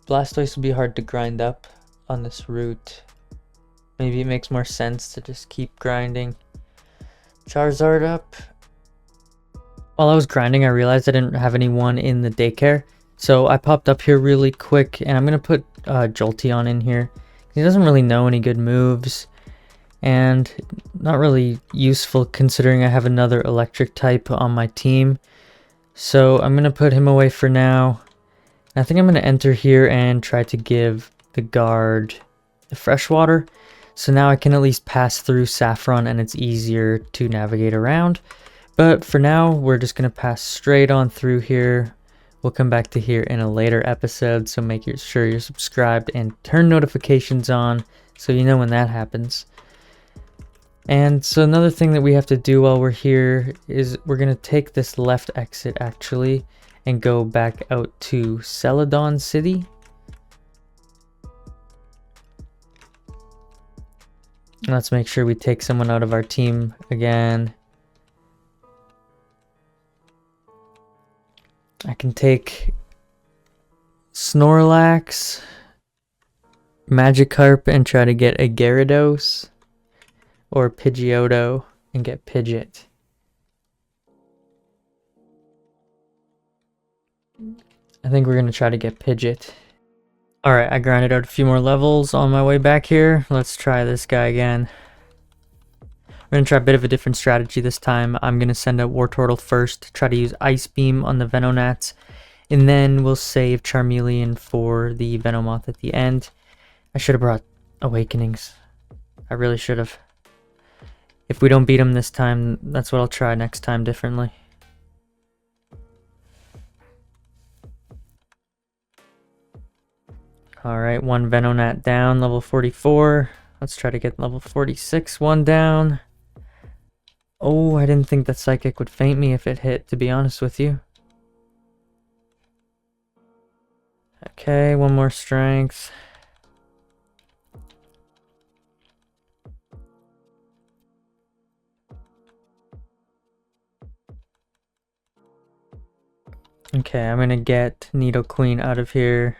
Blastoise will be hard to grind up on this route. Maybe it makes more sense to just keep grinding Charizard up. While I was grinding, I realized I didn't have anyone in the daycare. So I popped up here really quick, and I'm going to put Jolteon in here. He doesn't really know any good moves, and not really useful considering I have another electric type on my team. So I'm going to put him away for now. I think I'm going to enter here and try to give the guard the fresh water. So now I can at least pass through Saffron and it's easier to navigate around. But for now, we're just going to pass straight on through here. We'll come back to here in a later episode, so make sure you're subscribed and turn notifications on so you know when that happens. And so another thing that we have to do while we're here is we're going to take this left exit actually and go back out to Celadon City. Let's make sure we take someone out of our team again. I can take Snorlax, Magikarp, and try to get a Gyarados, or Pidgeotto and get Pidgeot. I think we're going to try to get Pidgeot. Alright, I grinded out a few more levels on my way back here. Let's try this guy again. We're going to try a bit of a different strategy this time. I'm going to send out Wartortle first, try to use Ice Beam on the Venonats, and then we'll save Charmeleon for the Venomoth at the end. I should have brought Awakenings. I really should have. If we don't beat him this time, that's what I'll try next time differently. Alright, 1 Venonat down, level 44. Let's try to get level 46 one down. Oh, I didn't think that Psychic would faint me if it hit, to be honest with you. Okay, 1 more Strength. Okay, I'm gonna get Nidoqueen out of here.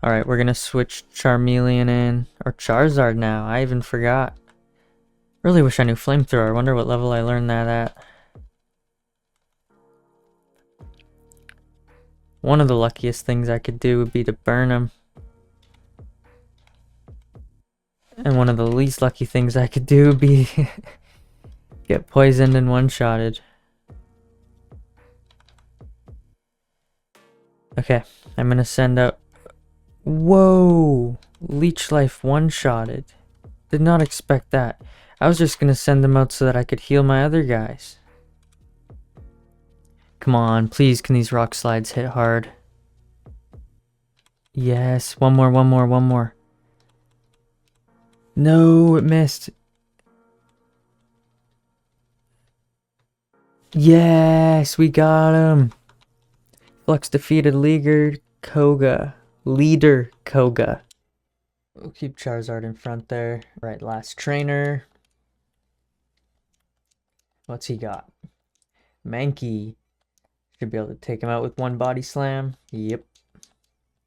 Alright, we're gonna switch Charmeleon in, or Charizard now, I even forgot. Really wish I knew Flamethrower, I wonder what level I learned that at. One of the luckiest things I could do would be to burn him. And one of the least lucky things I could do would be get poisoned and one-shotted. Okay, I'm gonna send out... Whoa! Leech Life one-shotted. Did not expect that. I was just gonna send them out so that I could heal my other guys. Come on, please, can these rock slides hit hard? Yes, one more. No, it missed. Yes, we got him. Flux defeated Leader Koga. We'll keep Charizard in front there. Right, last trainer. What's he got? Mankey. Should be able to take him out with one body slam. Yep.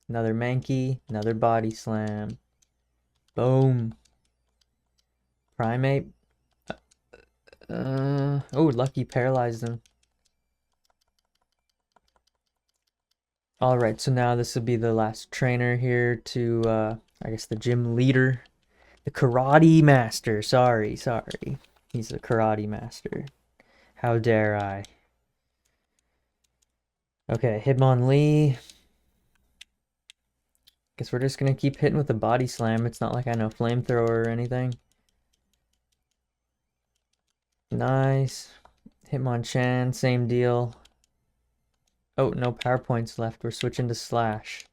Another Mankey, another body slam. Boom. Primate. Oh, Lucky paralyzed him. Alright, so now this will be the last trainer here to, I guess the gym leader. The karate master. Sorry. He's the karate master. How dare I? Okay, Hitmonlee. Guess we're just gonna keep hitting with the body slam. It's not like I know flamethrower or anything. Nice. Hitmonchan, same deal. Oh, no power points left. We're switching to Slash.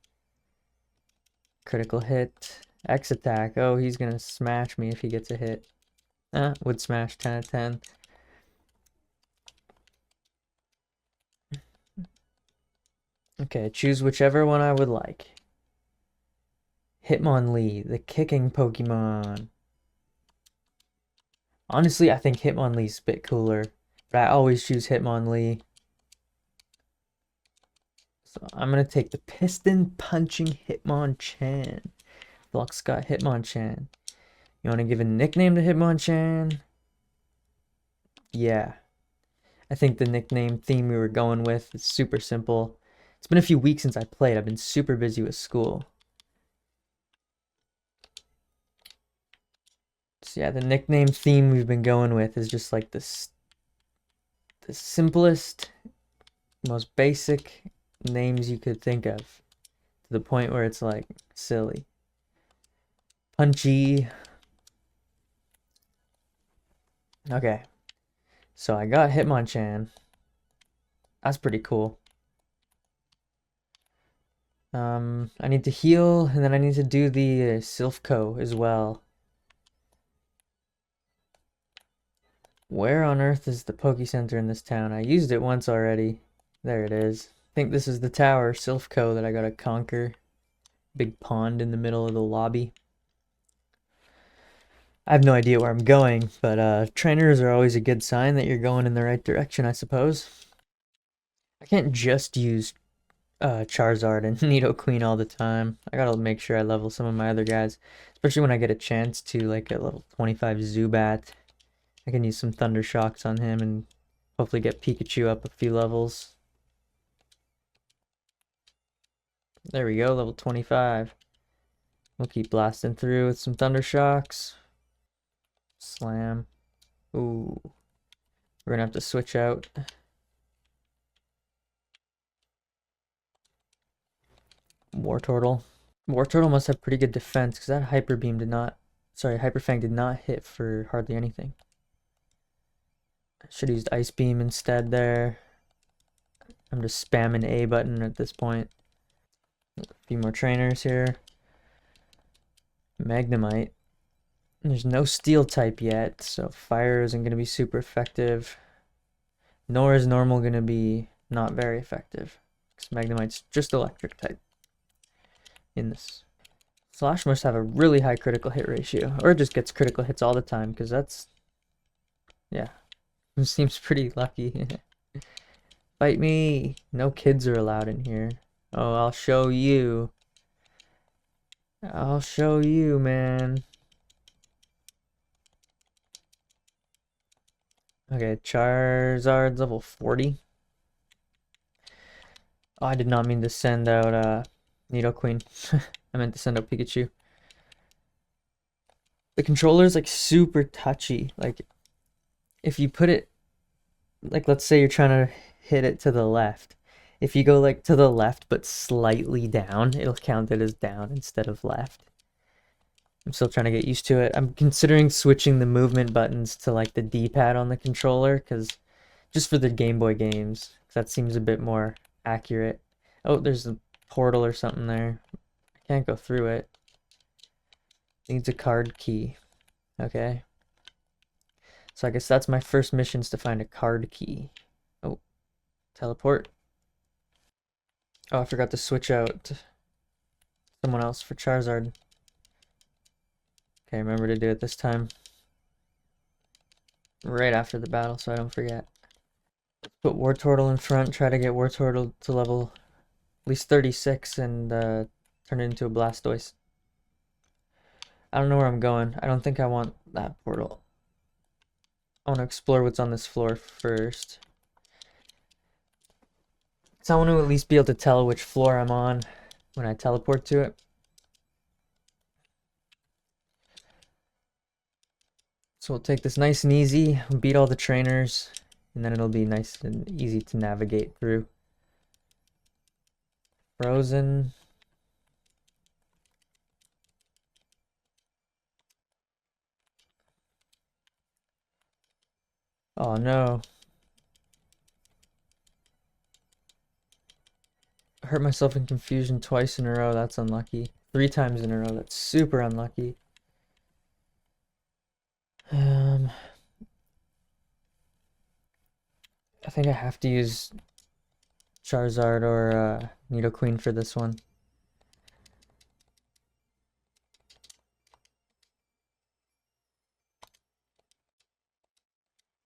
Critical hit. X attack. Oh, he's gonna smash me if he gets a hit. Would smash 10 out of 10. Okay, choose whichever one I would like. Hitmonlee, the kicking Pokemon. Honestly, I think Hitmonlee's a bit cooler, but I always choose Hitmonlee. So I'm gonna take the piston punching Hitmonchan. Flux got Hitmonchan. You want to give a nickname to Hitmonchan? Yeah. I think the nickname theme we were going with is super simple. It's been a few weeks since I played. I've been super busy with school. So yeah, the nickname theme we've been going with is just like this, the simplest, most basic names you could think of, to the point where it's like silly. Punchy. Okay, so I got Hitmonchan. That's pretty cool. I need to heal, and then I need to do the Silphco as well. Where on earth is the Poke Center in this town? I used it once already. There it is. I think this is the tower, Silphco, that I gotta conquer. Big pond in the middle of the lobby. I have no idea where I'm going, but trainers are always a good sign that you're going in the right direction, I suppose. I can't just use Charizard and Nidoqueen all the time. I gotta make sure I level some of my other guys, especially when I get a chance to, like at level 25 Zubat. I can use some Thunder Shocks on him and hopefully get Pikachu up a few levels. There we go, level 25. We'll keep blasting through with some Thunder Shocks. Slam. Ooh. We're gonna have to switch out. Wartortle. Wartortle must have pretty good defense because that Hyper Beam did not. Sorry, Hyper Fang did not hit for hardly anything. Should have used Ice Beam instead there. I'm just spamming A button at this point. A few more trainers here. Magnemite. There's no Steel type yet, so Fire isn't going to be super effective. Nor is Normal going to be not very effective, because Magnemite's just Electric type in this. Slash must have a really high critical hit ratio, or it just gets critical hits all the time, because that's, yeah, it seems pretty lucky. Fight me! No kids are allowed in here. Oh, I'll show you. I'll show you, man. Okay, Charizard's level 40. Oh, I did not mean to send out Nidoqueen. I meant to send out Pikachu. The controller's like super touchy. Like if you put it, like let's say you're trying to hit it to the left. If you go like to the left but slightly down, it'll count it as down instead of left. I'm still trying to get used to it. I'm considering switching the movement buttons to like the D-pad on the controller, because just for the Game Boy games, that seems a bit more accurate. Oh, there's a portal or something there. I can't go through it. Needs a card key. Okay. So I guess that's my first mission, is to find a card key. Oh, teleport. Oh, I forgot to switch out someone else for Charizard. Okay, remember to do it this time. Right after the battle, so I don't forget. Put Wartortle in front, try to get Wartortle to level at least 36 and turn it into a Blastoise. I don't know where I'm going. I don't think I want that portal. I want to explore what's on this floor first. So I want to at least be able to tell which floor I'm on when I teleport to it. So we'll take this nice and easy, beat all the trainers, and then it'll be nice and easy to navigate through. Frozen. Oh no. I hurt myself in confusion twice in a row. That's unlucky. 3 times in a row. That's super unlucky. I think I have to use Charizard or Nidoqueen for this one.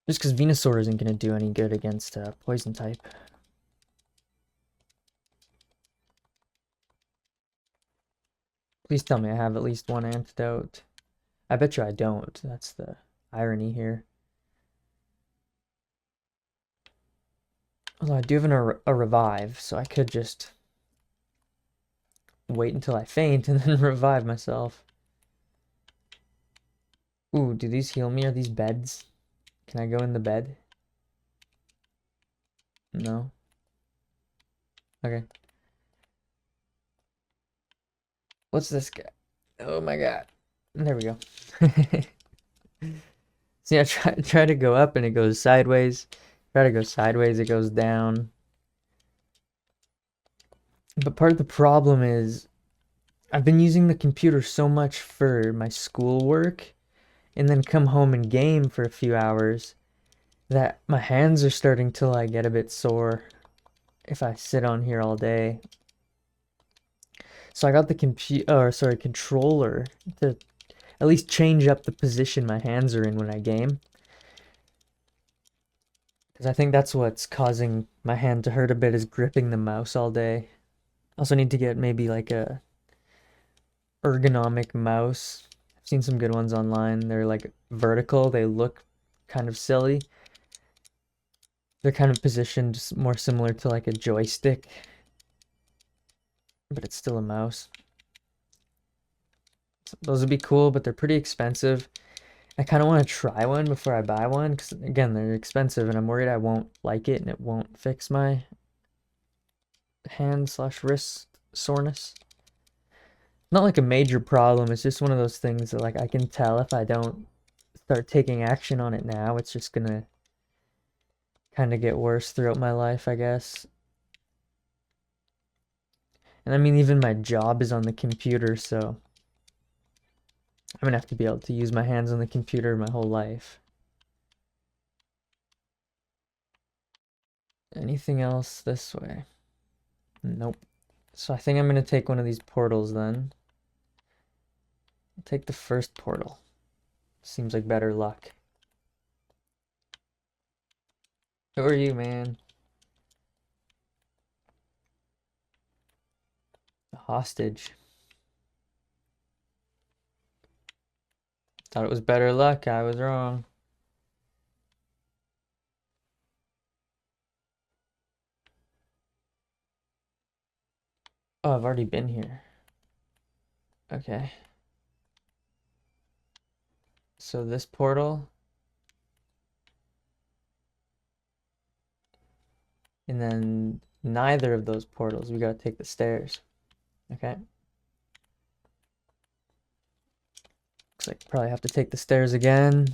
Just because Venusaur isn't going to do any good against Poison type. Please tell me I have at least one antidote. I bet you I don't. That's the irony here. Although I do have a revive, so I could just wait until I faint and then revive myself. Ooh, do these heal me? Are these beds? Can I go in the bed? No. Okay. What's this guy? Oh my god. There we go. See, I try to go up and it goes sideways. Try to go sideways, it goes down. But part of the problem is I've been using the computer so much for my schoolwork and then come home and game for a few hours that my hands are starting to like get a bit sore if I sit on here all day. So I got the controller to at least change up the position my hands are in when I game. Because I think that's what's causing my hand to hurt a bit, is gripping the mouse all day. Also need to get maybe like a ergonomic mouse. I've seen some good ones online. They're like vertical. They look kind of silly. They're kind of positioned more similar to like a joystick, but it's still a mouse. So those would be cool, but they're pretty expensive. I kind of want to try one before I buy one, because again, they're expensive and I'm worried I won't like it and it won't fix my hand/wrist soreness. Not like a major problem, it's just one of those things that like I can tell if I don't start taking action on it now, it's just gonna kind of get worse throughout my life, I guess. And I mean, even my job is on the computer, so I'm gonna have to be able to use my hands on the computer my whole life. Anything else this way? Nope. So I think I'm gonna take one of these portals then. I'll take the first portal. Seems like better luck. Who are you, man? A hostage. Thought it was better luck. I was wrong. Oh, I've already been here. Okay. So this portal. And then neither of those portals. We gotta take the stairs. Okay. Looks like probably have to take the stairs again.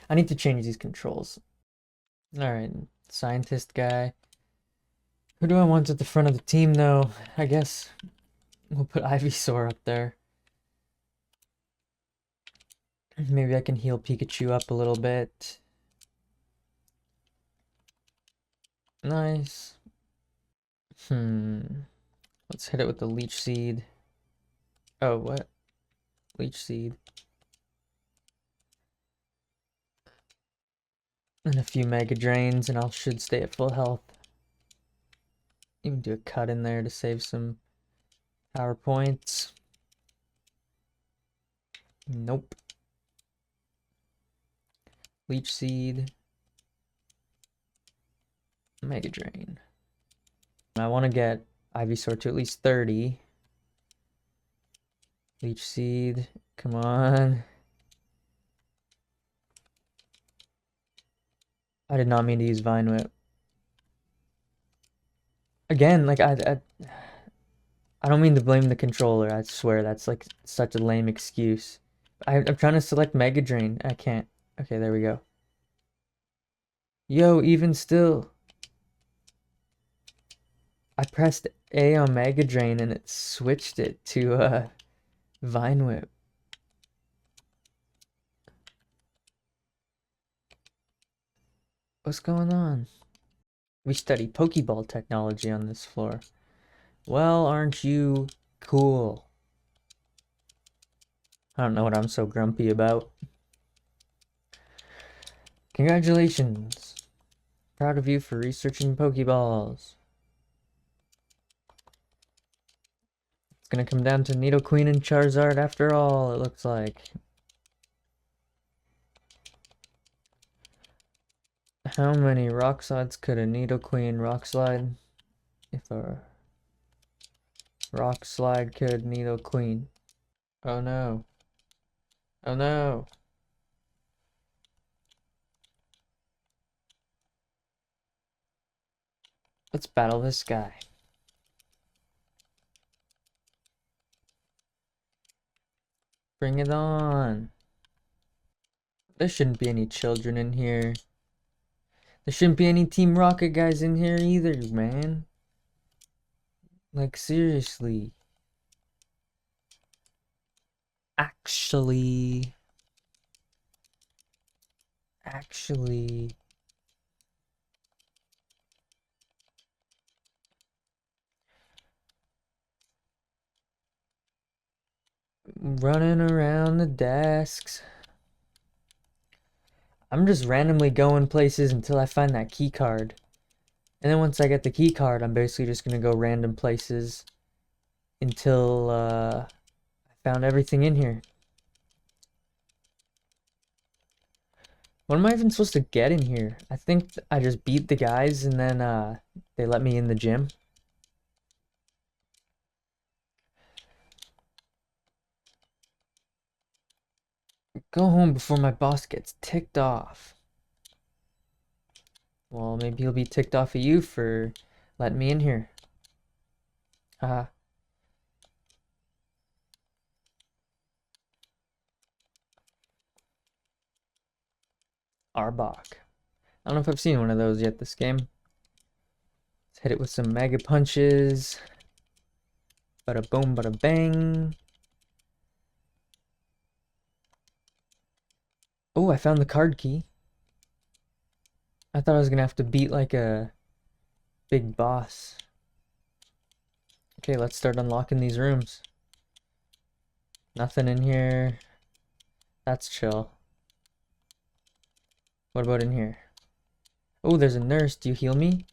I need to change these controls. Alright, scientist guy. Who do I want at the front of the team though? I guess we'll put Ivysaur up there. Maybe I can heal Pikachu up a little bit. Nice. Let's hit it with the Leech Seed. Oh, what? Leech Seed. And a few Mega Drains, and I should stay at full health. Even do a cut in there to save some power points. Nope. Leech Seed. Mega Drain. I want to get Ivysaur to at least 30. Leech Seed. Come on. I did not mean to use Vine Whip. Again, like I don't mean to blame the controller. I swear that's like such a lame excuse. I'm trying to select Mega Drain. I can't. Okay, there we go. Yo, even still. I pressed A on Mega Drain and it switched it to Vine Whip. What's going on? We study Pokeball technology on this floor. Well, aren't you cool? I don't know what I'm so grumpy about. Congratulations. Proud of you for researching Pokeballs. It's gonna come down to Nidoqueen and Charizard after all, it looks like. How many rock slides could a Nidoqueen rock slide? If a rock slide could Nidoqueen. Oh no. Oh no. Let's battle this guy. Bring it on. There shouldn't be any children in here. There shouldn't be any Team Rocket guys in here either, man. Like, seriously. Actually. Running around the desks. I'm just randomly going places until I find that key card. And then once I get the key card, I'm basically just gonna go random places until I found everything in here. What am I even supposed to get in here? I think I just beat the guys and then they let me in the gym. Go home before my boss gets ticked off. Well, maybe he'll be ticked off at you for letting me in here. Haha. Arbok. I don't know if I've seen one of those yet this game. Let's hit it with some mega punches. Bada boom, bada bang. Oh, I found the card key. I thought I was gonna have to beat like a big boss. Okay, let's start unlocking these rooms. Nothing in here. That's chill. What about in here? Oh, there's a nurse. Do you heal me?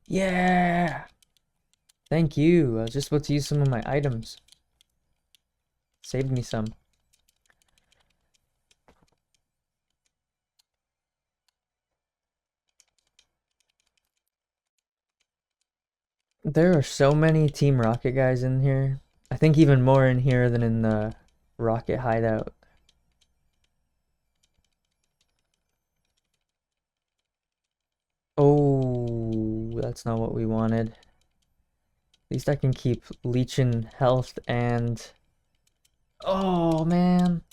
Yeah! Thank you. I was just about to use some of my items. Saved me some. There are so many Team Rocket guys in here. I think even more in here than in the Rocket hideout. Oh, that's not what we wanted. At least I can keep leeching health and... Oh, man.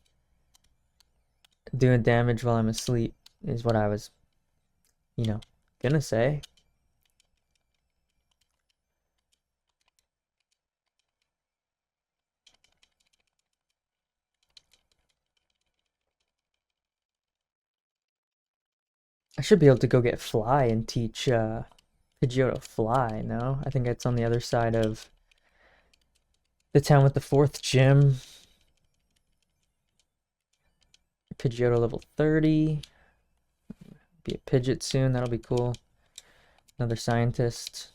Doing damage while I'm asleep is what I was, gonna say. I should be able to go get Fly and teach Pidgeotto to fly, no? I think it's on the other side of the town with the 4th gym. Pidgeotto level 30. be a Pidgeot soon. That'll be cool. Another scientist.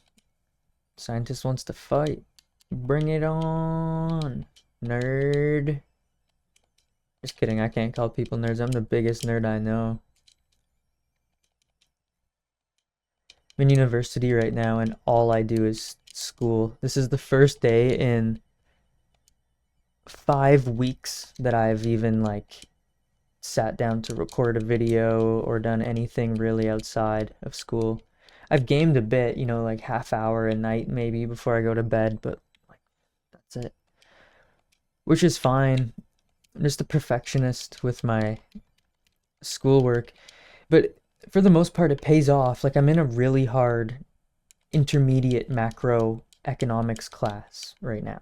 Scientist wants to fight. Bring it on, nerd. Just kidding, I can't call people nerds. I'm the biggest nerd I know. I'm in university right now and all I do is school. This is the first day in 5 weeks that I've even like sat down to record a video or done anything really outside of school. I've gamed a bit, you know, like half hour a night maybe before I go to bed, but like that's it. Which is fine. I'm just a perfectionist with my schoolwork, but for the most part it pays off. Like I'm in a really hard intermediate macroeconomics class right now,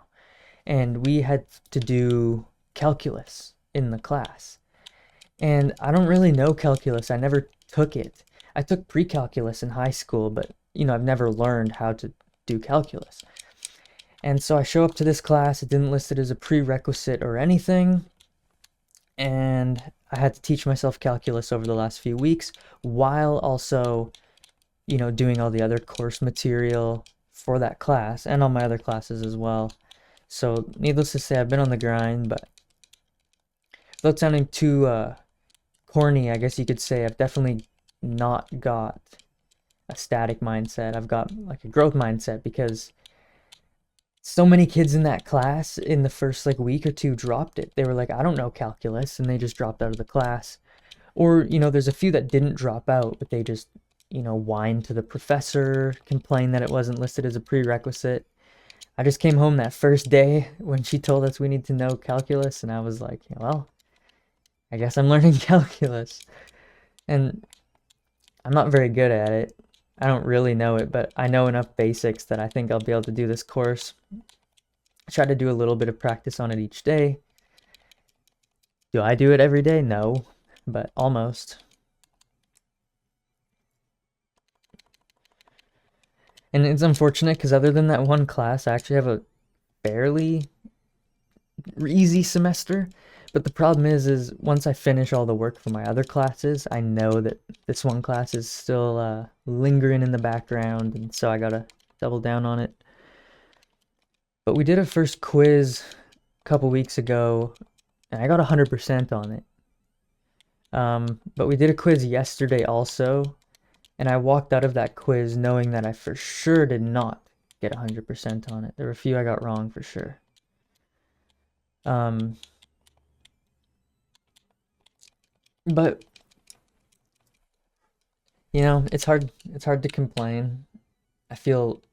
and we had to do calculus in the class. And I don't really know calculus. I never took it. I took pre-calculus in high school, but you know, I've never learned how to do calculus. And so I show up to this class, it didn't list it as a prerequisite or anything, and I had to teach myself calculus over the last few weeks while also, you know, doing all the other course material for that class and all my other classes as well. So needless to say, I've been on the grind, but without sounding too corny, I guess you could say I've definitely not got a static mindset. I've got like a growth mindset because so many kids in that class in the first like week or two dropped it. They were like, I don't know calculus, and they just dropped out of the class. Or, you know, there's a few that didn't drop out, but they just, you know, whined to the professor, complained that it wasn't listed as a prerequisite. I just came home that first day when she told us we need to know calculus, and I was like, well, I guess I'm learning calculus. And I'm not very good at it. I don't really know it, but I know enough basics that I think I'll be able to do this course. I try to do a little bit of practice on it each day. Do I do it every day? No, but almost. And it's unfortunate because other than that one class, I actually have a fairly easy semester. But the problem is once I finish all the work for my other classes, I know that this one class is still lingering in the background, and so I gotta double down on it. But we did a first quiz a couple weeks ago, and I got 100% on it. But we did a quiz yesterday also, and I walked out of that quiz knowing that I for sure did not get 100% on it. There were a few I got wrong for sure. But you know, it's hard to complain. I feel,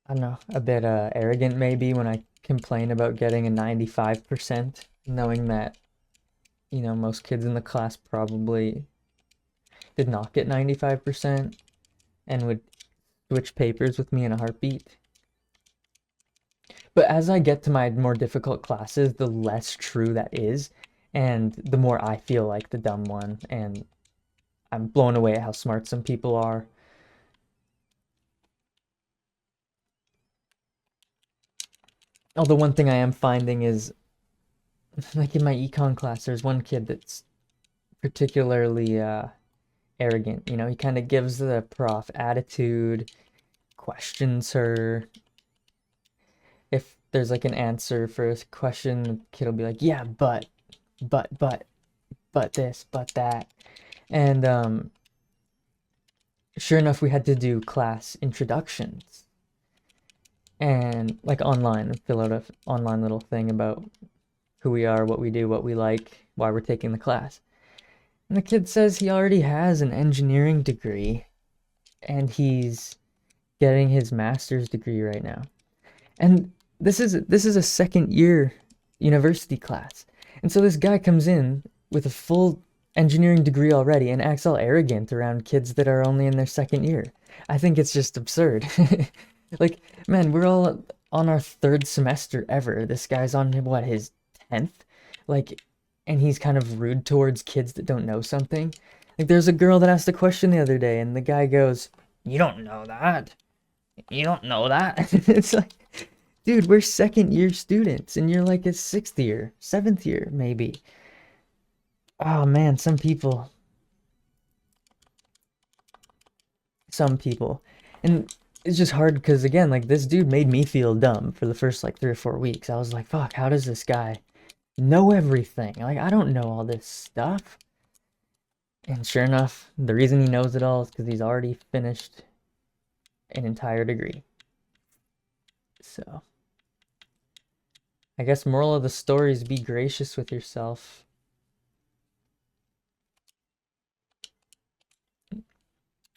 I don't know, a bit arrogant maybe when I complain about getting a 95%, knowing that, you know, most kids in the class probably did not get 95% and would switch papers with me in a heartbeat. But as I get to my more difficult classes, the less true that is, and the more I feel like the dumb one, and I'm blown away at how smart some people are. Although one thing I am finding is, like in my econ class, there's one kid that's particularly arrogant. You know, he kind of gives the prof attitude, questions her. If there's like an answer for a question, the kid will be like, yeah, but this, but that. And sure enough, we had to do class introductions. And like online, fill out an online little thing about who we are, what we do, what we like, why we're taking the class. And the kid says he already has an engineering degree and he's getting his master's degree right now. And this is a second year university class. And so this guy comes in with a full engineering degree already and acts all arrogant around kids that are only in their second year. I think it's just absurd. Like, man, we're all on our third semester ever. This guy's on, what, his 10th? Like, and he's kind of rude towards kids that don't know something. Like, there's a girl that asked a question the other day, and the guy goes, "You don't know that. You don't know that." It's like, dude, we're second year students, and you're like a 6th year, 7th year, maybe. Oh, man, some people, some people. And it's just hard because, again, like, this dude made me feel dumb for the first, like, 3 or 4 weeks. I was like, fuck, how does this guy know everything? Like, I don't know all this stuff. And sure enough, the reason he knows it all is because he's already finished an entire degree. So, I guess moral of the story is be gracious with yourself.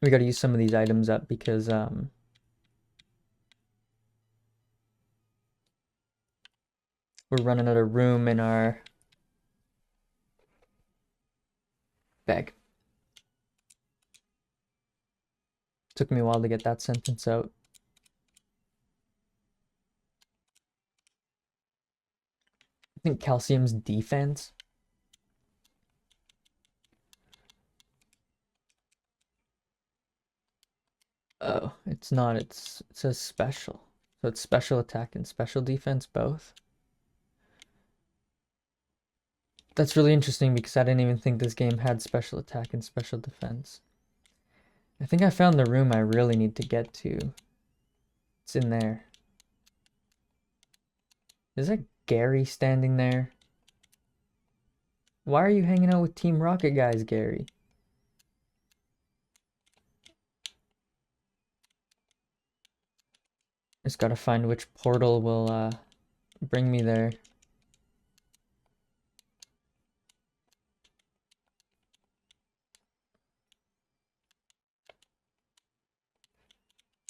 We gotta use some of these items up because, we're running out of room in our bag. Took me a while to get that sentence out. I think calcium's defense. Oh, it's not. It says special. So it's special attack and special defense both. That's really interesting because I didn't even think this game had special attack and special defense. I think I found the room I really need to get to. It's in there. Is that Gary standing there? Why are you hanging out with Team Rocket guys, Gary? Just gotta find which portal will bring me there.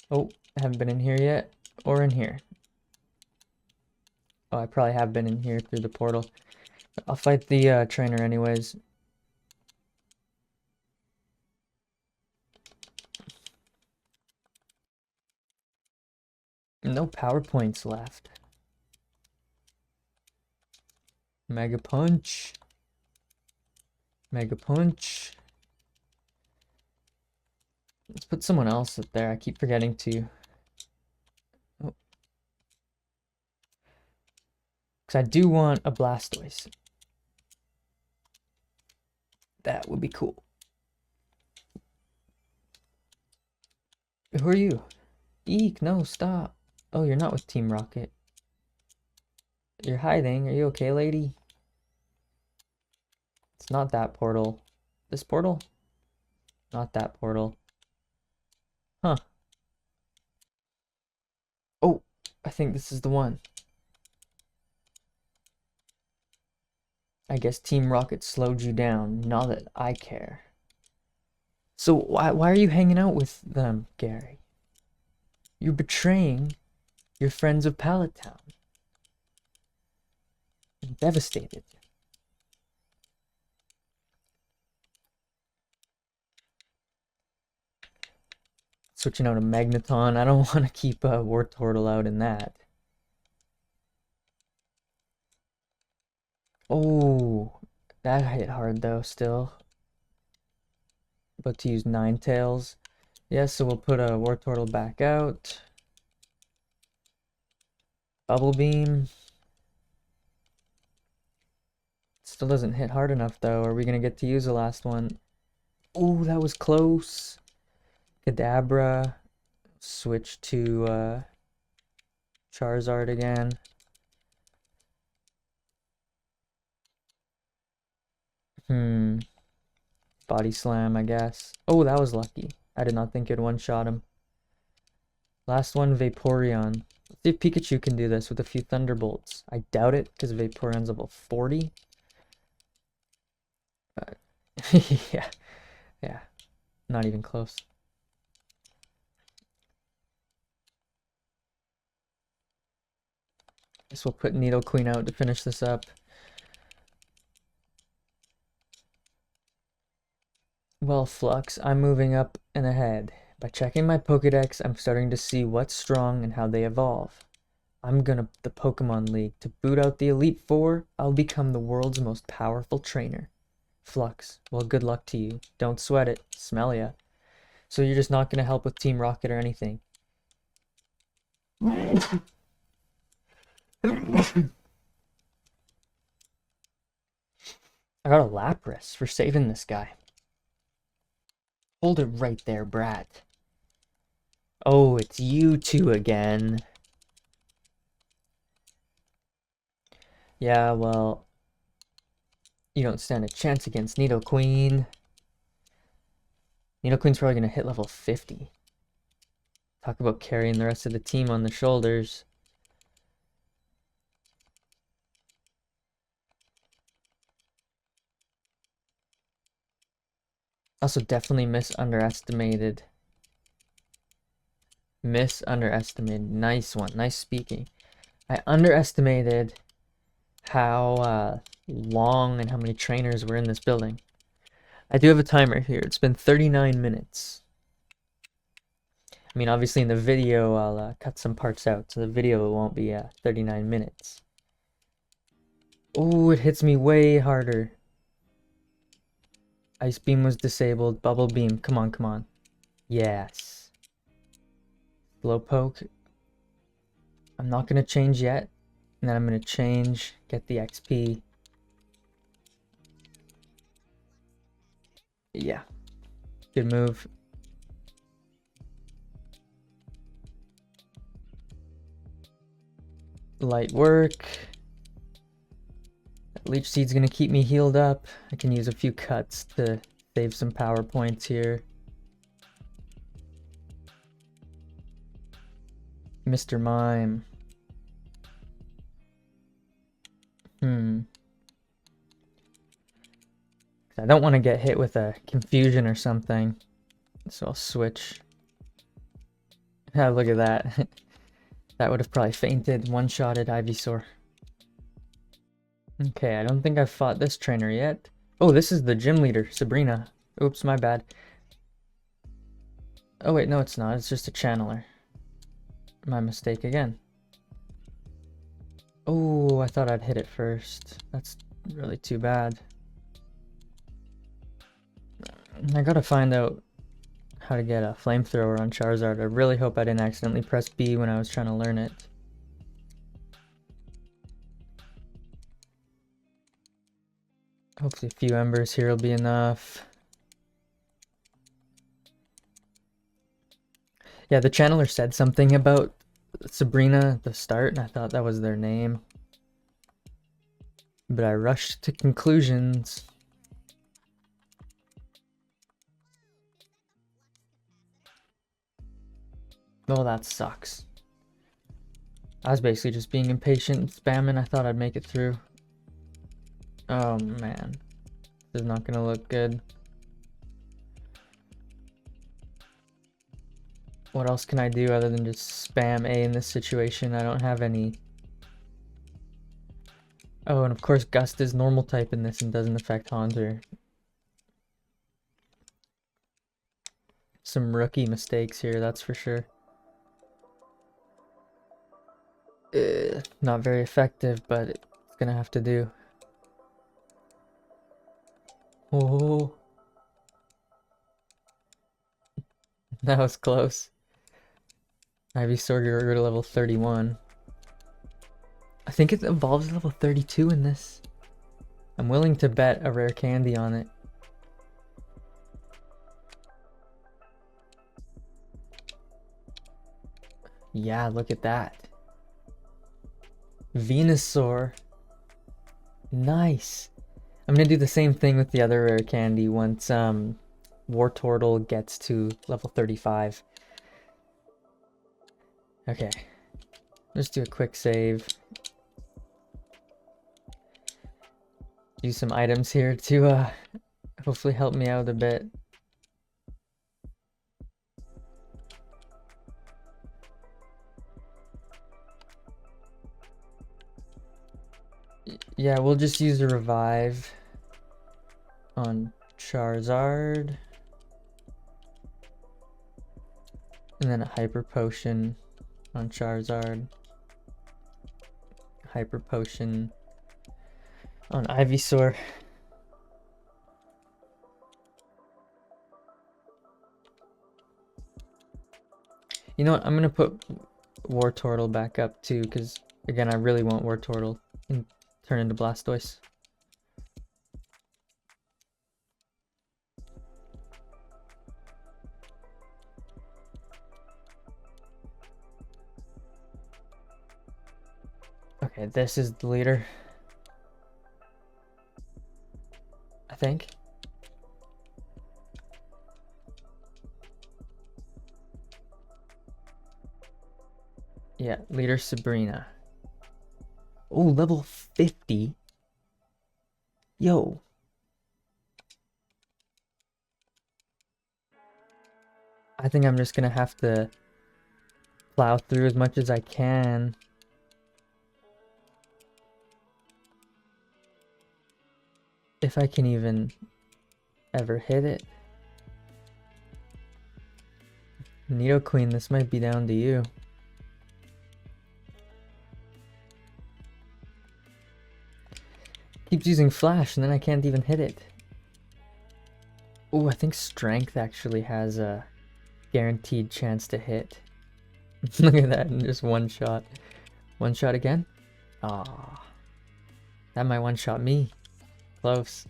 Oh, I haven't been in here yet. Or in here. Oh, I probably have been in here through the portal. I'll fight the trainer anyways. No PowerPoints left. Mega Punch. Mega Punch. Let's put someone else up there. I keep forgetting to. Oh. Because I do want a Blastoise. That would be cool. Who are you? Eek, no, stop. Oh, you're not with Team Rocket. You're hiding. Are you okay, lady? It's not that portal. This portal? Not that portal. Huh. Oh, I think this is the one. I guess Team Rocket slowed you down. Not that I care. So why are you hanging out with them, Gary? You're betraying your friends of Pallet Town. I'm devastated. Switching out a Magneton. I don't want to keep a Wartortle out in that. Oh, that hit hard though still. But to use Ninetales. Yes, so we'll put a Wartortle back out. Bubble Beam. Still doesn't hit hard enough though. Are we gonna get to use the last one? Oh, that was close. Kadabra. Switch to Charizard again. Body Slam, I guess. Oh, that was lucky. I did not think it'd one-shot him. Last one, Vaporeon. Let's see if Pikachu can do this with a few Thunderbolts. I doubt it, because Vaporeon's level 40. But, yeah. Not even close. Guess we'll put Nidoqueen out to finish this up. Well, Flux, I'm moving up and ahead. By checking my Pokédex, I'm starting to see what's strong and how they evolve. I'm gonna the Pokemon League. To boot out the Elite Four, I'll become the world's most powerful trainer. Flux, well, good luck to you. Don't sweat it. Smell ya. So you're just not gonna help with Team Rocket or anything? I got a Lapras for saving this guy. Hold it right there, brat. Oh, it's you two again. Yeah, well, you don't stand a chance against Nidoqueen. Nidoqueen's probably gonna hit level 50. Talk about carrying the rest of the team on the shoulders. Also definitely misunderestimated. Misunderestimated. Nice one. Nice speaking. I underestimated how long and how many trainers were in this building. I do have a timer here. It's been 39 minutes. I mean, obviously in the video, I'll cut some parts out, so the video won't be 39 minutes. Oh, it hits me way harder. Ice Beam was disabled. Bubble Beam. Come on, come on. Yes. Slowpoke. I'm not going to change yet. And then I'm going to change, get the XP. Yeah. Good move. Light work. Leech Seed's gonna keep me healed up. I can use a few cuts to save some power points here. Mr. Mime. I don't want to get hit with a confusion or something. So I'll switch. Ah, look at that. That would have probably fainted, one-shotted Ivysaur. Okay, I don't think I've fought this trainer yet. Oh, this is the gym leader, Sabrina. Oops, my bad. Oh wait, no it's not. It's just a channeler. My mistake again. Oh, I thought I'd hit it first. That's really too bad. I gotta find out how to get a flamethrower on Charizard. I really hope I didn't accidentally press B when I was trying to learn it. Hopefully a few embers here will be enough. Yeah, the channeler said something about Sabrina at the start, and I thought that was their name. But I rushed to conclusions. Oh, that sucks. I was basically just being impatient and spamming. I thought I'd make it through. Oh man. This is not gonna look good. What else can I do other than just spam A in this situation? I don't have any. Oh, and of course Gust is normal type in this and doesn't affect Haunter. Some rookie mistakes here, that's for sure. Not very effective, but it's gonna have to do. Oh, that was close. Ivysaur grew to level 31. I think it evolves level 32 in this. I'm willing to bet a rare candy on it. Yeah, look at that. Venusaur. Nice. I'm gonna do the same thing with the other rare candy once Wartortle gets to level 35. Okay. Let's do a quick save. Use some items here to hopefully help me out a bit. Yeah, we'll just use a revive on Charizard. And then a hyper potion on Charizard. Hyper potion on Ivysaur. You know what? I'm gonna put Wartortle back up too, because again, I really want Wartortle and turn into Blastoise. Okay, this is the leader. I think. Yeah, leader Sabrina. Oh, level 50. Yo. I think I'm just gonna have to plow through as much as I can. If I can even ever hit it. Nidoqueen, this might be down to you. Keeps using flash and then I can't even hit it. Oh, I think strength actually has a guaranteed chance to hit. Look at that, in just one shot. One shot again? Ah, that might one shot me. Close.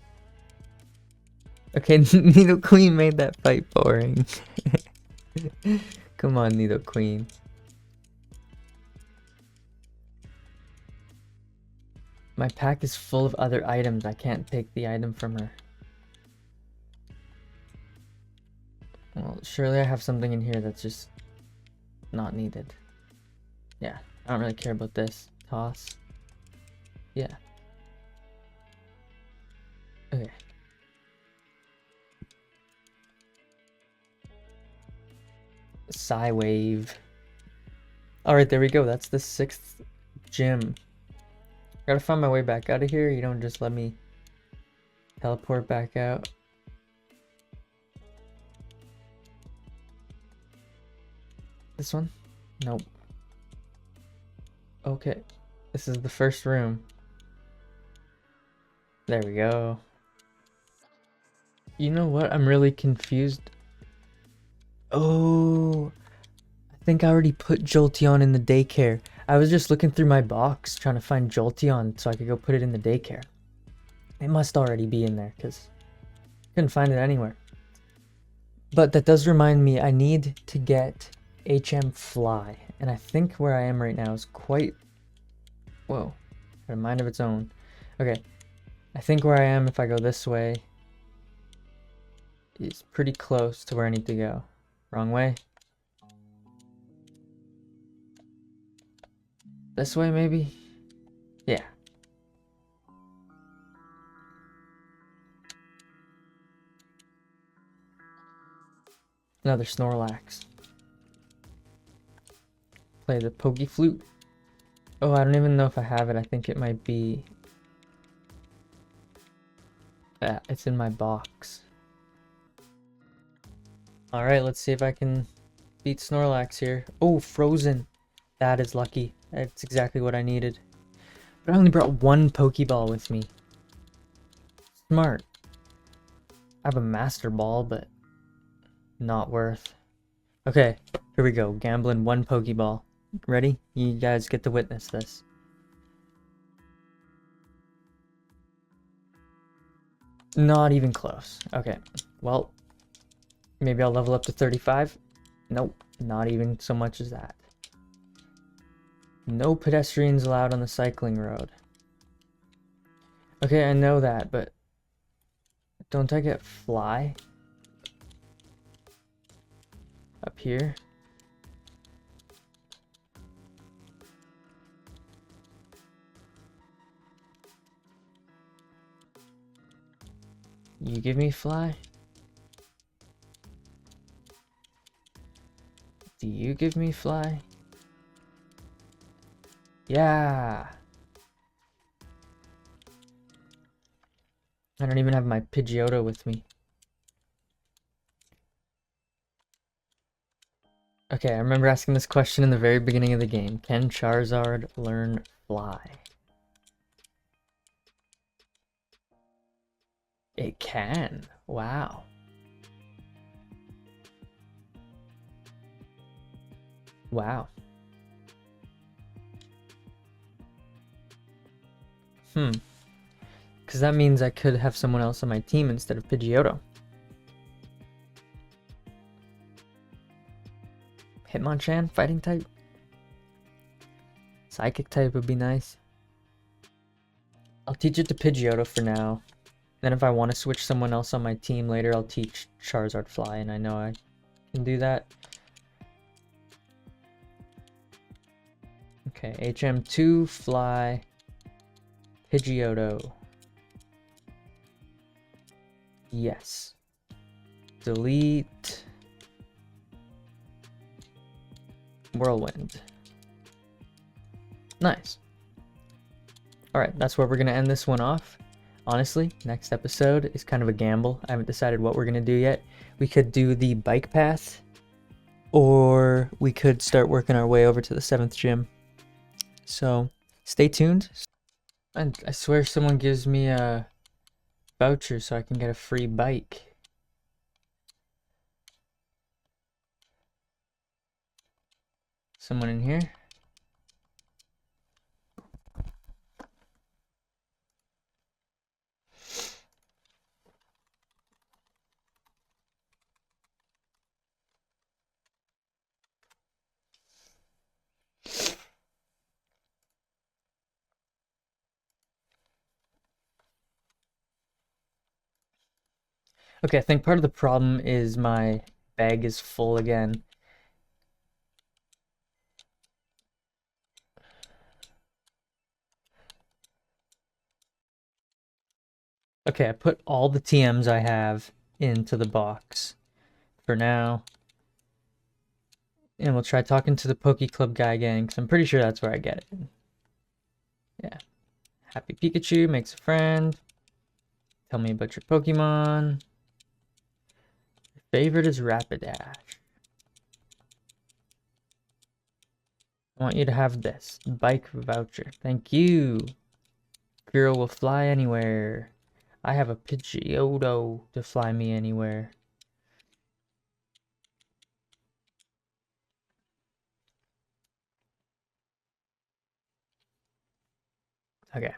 Okay, Nidoqueen made that fight boring. Come on, Nidoqueen. My pack is full of other items. I can't take the item from her. Well, surely I have something in here that's just not needed. Yeah, I don't really care about this. Toss. Yeah. Okay. Psy Wave. Alright, there we go. That's the 6th gym. Gotta find my way back out of here. You don't just let me teleport back out. This one? Nope. Okay. This is the first room. There we go. You know what? I'm really confused. Oh, I think I already put Jolteon in the daycare. I was just looking through my box trying to find Jolteon so I could go put it in the daycare. It must already be in there because I couldn't find it anywhere. But that does remind me, I need to get HM Fly. And I think where I am right now is quite... Whoa, got a mind of its own. Okay, I think where I am, if I go this way, is pretty close to where I need to go. Wrong way. This way, maybe? Yeah. Another Snorlax. Play the Poke Flute. Oh, I don't even know if I have it. I think it might be... it's in my box. Alright, let's see if I can beat Snorlax here. Oh, Frozen. That is lucky. That's exactly what I needed. But I only brought one Pokeball with me. Smart. I have a Master Ball, but not worth. Okay, here we go. Gambling one Pokeball. Ready? You guys get to witness this. Not even close. Okay, well, maybe I'll level up to 35. Nope, not even so much as that. No pedestrians allowed on the cycling road. Okay, I know that, but don't I get Fly? Up here? You give me Fly? Do you give me Fly? Yeah! I don't even have my Pidgeotto with me. Okay, I remember asking this question in the very beginning of the game. Can Charizard learn Fly? It can. Wow. Wow. Because that means I could have someone else on my team instead of Pidgeotto. Hitmonchan, fighting type? Psychic type would be nice. I'll teach it to Pidgeotto for now. Then if I want to switch someone else on my team later, I'll teach Charizard Fly, and I know I can do that. Okay, HM2, Fly, Pidgeotto. Yes. Delete. Whirlwind. Nice. Alright, that's where we're going to end this one off. Honestly, next episode is kind of a gamble. I haven't decided what we're going to do yet. We could do the bike path, or we could start working our way over to the 7th gym. So, stay tuned. And I swear someone gives me a voucher so I can get a free bike. Someone in here? Okay, I think part of the problem is my bag is full again. Okay, I put all the TMs I have into the box for now. And we'll try talking to the Poke Club guy again, because I'm pretty sure that's where I get it. Yeah. Happy Pikachu makes a friend. Tell me about your Pokemon. Your favorite is Rapidash. I want you to have this. Bike voucher. Thank you. Girl will fly anywhere. I have a Pidgeotto to fly me anywhere. Okay.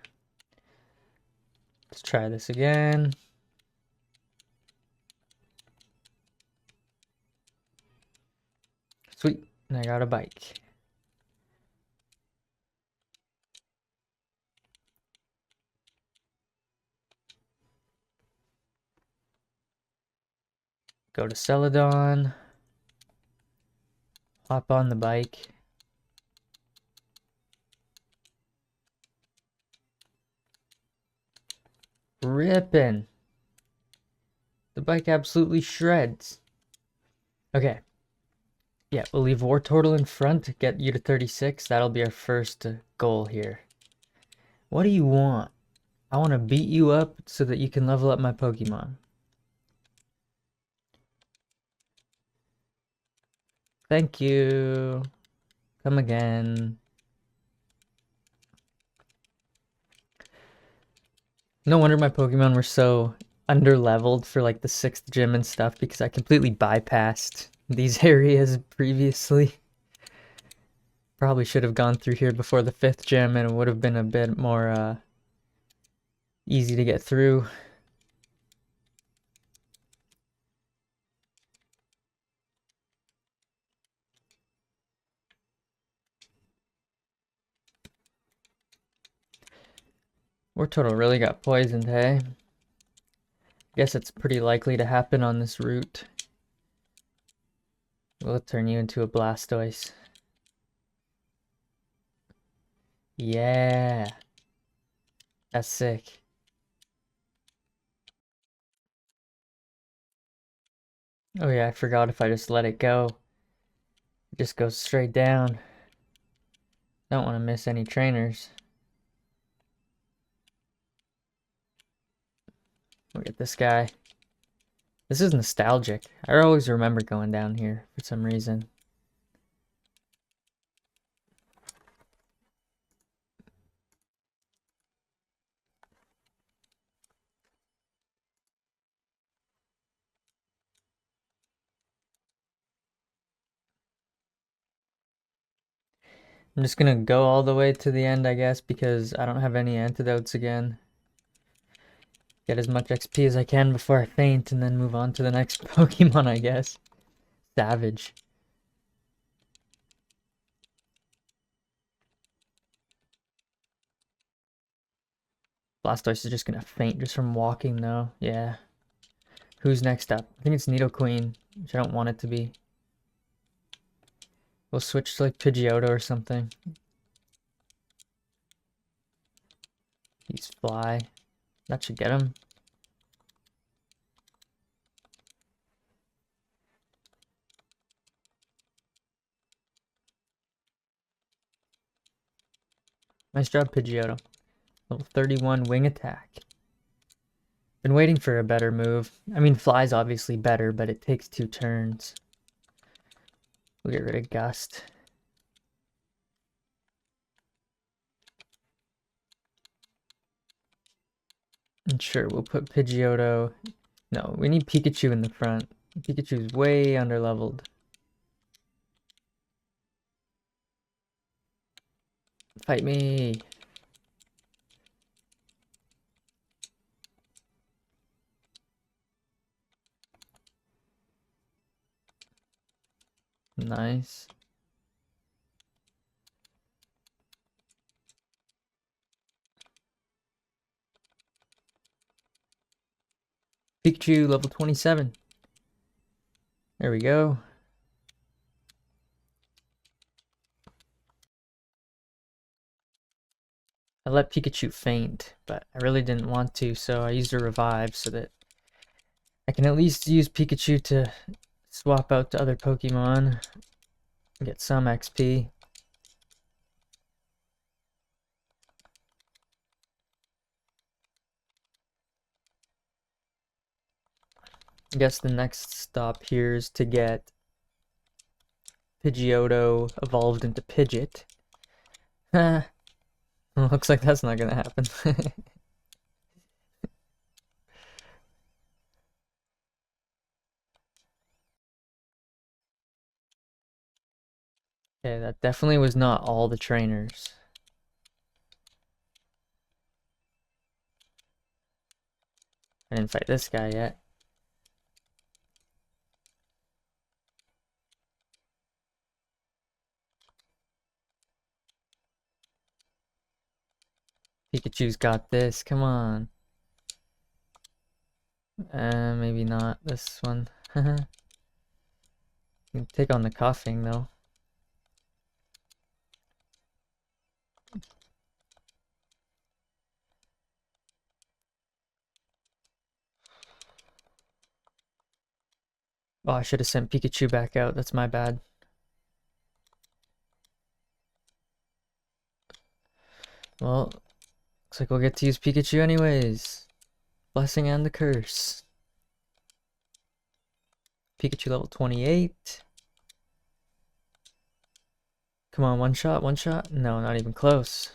Let's try this again. Sweet. And I got a bike. Go to Celadon. Hop on the bike. Rippin'. The bike absolutely shreds. Okay. Yeah, we'll leave Wartortle in front, get you to 36. That'll be our first goal here. What do you want? I want to beat you up so that you can level up my Pokemon. Thank you. Come again. No wonder my Pokemon were so under-leveled for like the 6th gym and stuff, because I completely bypassed these areas previously. Probably should have gone through here before the 5th gym, and it would have been a bit more easy to get through. Wartortle really got poisoned, hey? Guess it's pretty likely to happen on this route. We'll turn you into a Blastoise. Yeah. That's sick. Oh yeah, I forgot if I just let it go. It just goes straight down. Don't want to miss any trainers. Look at this guy. This is nostalgic. I always remember going down here for some reason. I'm just gonna go all the way to the end, I guess, because I don't have any antidotes again. Get as much XP as I can before I faint, and then move on to the next Pokemon, I guess. Savage. Blastoise is just gonna faint just from walking though. Yeah. Who's next up? I think it's Nidoqueen, which I don't want it to be. We'll switch to like Pidgeotto or something. Use Fly. That should get him. Nice job, Pidgeotto. Level 31 wing attack. Been waiting for a better move. I mean, Fly's obviously better, but it takes 2 turns. We'll get rid of Gust. And sure, we'll put Pidgeotto. No, we need Pikachu in the front. Pikachu's way underleveled. Fight me! Nice. Pikachu, level 27. There we go. I let Pikachu faint, but I really didn't want to, so I used a revive so that I can at least use Pikachu to swap out to other Pokemon and get some XP. I guess the next stop here is to get Pidgeotto evolved into Pidgeot. Looks like that's not gonna happen. Okay, that definitely was not all the trainers. I didn't fight this guy yet. Pikachu's got this, come on. Maybe not this one. You can take on the coughing though. Oh, I should have sent Pikachu back out. That's my bad. Well, looks like we'll get to use Pikachu anyways. Blessing and the curse. Pikachu level 28. Come on, one shot, one shot. No, not even close.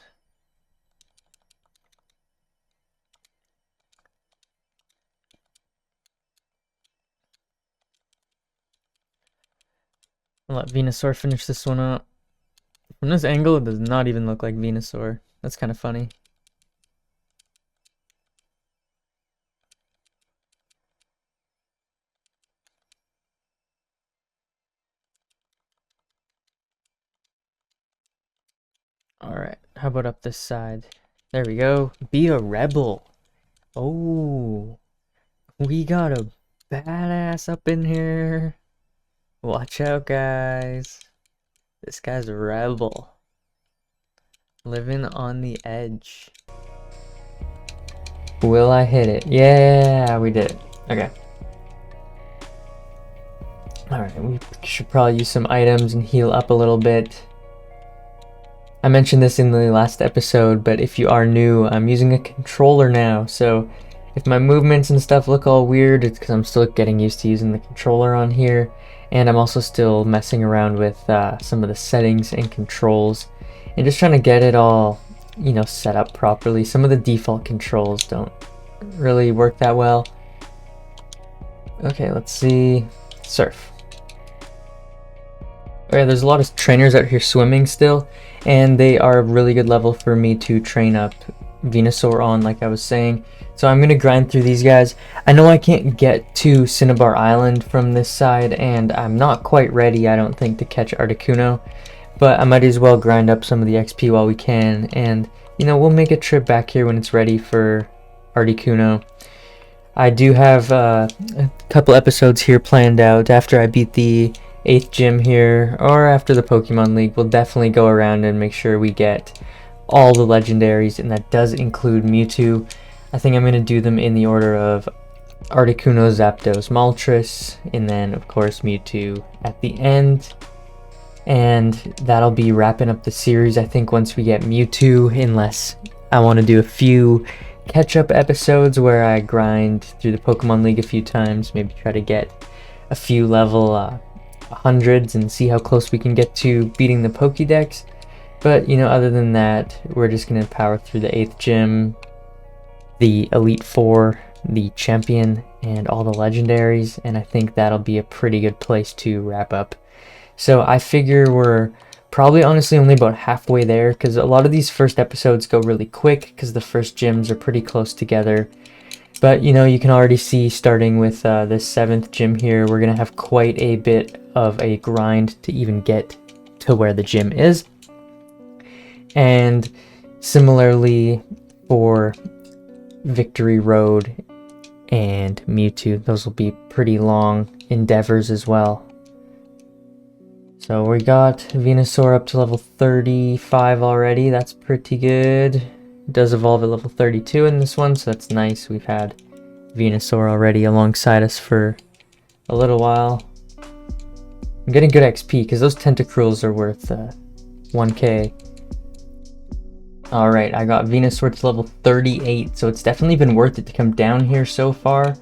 I'll let Venusaur finish this one up. From this angle, it does not even look like Venusaur. That's kind of funny. Alright, how about up this side? There we go. Be a rebel. Oh, we got a badass up in here. Watch out, guys. This guy's a rebel. Living on the edge. Will I hit it? Yeah, we did it. Okay. Alright, we should probably use some items and heal up a little bit. I mentioned this in the last episode, but if you are new, I'm using a controller now, so if my movements and stuff look all weird, it's because I'm still getting used to using the controller on here, and I'm also still messing around with some of the settings and controls, and just trying to get it all, you know, set up properly. Some of the default controls don't really work that well. Okay, let's see. Surf. Okay, there's a lot of trainers out here swimming still, and they are a really good level for me to train up Venusaur on, like I was saying. So I'm gonna grind through these guys. I know I can't get to Cinnabar Island from this side, and I'm not quite ready, I don't think, to catch Articuno. but I might as well grind up some of the XP while we can, and you know, we'll make a trip back here when it's ready for Articuno. I do have a couple episodes here planned out after I beat the 8th gym here, or after the Pokemon League. We'll definitely go around and make sure we get all the legendaries, and that does include Mewtwo. I think I'm going to do them in the order of Articuno, Zapdos, Moltres, and then of course Mewtwo at the end. And that'll be wrapping up the series, I think, once we get Mewtwo, unless I want to do a few catch-up episodes where I grind through the Pokemon League a few times, maybe try to get a few level hundreds and see how close we can get to beating the Pokédex. But, you know, other than that, we're just going to power through the 8th gym, the Elite Four, the Champion, and all the legendaries, and I think that'll be a pretty good place to wrap up. So I figure we're probably honestly only about halfway there, because a lot of these first episodes go really quick because the first gyms are pretty close together. But you know, you can already see, starting with this 7th gym here, we're gonna have quite a bit of a grind to even get to where the gym is. And similarly for Victory Road and Mewtwo, those will be pretty long endeavors as well. So we got Venusaur up to level 35 already. That's pretty good. It does evolve at level 32 in this one, so that's nice. We've had Venusaur already alongside us for a little while. I'm getting good XP because those Tentacruels are worth 1k. Alright, I got Venusaur to level 38, so it's definitely been worth it to come down here so far.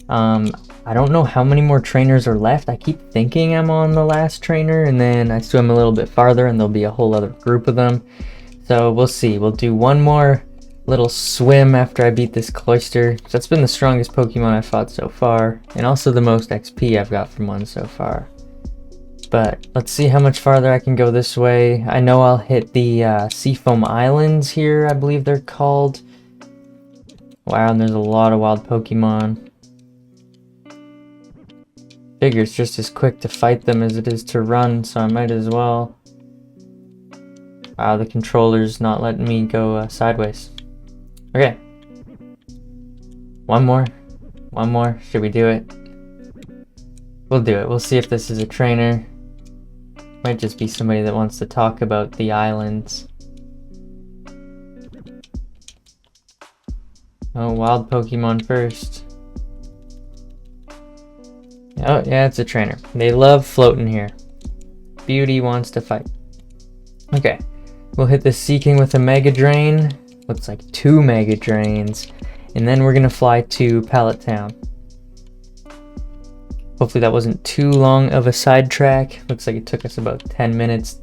I don't know how many more trainers are left. I keep thinking I'm on the last trainer, and then I swim a little bit farther and there'll be a whole other group of them. So we'll see. We'll do one more little swim after I beat this Cloyster. That's been the strongest Pokemon I've fought so far, and also the most XP I've got from one so far. But let's see how much farther I can go this way. I know I'll hit the Seafoam Islands here, I believe they're called. Wow, and there's a lot of wild Pokemon. Figure it's just as quick to fight them as it is to run, so I might as well. Wow, the controller's not letting me go sideways. Okay. One more. Should we do it? We'll do it. We'll see if this is a trainer. Might just be somebody that wants to talk about the islands. Oh, wild Pokemon first. Oh, yeah, it's a trainer. They love floating here. Beauty wants to fight. Okay. We'll hit the Seaking with a Mega Drain. Looks like 2 Mega Drains. And then we're going to fly to Pallet Town. Hopefully that wasn't too long of a sidetrack. Looks like it took us about 10 minutes.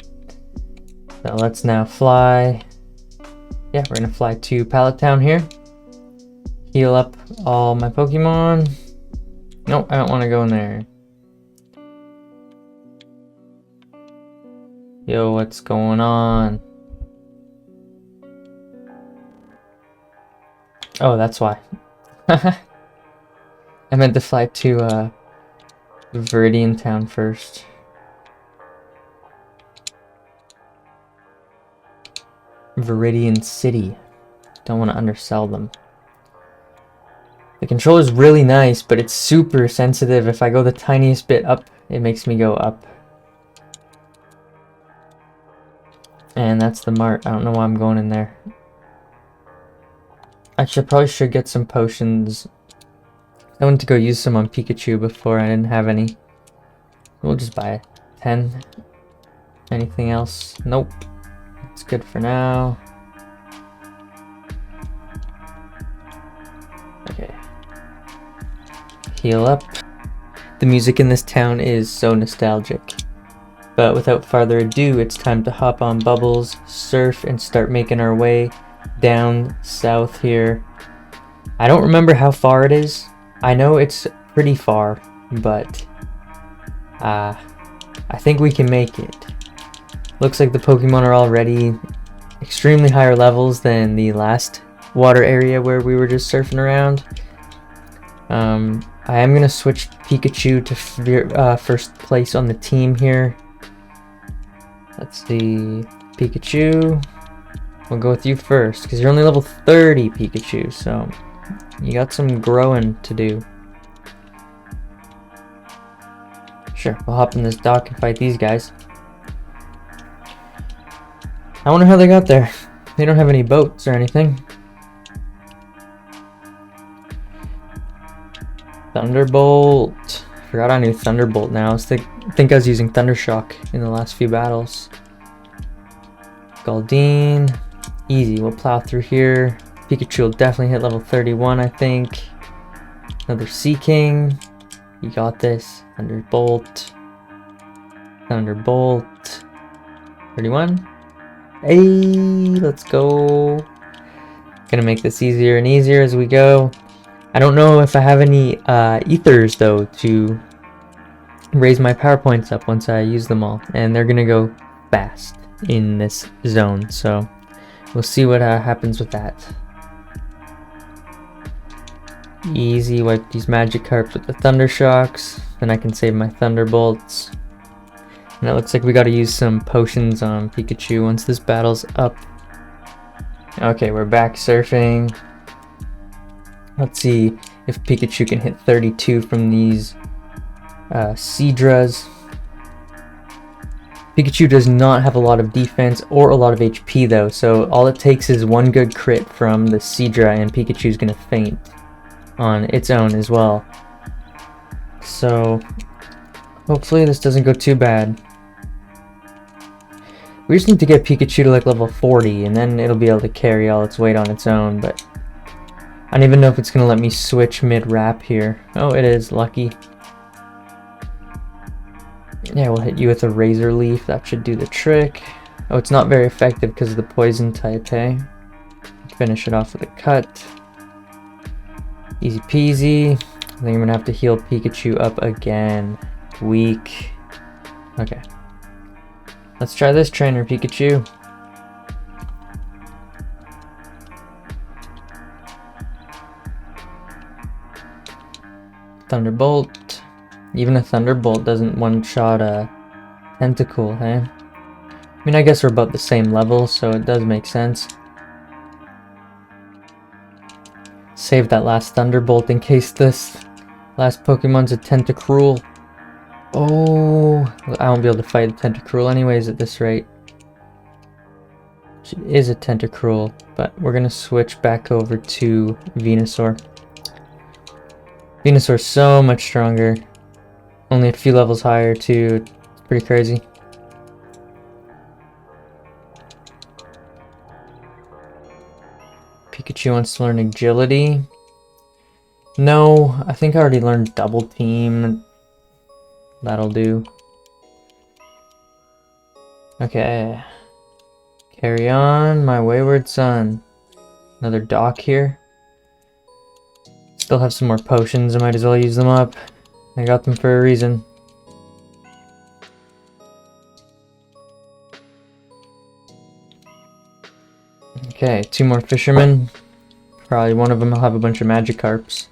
So let's now fly. Yeah, we're going to fly to Pallet Town here. Heal up all my Pokemon. Nope, I don't want to go in there. Yo, what's going on? Oh, that's why. I meant to fly to Viridian Town first. Viridian City. Don't want to undersell them. The controller's really nice, but it's super sensitive. If I go the tiniest bit up, it makes me go up. And that's the mart. I don't know why I'm going in there. Actually, I probably should get some potions. I went to go use some on Pikachu before. I didn't have any. We'll just buy 10. Anything else? Nope. It's good for now. Okay. Heal up. The music in this town is so nostalgic. But without further ado, it's time to hop on Bubbles, surf, and start making our way down south here. I don't remember how far it is. I know it's pretty far, but I think we can make it. Looks like the Pokemon are already extremely higher levels than the last water area where we were just surfing around. I am going to switch Pikachu to first place on the team here. Let's see, Pikachu. We'll go with you first, because you're only level 30, Pikachu, so you got some growing to do. Sure, we'll hop in this dock and fight these guys. I wonder how they got there. They don't have any boats or anything. Thunderbolt. Forgot I knew Thunderbolt now. I think I was using Thundershock in the last few battles. Galdine. Easy, we'll plow through here. Pikachu will definitely hit level 31, I think. Another Sea King. You got this. Thunderbolt. Thunderbolt. 31. Hey, let's go. Gonna make this easier and easier as we go. I don't know if I have any ethers though to raise my power points up once I use them all, and they're gonna go fast in this zone, so we'll see what happens with that. Easy, wipe these Magikarps with the Thunder Shocks, then I can save my Thunderbolts. And it looks like we gotta use some potions on Pikachu once this battle's up. Okay, we're back surfing. Let's see if Pikachu can hit 32 from these Seadras. Pikachu does not have a lot of defense or a lot of HP though, so all it takes is one good crit from the Seadra and Pikachu's gonna faint on its own as well. So hopefully this doesn't go too bad. We just need to get Pikachu to like level 40 and then it'll be able to carry all its weight on its own, but I don't even know if it's gonna let me switch mid-wrap here. Oh, it is, lucky. Yeah, we'll hit you with a Razor Leaf, that should do the trick. Oh, it's not very effective because of the poison type, hey? Finish it off with a cut. Easy peasy. I think I'm gonna have to heal Pikachu up again. Weak. Okay. Let's try this trainer, Pikachu. Thunderbolt. Even a Thunderbolt doesn't one-shot a Tentacool, hey? I mean, I guess we're about the same level, so it does make sense. Save that last Thunderbolt in case this last Pokemon's a Tentacruel. Oh, I won't be able to fight a Tentacruel anyways at this rate. She is a Tentacruel, but we're gonna switch back over to Venusaur. Venusaur's so much stronger. Only a few levels higher too. It's pretty crazy. Pikachu wants to learn Agility. No, I think I already learned Double Team. That'll do. Okay. Carry on, my wayward son. Another dock here. Still have some more potions, I might as well use them up. I got them for a reason. Okay, 2 more fishermen. Probably one of them will have a bunch of Magikarps.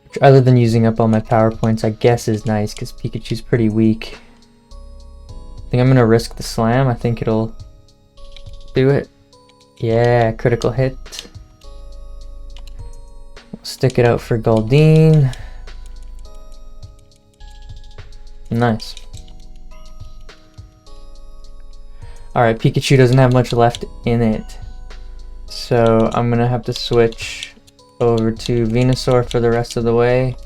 Which, other than using up all my power points, I guess is nice, because Pikachu's pretty weak. I think I'm gonna risk the slam. I think it'll do it. Yeah, critical hit. We'll stick it out for Galdine. Nice. Alright, Pikachu doesn't have much left in it. So I'm gonna have to switch over to Venusaur for the rest of the way.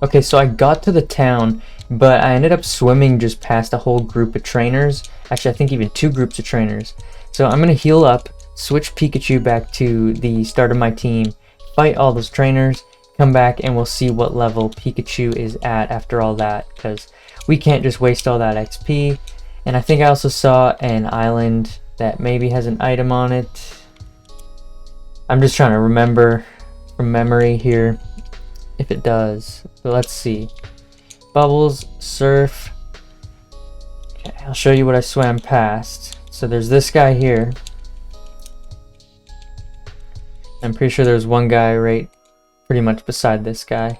Okay, so I got to the town, but I ended up swimming just past a whole group of trainers. Actually, I think even 2 groups of trainers. So I'm gonna heal up, switch Pikachu back to the start of my team, fight all those trainers, come back, and we'll see what level Pikachu is at after all that, because we can't just waste all that XP. And I think I also saw an island that maybe has an item on it. I'm just trying to remember from memory here if it does. So let's see. Bubbles, surf. Okay, I'll show you what I swam past. So there's this guy here. I'm pretty sure there's one guy right pretty much beside this guy.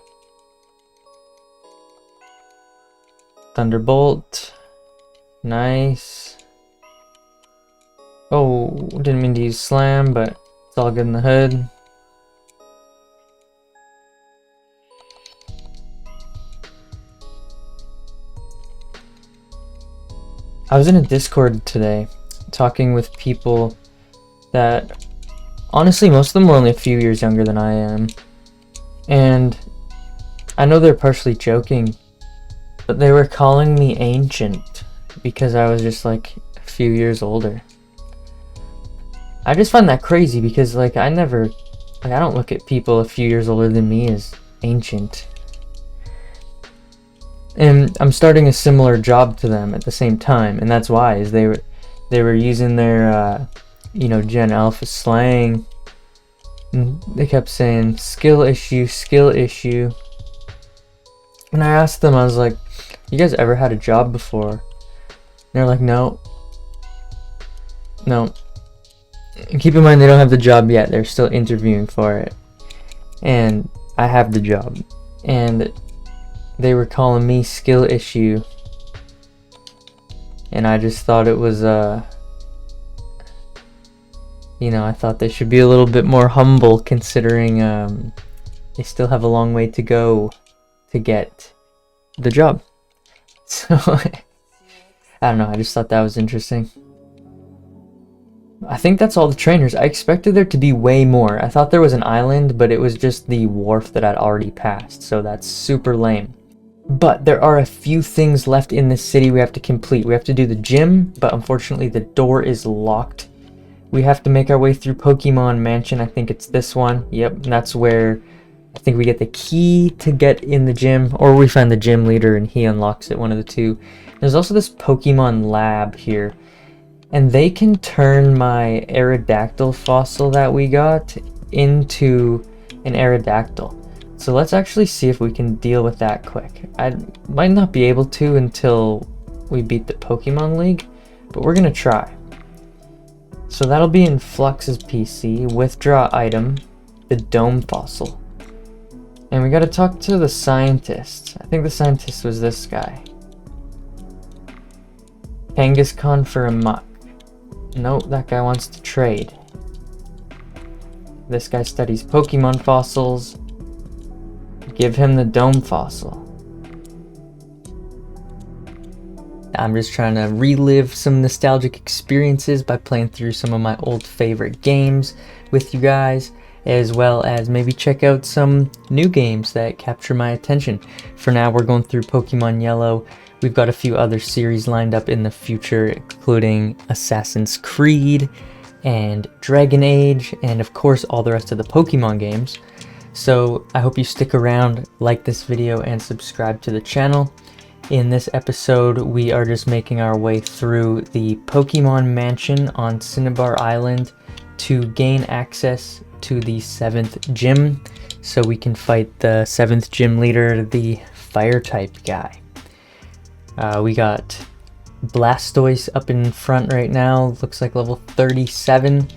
Thunderbolt. Nice. Oh, didn't mean to use Slam, but it's all good in the hood. I was in a Discord today talking with people that, honestly, most of them were only a few years younger than I am. And I know they're partially joking, but they were calling me ancient because I was just like a few years older. I just find that crazy because I don't look at people a few years older than me as ancient. And I'm starting a similar job to them at the same time, and that's why is they were using their Gen Alpha slang. And they kept saying skill issue, skill issue. And I asked them, I was like, you guys ever had a job before? And they're like, no. And keep in mind, they don't have the job yet. They're still interviewing for it. And I have the job. And they were calling me skill issue. And I just thought it was, I thought they should be a little bit more humble considering they still have a long way to go to get the job. So, I don't know, I just thought that was interesting. I think that's all the trainers. I expected there to be way more. I thought there was an island, but it was just the wharf that I'd already passed, so that's super lame. But there are a few things left in this city we have to complete. We have to do the gym, but unfortunately the door is locked. We have to make our way through Pokemon Mansion. I think it's this one. Yep, and that's where I think we get the key to get in the gym, or we find the gym leader and he unlocks it, one of the two. There's also this Pokemon lab here, and they can turn my Aerodactyl fossil that we got into an Aerodactyl. So let's actually see if we can deal with that quick. I might not be able to until we beat the Pokemon League, but we're gonna try. So that'll be in Flux's PC. Withdraw item, the Dome fossil. And we gotta talk to the scientist. I think the scientist was this guy. Kangaskhan for a muck. Nope, that guy wants to trade. This guy studies Pokemon fossils. Give him the Dome fossil. I'm just trying to relive some nostalgic experiences by playing through some of my old favorite games with you guys, as well as maybe check out some new games that capture my attention. For now, we're going through Pokemon Yellow. We've got a few other series lined up in the future, including Assassin's Creed and Dragon Age, and of course all the rest of the Pokemon games. So I hope you stick around, like this video, and subscribe to the channel. In this episode, we are just making our way through the Pokemon Mansion on Cinnabar Island to gain access to the 7th gym, so we can fight the 7th gym leader, the Fire-type guy. We got Blastoise up in front right now, looks like level 37.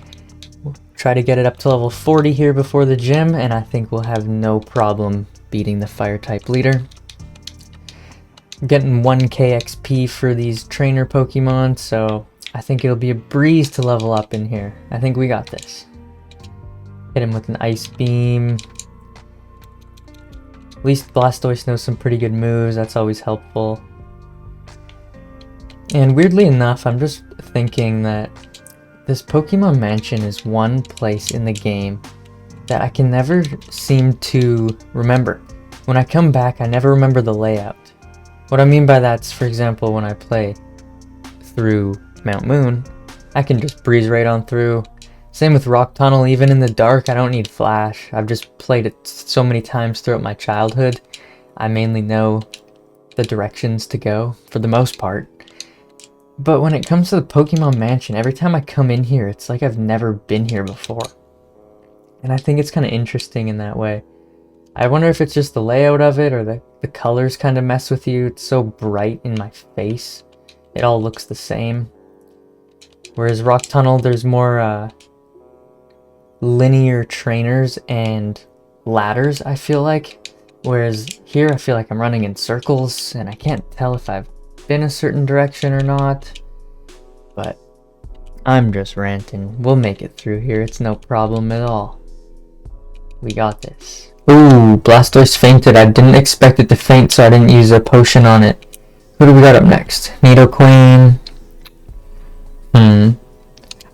We'll try to get it up to level 40 here before the gym, and I think we'll have no problem beating the Fire-type leader. I'm getting 1k XP for these trainer Pokemon, so I think it'll be a breeze to level up in here. I think we got this. Hit him with an Ice Beam. At least Blastoise knows some pretty good moves, that's always helpful. And weirdly enough, I'm just thinking that this Pokemon Mansion is one place in the game that I can never seem to remember. When I come back, I never remember the layout. What I mean by that's, for example, when I play through Mount Moon, I can just breeze right on through. Same with Rock Tunnel, even in the dark, I don't need flash. I've just played it so many times throughout my childhood. I mainly know the directions to go, for the most part. But when it comes to the Pokemon Mansion, every time I come in here, it's like I've never been here before. And I think it's kind of interesting in that way. I wonder if it's just the layout of it, or the colors kind of mess with you. It's so bright in my face. It all looks the same. Whereas Rock Tunnel, there's more linear trainers and ladders, I feel like. Whereas here I feel like I'm running in circles and I can't tell if I've been a certain direction or not. But I'm just ranting. We'll make it through here. It's no problem at all. We got this. Ooh, Blastoise fainted. I didn't expect it to faint, so I didn't use a potion on it. Who do we got up next? Nidoqueen.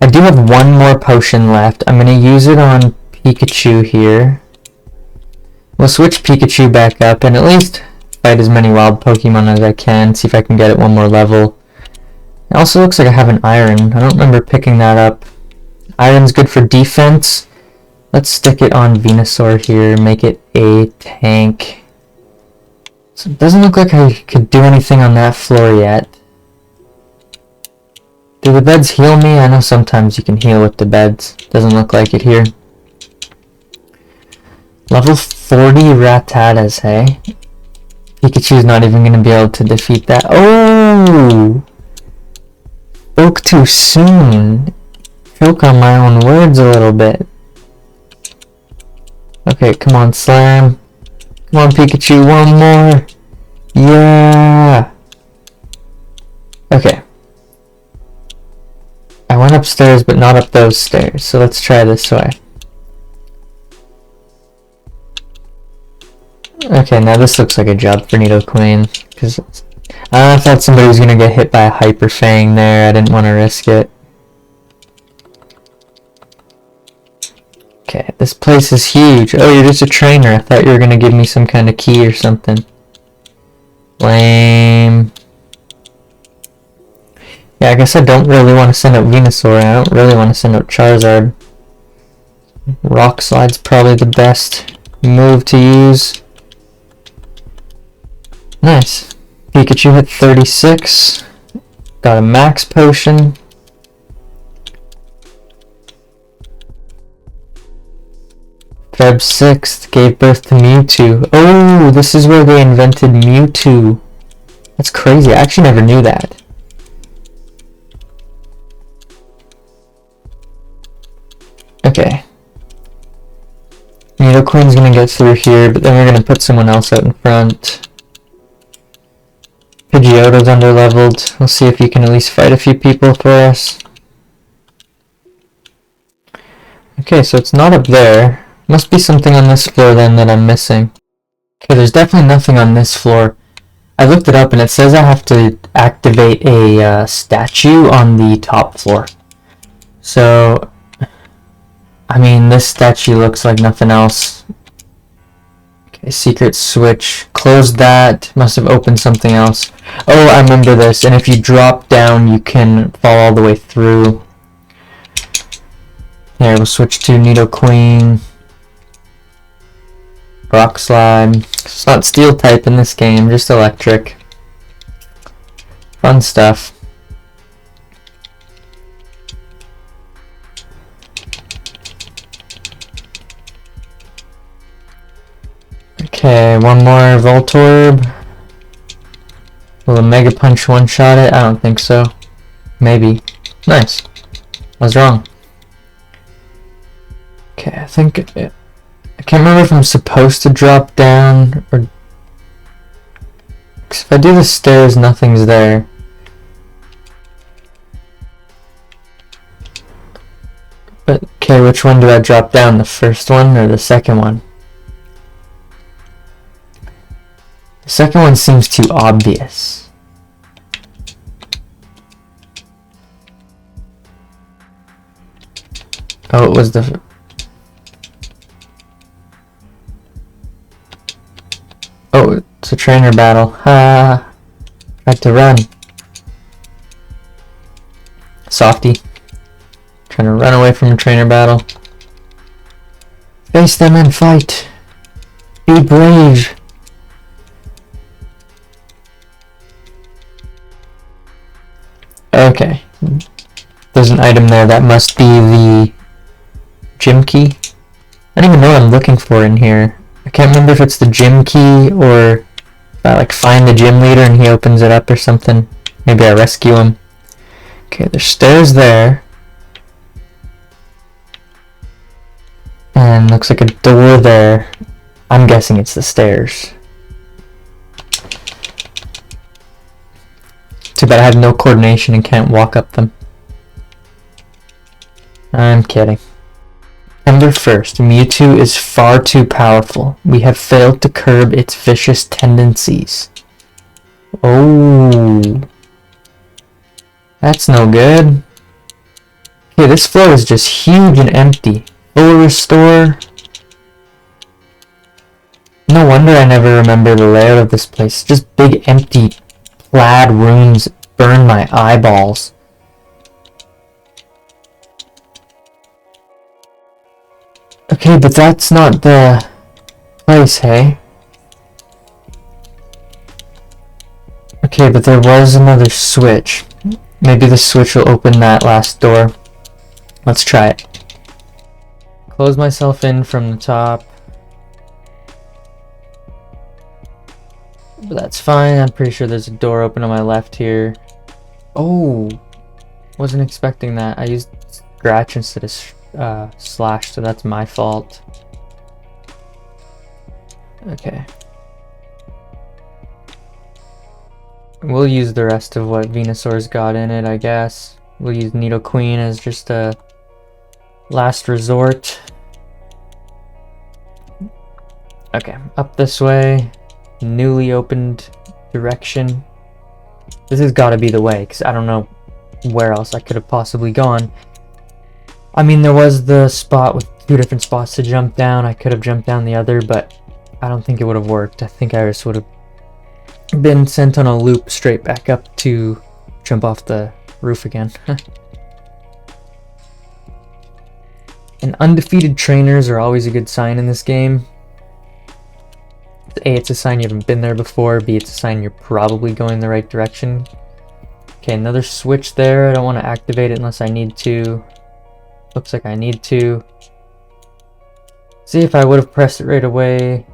I do have one more potion left. I'm gonna use it on Pikachu here. We'll switch Pikachu back up and at least fight as many wild Pokemon as I can. See if I can get it one more level. It also looks like I have an Iron. I don't remember picking that up. Iron's good for defense. Let's stick it on Venusaur here. Make it a tank. So it doesn't look like I could do anything on that floor yet. Do the beds heal me? I know sometimes you can heal with the beds. Doesn't look like it here. Level 40 Rattatas, hey? Pikachu's not even going to be able to defeat that. Oh! Spoke too soon. Choke on my own words a little bit. Okay, come on, Slam. Come on, Pikachu, one more. Yeah! Okay. I went upstairs, but not up those stairs, so let's try this way. Okay, now this looks like a job for Nidoqueen, because I thought somebody was going to get hit by a Hyper Fang there. I didn't want to risk it. Okay, this place is huge. Oh, you're just a trainer. I thought you were going to give me some kind of key or something. Lame. Yeah, I guess I don't really want to send out Venusaur. I don't really want to send out Charizard. Rock Slide's probably the best move to use. Nice. Pikachu hit 36. Got a max potion. Feb 6th gave birth to Mewtwo. Oh, this is where they invented Mewtwo. That's crazy. I actually never knew that. Okay. Nidoqueen's gonna get through here, but then we're gonna put someone else out in front. Pidgeotto's underleveled. We'll see if he can at least fight a few people for us. Okay, so it's not up there. Must be something on this floor then that I'm missing. Okay, there's definitely nothing on this floor. I looked it up and it says I have to activate a statue on the top floor. So, I mean, this statue looks like nothing else. Okay, secret switch. Close that. Must have opened something else. Oh, I remember this. And if you drop down, you can fall all the way through. Here, we'll switch to Nidoqueen. Rock Slide. It's not steel type in this game, just electric. Fun stuff. Okay, one more Voltorb. Will a Mega Punch one-shot it? I don't think so. Maybe. Nice. I was wrong. Okay, I think I can't remember if I'm supposed to drop down or... 'cause if I do the stairs, nothing's there. But, okay, which one do I drop down? The first one or the second one? The second one seems too obvious. Oh, it was the... Oh, it's a trainer battle. Ha! Tried to run. Softy. Trying to run away from a trainer battle. Face them and fight. Be brave. Okay. There's an item there. That must be the gym key. I don't even know what I'm looking for in here. I can't remember if it's the gym key or if I like find the gym leader and he opens it up or something. Maybe I rescue him. Okay, there's stairs there. And looks like a door there. I'm guessing it's the stairs. Too bad I have no coordination and can't walk up them. I'm kidding. September 1st, Mewtwo is far too powerful. We have failed to curb its vicious tendencies. Oh. That's no good. Okay, this floor is just huge and empty. Full restore. No wonder I never remember the layout of this place. Just big empty plaid rooms burn my eyeballs. Okay, but that's not the place, hey? Okay, but there was another switch. Maybe the switch will open that last door. Let's try it. Close myself in from the top. But that's fine. I'm pretty sure there's a door open on my left here. Oh, wasn't expecting that. I used scratch instead of slash, so that's my fault. Okay. We'll use the rest of what Venusaur's got in it, I guess. We'll use Nidoqueen as just a last resort. Okay, up this way. Newly opened direction. This has got to be the way, because I don't know where else I could have possibly gone. I mean, there was the spot with 2 different spots to jump down. I could have jumped down the other, but I don't think it would have worked. I think I just would have been sent on a loop straight back up to jump off the roof again. And undefeated trainers are always a good sign in this game. A, it's a sign you haven't been there before. B, it's a sign you're probably going the right direction. Okay, another switch there. I don't want to activate it unless I need to. Looks like I need to. See, if I would have pressed it right away.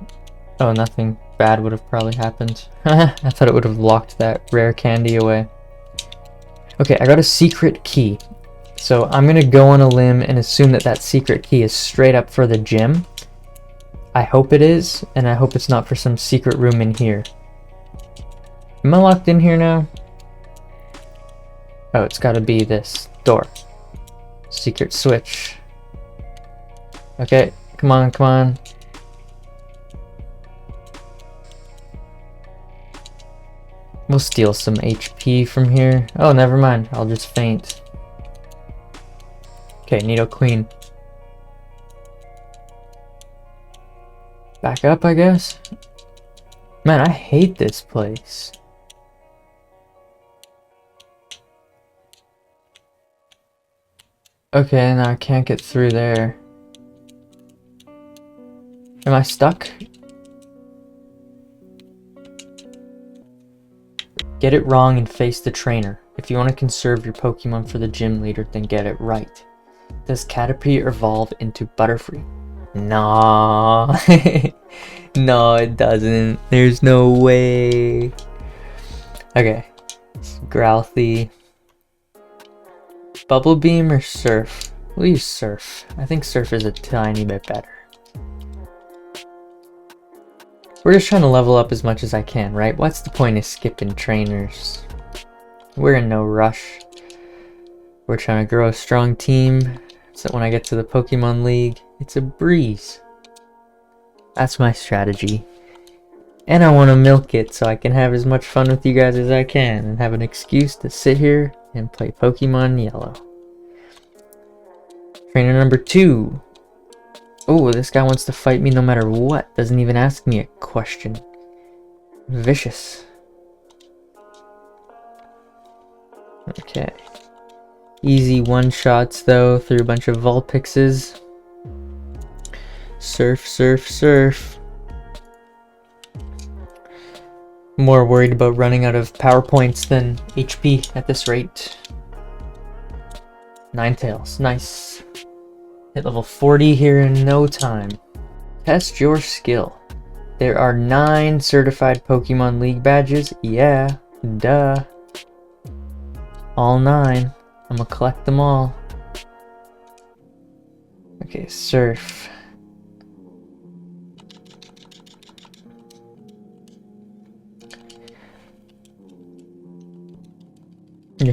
Oh, nothing bad would have probably happened. I thought it would have locked that rare candy away. Okay, I got a secret key. So I'm going to go on a limb and assume that that secret key is straight up for the gym. I hope it is, and I hope it's not for some secret room in here. Am I locked in here now? Oh, it's gotta be this door. Secret switch. Okay, come on, come on. We'll steal some HP from here. Oh, never mind. I'll just faint. Okay, Nidoqueen. Back up, I guess. Man, I hate this place. Okay, now I can't get through there. Am I stuck? Get it wrong and face the trainer. If you want to conserve your Pokemon for the gym leader, then get it right. Does Caterpie evolve into Butterfree? No. No, it doesn't. There's no way. Okay. Growlithe. Bubble Beam or Surf? We'll use Surf. I think Surf is a tiny bit better. We're just trying to level up as much as I can, right? What's the point of skipping trainers? We're in no rush. We're trying to grow a strong team, so that when I get to the Pokemon League, it's a breeze. That's my strategy. And I want to milk it so I can have as much fun with you guys as I can and have an excuse to sit here and play Pokemon Yellow. Trainer number 2. Oh, this guy wants to fight me no matter what. Doesn't even ask me a question. Vicious. Okay. Easy one-shots though through a bunch of Vulpixes. Surf, surf, surf. More worried about running out of power points than HP at this rate. Ninetales, nice. Hit level 40 here in no time. Test your skill. There are 9 certified Pokemon League badges. Yeah, duh. All 9. I'm gonna collect them all. Okay, Surf.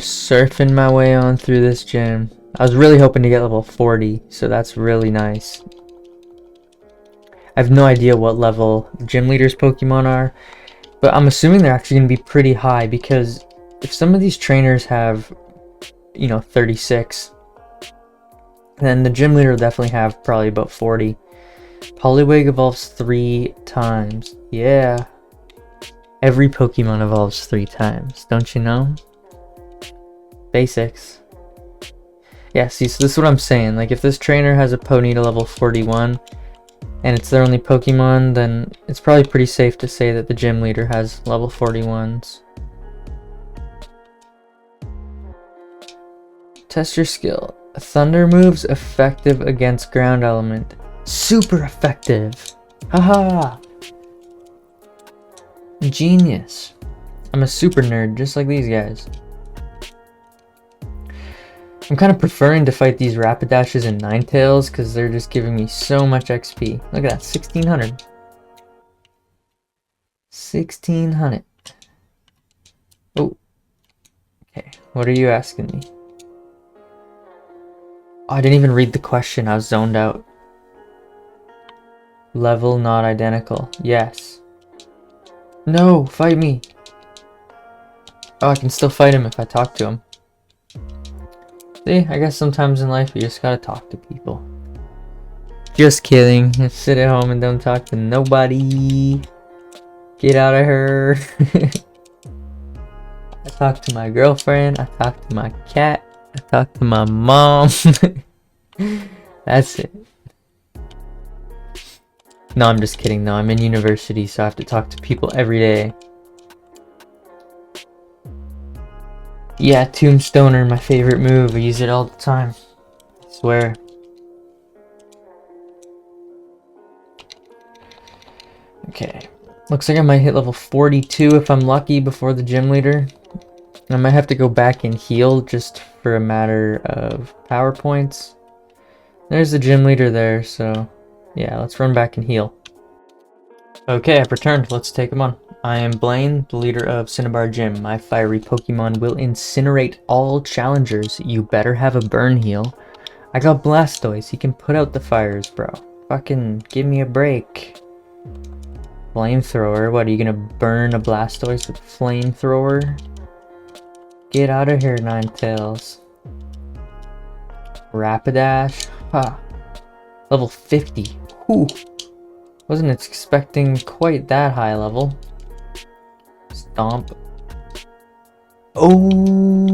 just surfing my way on through this gym. I was really hoping to get level 40, so that's really nice. I have no idea what level gym leaders Pokemon are, but I'm assuming they're actually going to be pretty high, because if some of these trainers have, 36, then the gym leader will definitely have probably about 40. Poliwag evolves 3 times. Yeah. Every Pokemon evolves 3 times, don't you know? Basics. Yeah, see, so this is what I'm saying. Like, if this trainer has a Ponyta level 41, and it's their only Pokemon, then it's probably pretty safe to say that the gym leader has level 41s. Test your skill. Thunder moves effective against ground element. Super effective! Haha! Genius. I'm a super nerd, just like these guys. I'm kind of preferring to fight these Rapidashes and Ninetales because they're just giving me so much XP. Look at that, 1600. 1600. Oh. Okay, what are you asking me? Oh, I didn't even read the question, I was zoned out. Level not identical. Yes. No, fight me. Oh, I can still fight him if I talk to him. See, I guess sometimes in life you just gotta talk to people. Just kidding. Just sit at home and don't talk to nobody. Get out of her. I talk to my girlfriend. I talk to my cat. I talk to my mom. That's it. No, I'm just kidding. No, I'm in university, so I have to talk to people every day. Yeah, Tombstoner, my favorite move. I use it all the time. I swear. Okay. Looks like I might hit level 42 if I'm lucky before the gym leader. I might have to go back and heal just for a matter of power points. There's the gym leader there, so yeah, let's run back and heal. Okay, I've returned. Let's take him on. I am Blaine, the leader of Cinnabar Gym. My fiery Pokemon will incinerate all challengers. You better have a burn heal. I got Blastoise. He can put out the fires, bro. Fucking give me a break. Flamethrower. What, are you gonna burn a Blastoise with Flamethrower? Get out of here, Ninetales. Rapidash. Ha. Level 50. Whew. Wasn't expecting quite that high level. Stomp. Oh!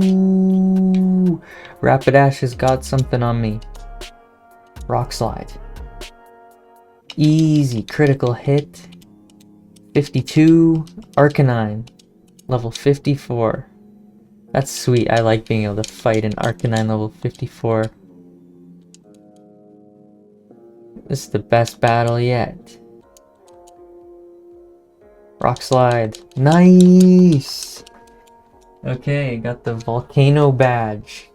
Rapidash has got something on me. Rock Slide. Easy critical hit. 52. Arcanine. Level 54. That's sweet. I like being able to fight an Arcanine level 54. This is the best battle yet. Rock Slide. Nice! Okay, got the Volcano badge.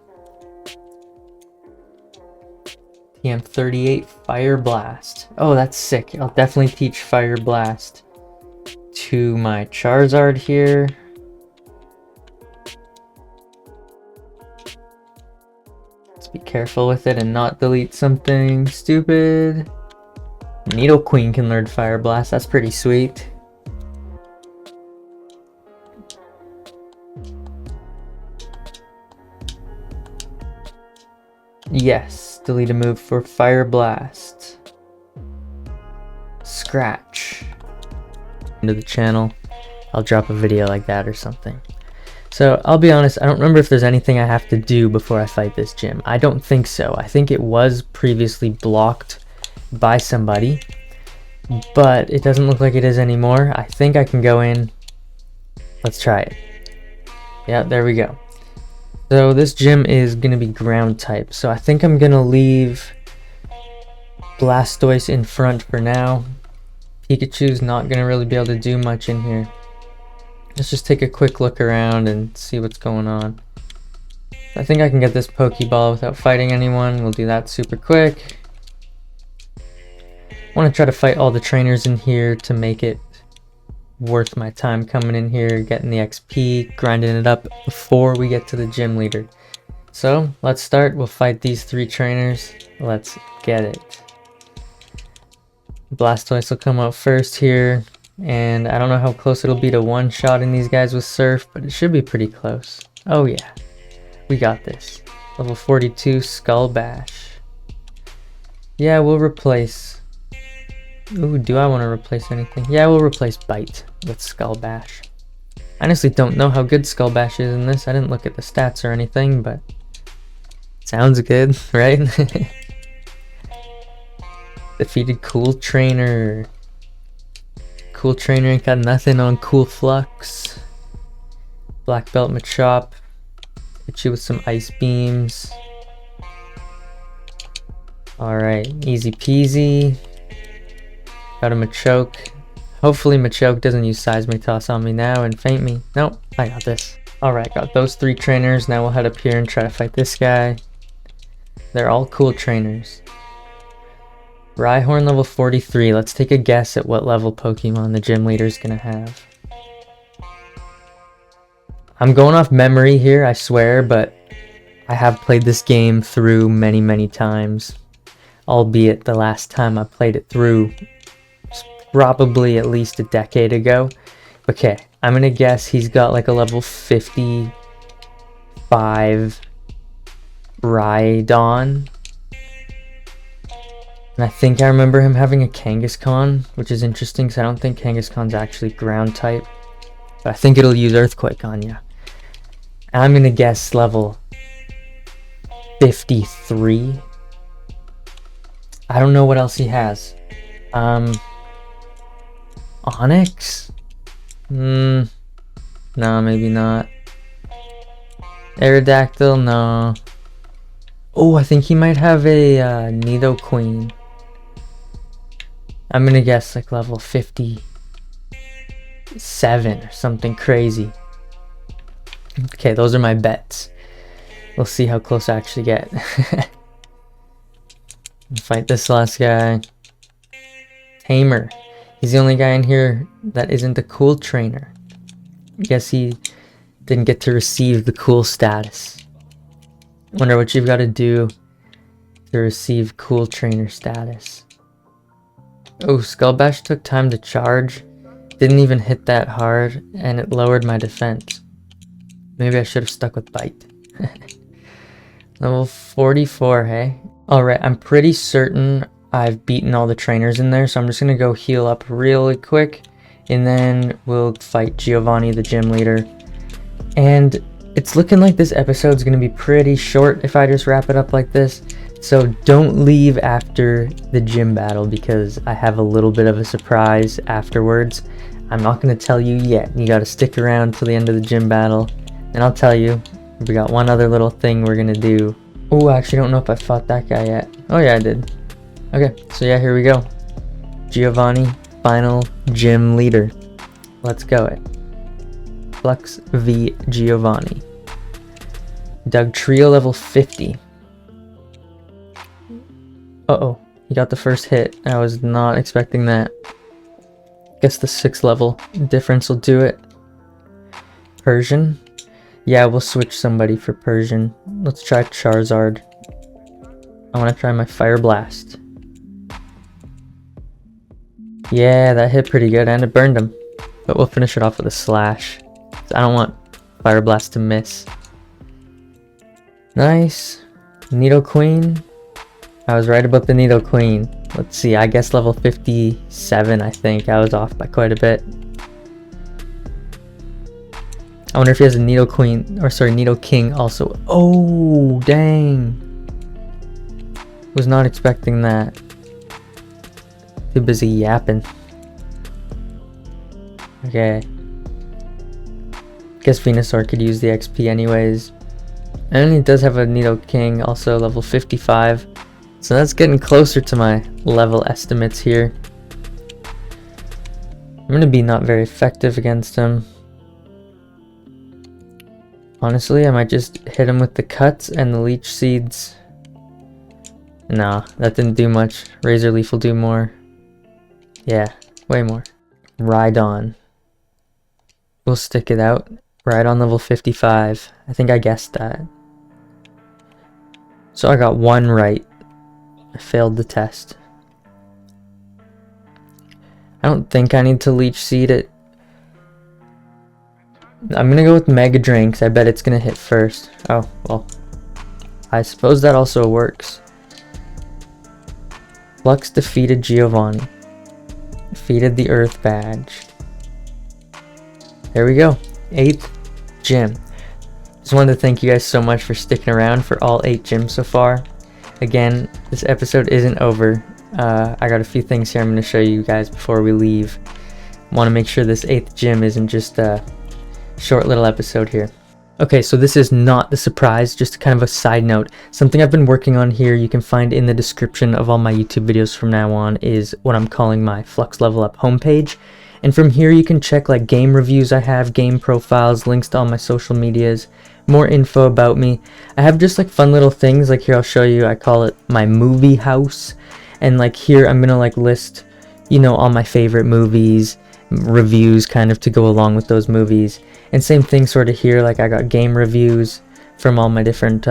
TM38 Fire Blast. Oh, that's sick. I'll definitely teach Fire Blast to my Charizard here. Let's be careful with it and not delete something stupid. Nidoqueen can learn Fire Blast. That's pretty sweet. Yes, delete a move for Fire Blast. Scratch. Into the channel, I'll drop a video like that or something. So I'll be honest, I don't remember if there's anything I have to do before I fight this gym. I don't think so. I think it was previously blocked by somebody, but it doesn't look like it is anymore. I think I can go in. Let's try it. Yeah, there we go. So this gym is going to be ground type, so I think I'm going to leave Blastoise in front for now. Pikachu's not going to really be able to do much in here. Let's just take a quick look around and see what's going on. I think I can get this Pokeball without fighting anyone. We'll do that super quick. I want to try to fight all the trainers in here to make it worth my time coming in here, getting the XP, grinding it up before we get to the gym leader. So let's start. We'll fight these 3 trainers. Let's get it. Blastoise will come out first here, and I don't know how close it'll be to one-shotting these guys with Surf, but it should be pretty close. Oh yeah, we got this. Level 42 Skull Bash. Yeah, we'll replace... Ooh, do I want to replace anything? Yeah, we'll replace Bite with Skull Bash. I honestly don't know how good Skull Bash is in this. I didn't look at the stats or anything, but sounds good, right? Defeated Cool Trainer. Cool Trainer ain't got nothing on Cool Flux. Black Belt Machop. Hit you with some Ice Beams. Alright, easy peasy. Got a Machoke. Hopefully Machoke doesn't use Seismic on me now and faint me. Nope, I got this. Alright, got those 3 trainers. Now we'll head up here and try to fight this guy. They're all cool trainers. Rhyhorn level 43. Let's take a guess at what level Pokemon the gym leader's gonna have. I'm going off memory here, I swear, but I have played this game through many times. Albeit the last time I played it through was probably at least a decade ago. Okay, I'm gonna guess he's got like a level 55 Rhydon. And I think I remember him having a Kangaskhan, which is interesting because I don't think Kangaskhan's actually ground type. But I think it'll use Earthquake on you. I'm going to guess level 53. I don't know what else he has. Onyx? No, maybe not. Aerodactyl? No. Oh, I think he might have a Nidoqueen. I'm gonna guess like level 57 or something crazy. Okay, those are my bets. We'll see how close I actually get. Fight this last guy. Tamer. He's the only guy in here that isn't a cool trainer. I guess he didn't get to receive the cool status. Wonder what you've got to do to receive cool trainer status. Oh, Skull Bash took time to charge. Didn't even hit that hard, and it lowered my defense. Maybe I should have stuck with Bite. Level 44, hey? Alright, I'm pretty certain I've beaten all the trainers in there, so I'm just going to go heal up really quick, and then we'll fight Giovanni, the gym leader. And it's looking like this episode's going to be pretty short if I just wrap it up like this. So don't leave after the gym battle because I have a little bit of a surprise afterwards. I'm not going to tell you yet. You got to stick around till the end of the gym battle. And I'll tell you, we got one other little thing we're going to do. Oh, I actually don't know if I fought that guy yet. Oh yeah, I did. Okay, so yeah, here we go. Giovanni, final gym leader. Let's go it. Flux v Giovanni. Dugtrio level 50. Uh-oh, he got the first hit. I was not expecting that. Guess the 6th level difference will do it. Persian. Yeah, we'll switch somebody for Persian. Let's try Charizard. I want to try my Fire Blast. Yeah, that hit pretty good and it burned him. But we'll finish it off with a Slash. I don't want Fire Blast to miss. Nice. Nidoqueen. I was right about the Nidoqueen. Let's see, I guess level 57, I think. I was off by quite a bit. I wonder if he has a Nidoqueen, or sorry, Nidoking also. Oh, dang. Was not expecting that. Too busy yapping. Okay. Guess Venusaur could use the XP anyways. And he does have a Nidoking, also level 55. So that's getting closer to my level estimates here. I'm going to be not very effective against him. Honestly, I might just hit him with the cuts and the leech seeds. Nah, that didn't do much. Razor Leaf will do more. Yeah, way more. Rhydon. We'll stick it out right on level 55. I think I guessed that. So I got one right. I failed the test. I don't think I need to leech seed it. I'm gonna go with Mega Drain because I bet it's gonna hit first. Oh, well. I suppose that also works. Flux defeated Giovanni. Defeated the Earth Badge. There we go. 8th gym. Just wanted to thank you guys so much for sticking around for all 8 gyms so far. Again, this episode isn't over. I got a few things here I'm going to show you guys before we leave. Want to make sure this 8th gym isn't just a short little episode here. Okay, so this is not the surprise, just kind of a side note. Something I've been working on here, you can find in the description of all my YouTube videos from now on, is what I'm calling my Flux Level Up homepage. And from here you can check like game reviews I have, game profiles, links to all my social medias, more info about me. I have just like fun little things, like here I'll show you, I call it my movie house. And like here I'm gonna like list, you know, all my favorite movies, reviews kind of to go along with those movies. And same thing sort of here, like I got game reviews from all my different,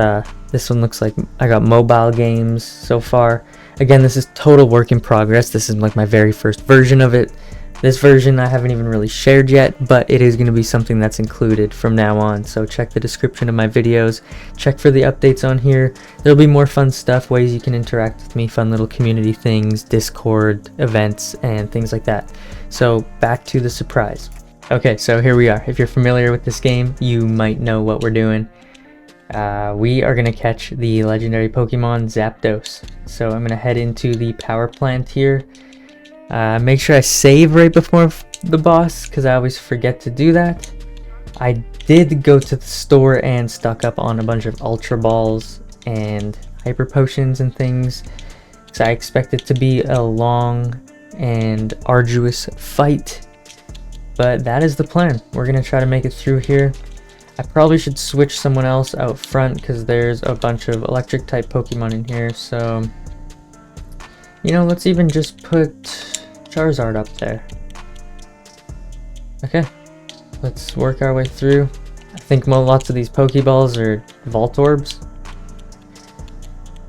this one looks like I got mobile games so far. Again, this is total work in progress. This is like my very first version of it. This version I haven't even really shared yet, but it is going to be something that's included from now on. So check the description of my videos, check for the updates on here. There'll be more fun stuff, ways you can interact with me, fun little community things, Discord events, and things like that. So back to the surprise. Okay, so here we are. If you're familiar with this game, you might know what we're doing. We are going to catch the legendary Pokemon Zapdos. So I'm going to head into the power plant here. Make sure I save right before the boss, because I always forget to do that. I did go to the store and stock up on a bunch of Ultra Balls and Hyper Potions and things, because I expect it to be a long and arduous fight. But that is the plan. We're going to try to make it through here. I probably should switch someone else out front, because there's a bunch of electric type Pokemon in here. So, you know, let's even just put Charizard up there. Okay, let's work our way through. I think lots of these Pokeballs are Vault Orbs,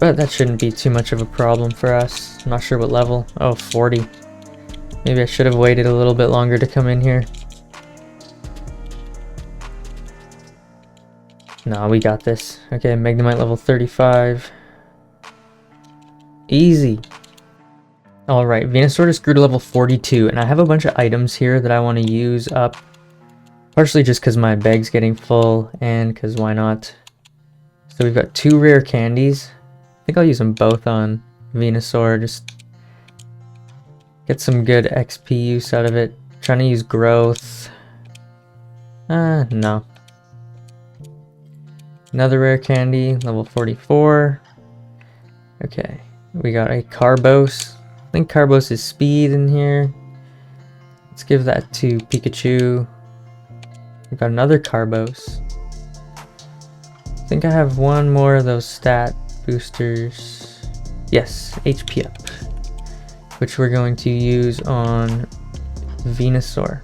but that shouldn't be too much of a problem for us. I'm not sure what level. Oh, 40. Maybe I should have waited a little bit longer to come in here. No, we got this. Okay, Magnemite level 35. Easy. Alright, Venusaur just grew to level 42, and I have a bunch of items here that I want to use up. Partially just because my bag's getting full, and because why not. So we've got 2 rare candies. I think I'll use them both on Venusaur, just get some good XP use out of it. Trying to use growth. No. Another rare candy, level 44. Okay, we got a Carbos. I think Carbos is speed in here. Let's give that to Pikachu. We got another Carbos. I think I have one more of those stat boosters. Yes, HP up, which we're going to use on Venusaur.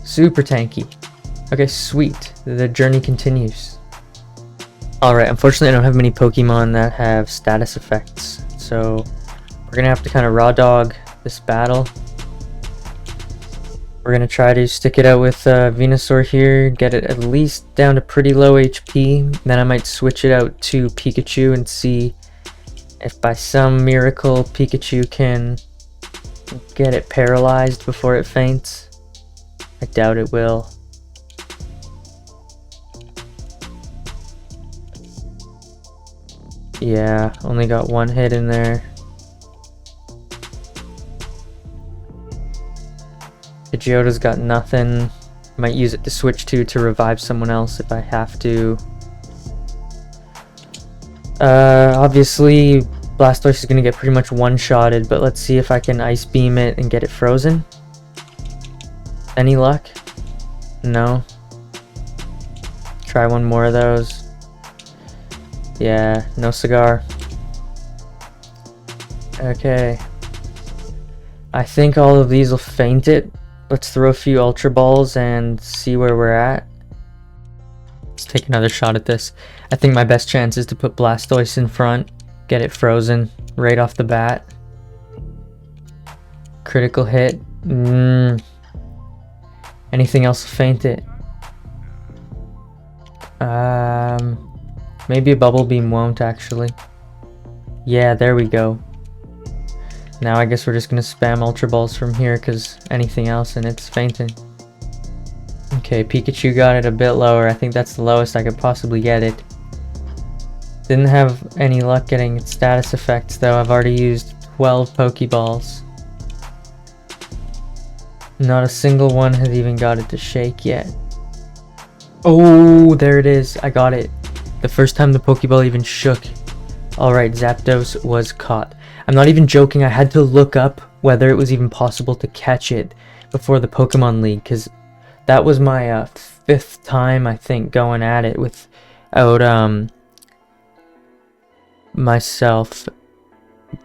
Super tanky. Okay, sweet. The journey continues. Alright, unfortunately I don't have many Pokemon that have status effects, so we're gonna have to kind of raw dog this battle. We're gonna try to stick it out with Venusaur here, get it at least down to pretty low HP, then I might switch it out to Pikachu and see if by some miracle Pikachu can get it paralyzed before it faints. I doubt it will. Yeah, only got one hit in there. Pidgeotto's got nothing. Might use it to switch to revive someone else if I have to. Obviously Blastoise is gonna get pretty much one-shotted, but let's see if I can Ice Beam it and get it frozen. Any luck? No. Try one more of those. Yeah, no cigar. Okay. I think all of these will faint it, Let's throw a few Ultra Balls and see where we're at. Let's take another shot at this. I think my best chance is to put Blastoise in front, get it frozen right off the bat. Critical hit. Anything else will faint it. Maybe a Bubble Beam won't actually. Yeah, there we go. Now I guess we're just gonna spam Ultra Balls from here because anything else and it's fainting. Okay, Pikachu got it a bit lower. I think that's the lowest I could possibly get it. Didn't have any luck getting its status effects though. I've already used 12 Pokeballs. Not a single one has even got it to shake yet. Oh, there it is. I got it. The first time the Pokeball even shook. Alright, Zapdos was caught. I'm not even joking. I had to look up whether it was even possible to catch it before the Pokemon League, because that was my 5th time, I think, going at it without myself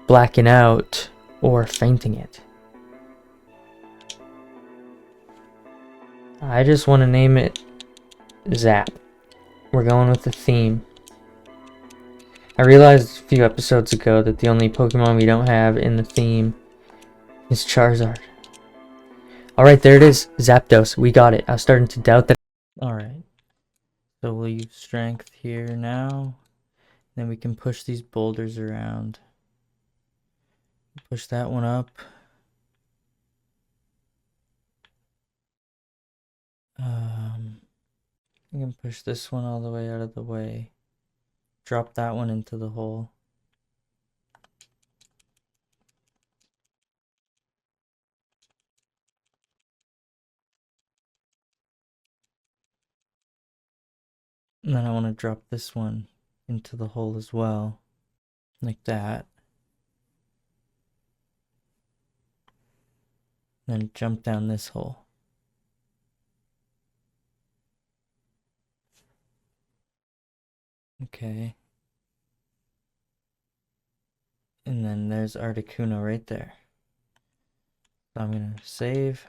blacking out or fainting it. I just want to name it Zap. We're going with the theme. I realized a few episodes ago that the only Pokemon we don't have in the theme is Charizard. Alright, there it is. Zapdos. We got it. I was starting to doubt that. Alright. So we'll use strength here now. Then we can push these boulders around. Push that one up. I can push this one all the way out of the way. Drop that one into the hole. And then I want to drop this one into the hole as well. Like that. Then jump down this hole. Okay. And then there's Articuno right there. So I'm gonna save.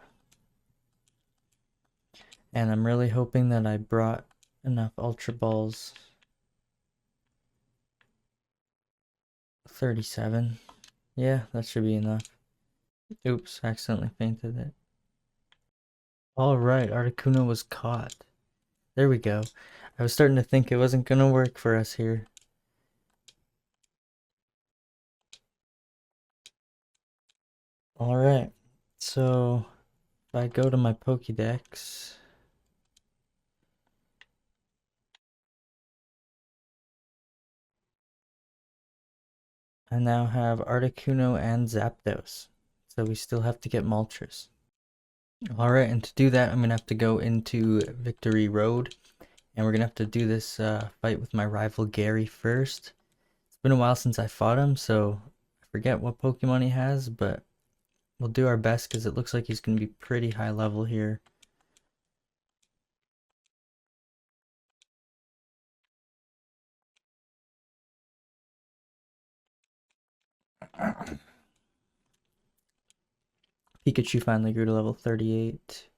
And I'm really hoping that I brought enough Ultra Balls. 37. Yeah, that should be enough. Oops, accidentally fainted it. Alright, Articuno was caught. There we go. I was starting to think it wasn't gonna work for us here. Alright, so if I go to my Pokédex, I now have Articuno and Zapdos. So we still have to get Moltres. Alright, and to do that, I'm gonna have to go into Victory Road. And we're gonna have to do this fight with my rival Gary first. It's been a while since I fought him, so I forget what Pokemon he has, but we'll do our best because it looks like he's gonna be pretty high level here. Pikachu finally grew to level 38.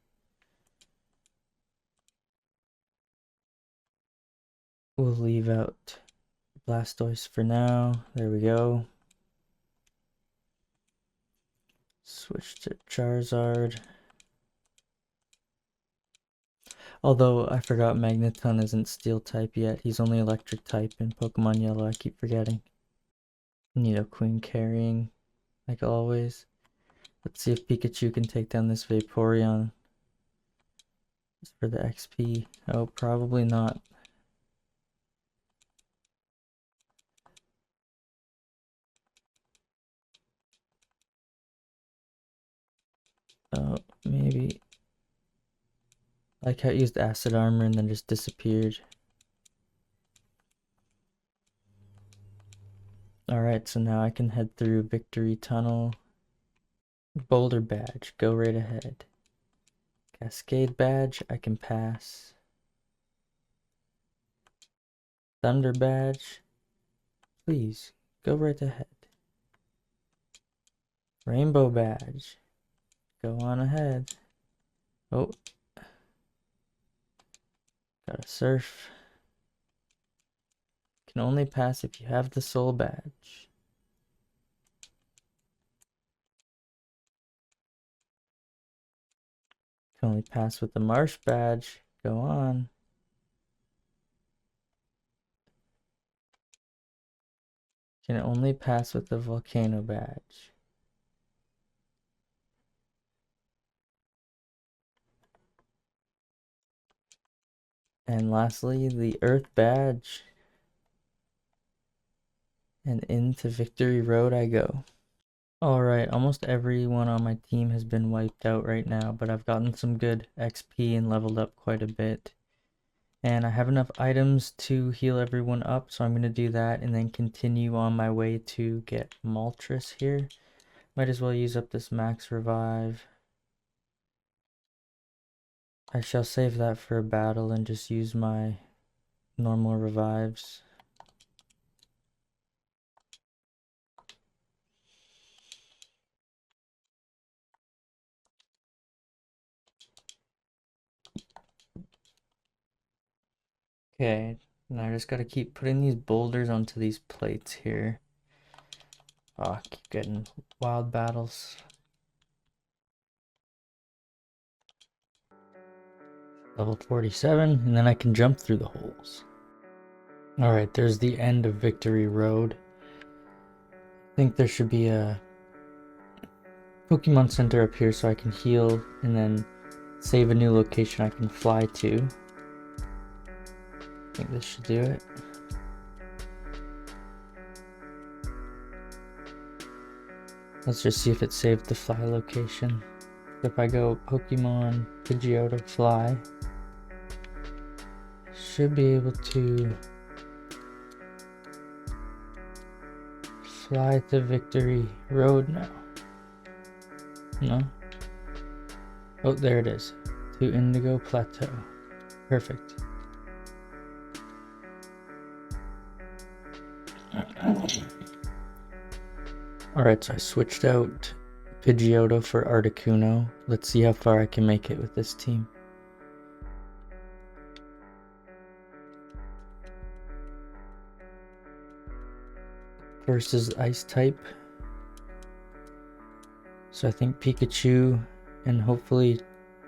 We'll leave out Blastoise for now. There we go. Switch to Charizard. Although I forgot Magneton isn't Steel type yet. He's only Electric type in Pokemon Yellow. I keep forgetting. Nidoqueen carrying, like always. Let's see if Pikachu can take down this Vaporeon. Just for the XP. Oh, probably not. Oh, maybe. Like how it used acid armor and then just disappeared. Alright, so now I can head through Victory Tunnel. Boulder Badge, go right ahead. Cascade Badge, I can pass. Thunder Badge, please, go right ahead. Rainbow Badge, go on ahead. Oh, gotta surf. Can only pass if you have the soul badge. Can only pass with the marsh badge. Go on. Can only pass with the volcano badge. And lastly, the earth badge. And into Victory Road I go. Alright, almost everyone on my team has been wiped out right now, but I've gotten some good XP and leveled up quite a bit. And I have enough items to heal everyone up, so I'm going to do that and then continue on my way to get Moltres here. Might as well use up this max revive. I shall save that for a battle and just use my normal revives. Okay, now I just gotta keep putting these boulders onto these plates here. Oh, I keep getting wild battles. Level 47, and then I can jump through the holes. Alright, there's the end of Victory Road. I think there should be a Pokemon Center up here so I can heal and then save a new location I can fly to. I think this should do it. Let's just see if it saved the fly location. If I go Pokemon Pidgeotto Fly, should be able to fly to Victory Road now. No? Oh, there it is. To Indigo Plateau. Perfect. Alright, so I switched out Pidgeotto for Articuno. Let's see how far I can make it with this team. First is Ice type. So I think Pikachu and hopefully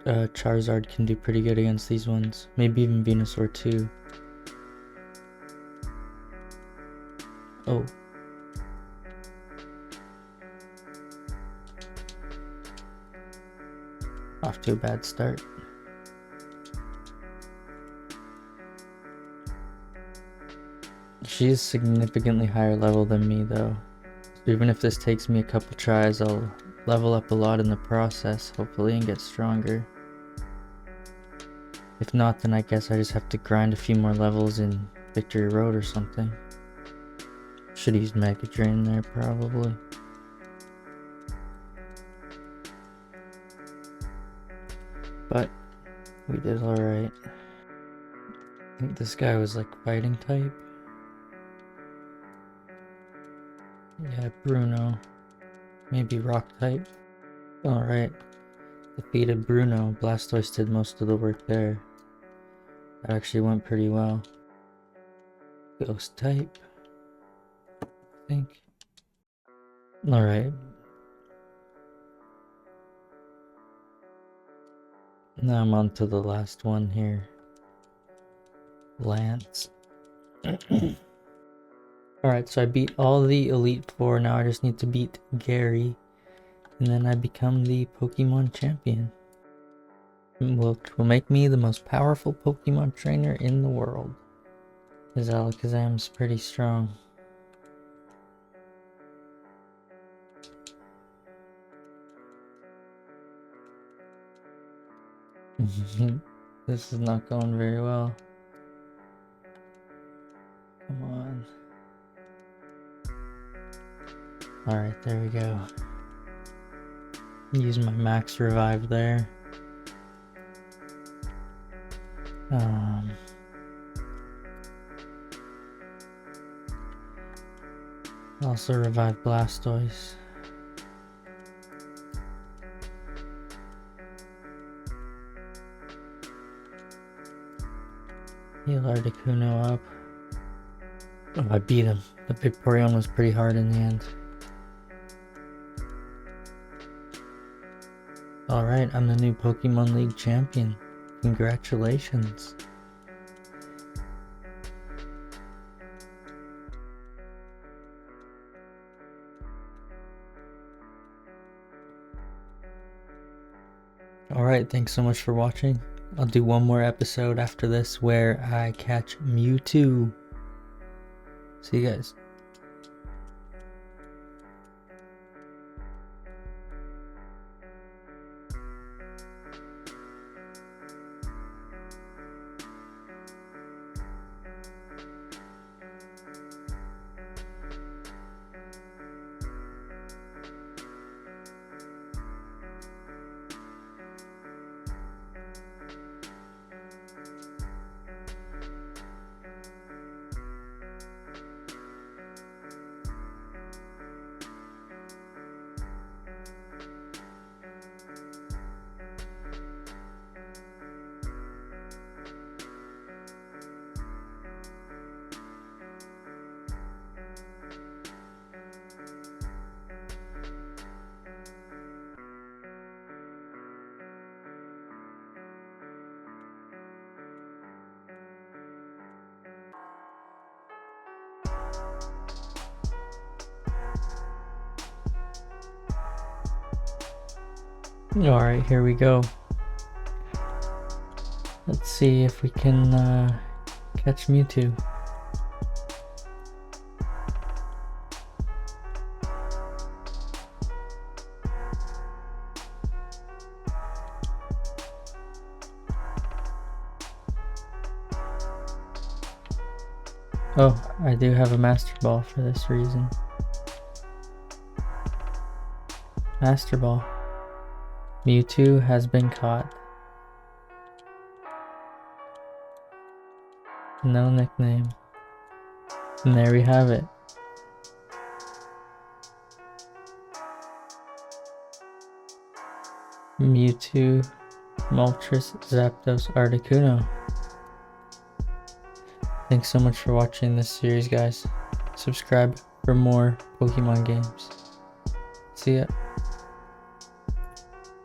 Charizard can do pretty good against these ones. Maybe even Venusaur too. Oh. Off to a bad start. She is significantly higher level than me though. So even if this takes me a couple tries, I'll level up a lot in the process, hopefully, and get stronger. If not, then I guess I just have to grind a few more levels in Victory Road or something. Should use Mega Drain there, probably. But we did alright. I think this guy was like fighting type. Yeah, Bruno. Maybe rock type. Alright. Defeated Bruno. Blastoise did most of the work there. That actually went pretty well. Ghost type. I think. Alright. Now I'm on to the last one here. Lance. Alright, so I beat all the Elite Four. Now I just need to beat Gary. And then I become the Pokemon champion. Will make me the most powerful Pokemon trainer in the world. Because Alakazam's pretty strong. This is not going very well. Come on. Alright, there we go. Use my max revive there. Also revive Blastoise. Heal Articuno up. Oh, I beat him. The Vaporeon was pretty hard in the end. Alright, I'm the new Pokemon League champion. Congratulations. Alright, thanks so much for watching. I'll do one more episode after this where I catch Mewtwo. See you guys. Alright, here we go. Let's see if we can catch Mewtwo. Oh, I do have a Master Ball for this reason. Master Ball. Mewtwo has been caught. No nickname. And there we have it. Mewtwo, Moltres, Zapdos, Articuno. Thanks so much for watching this series, guys. Subscribe for more Pokemon games. See ya.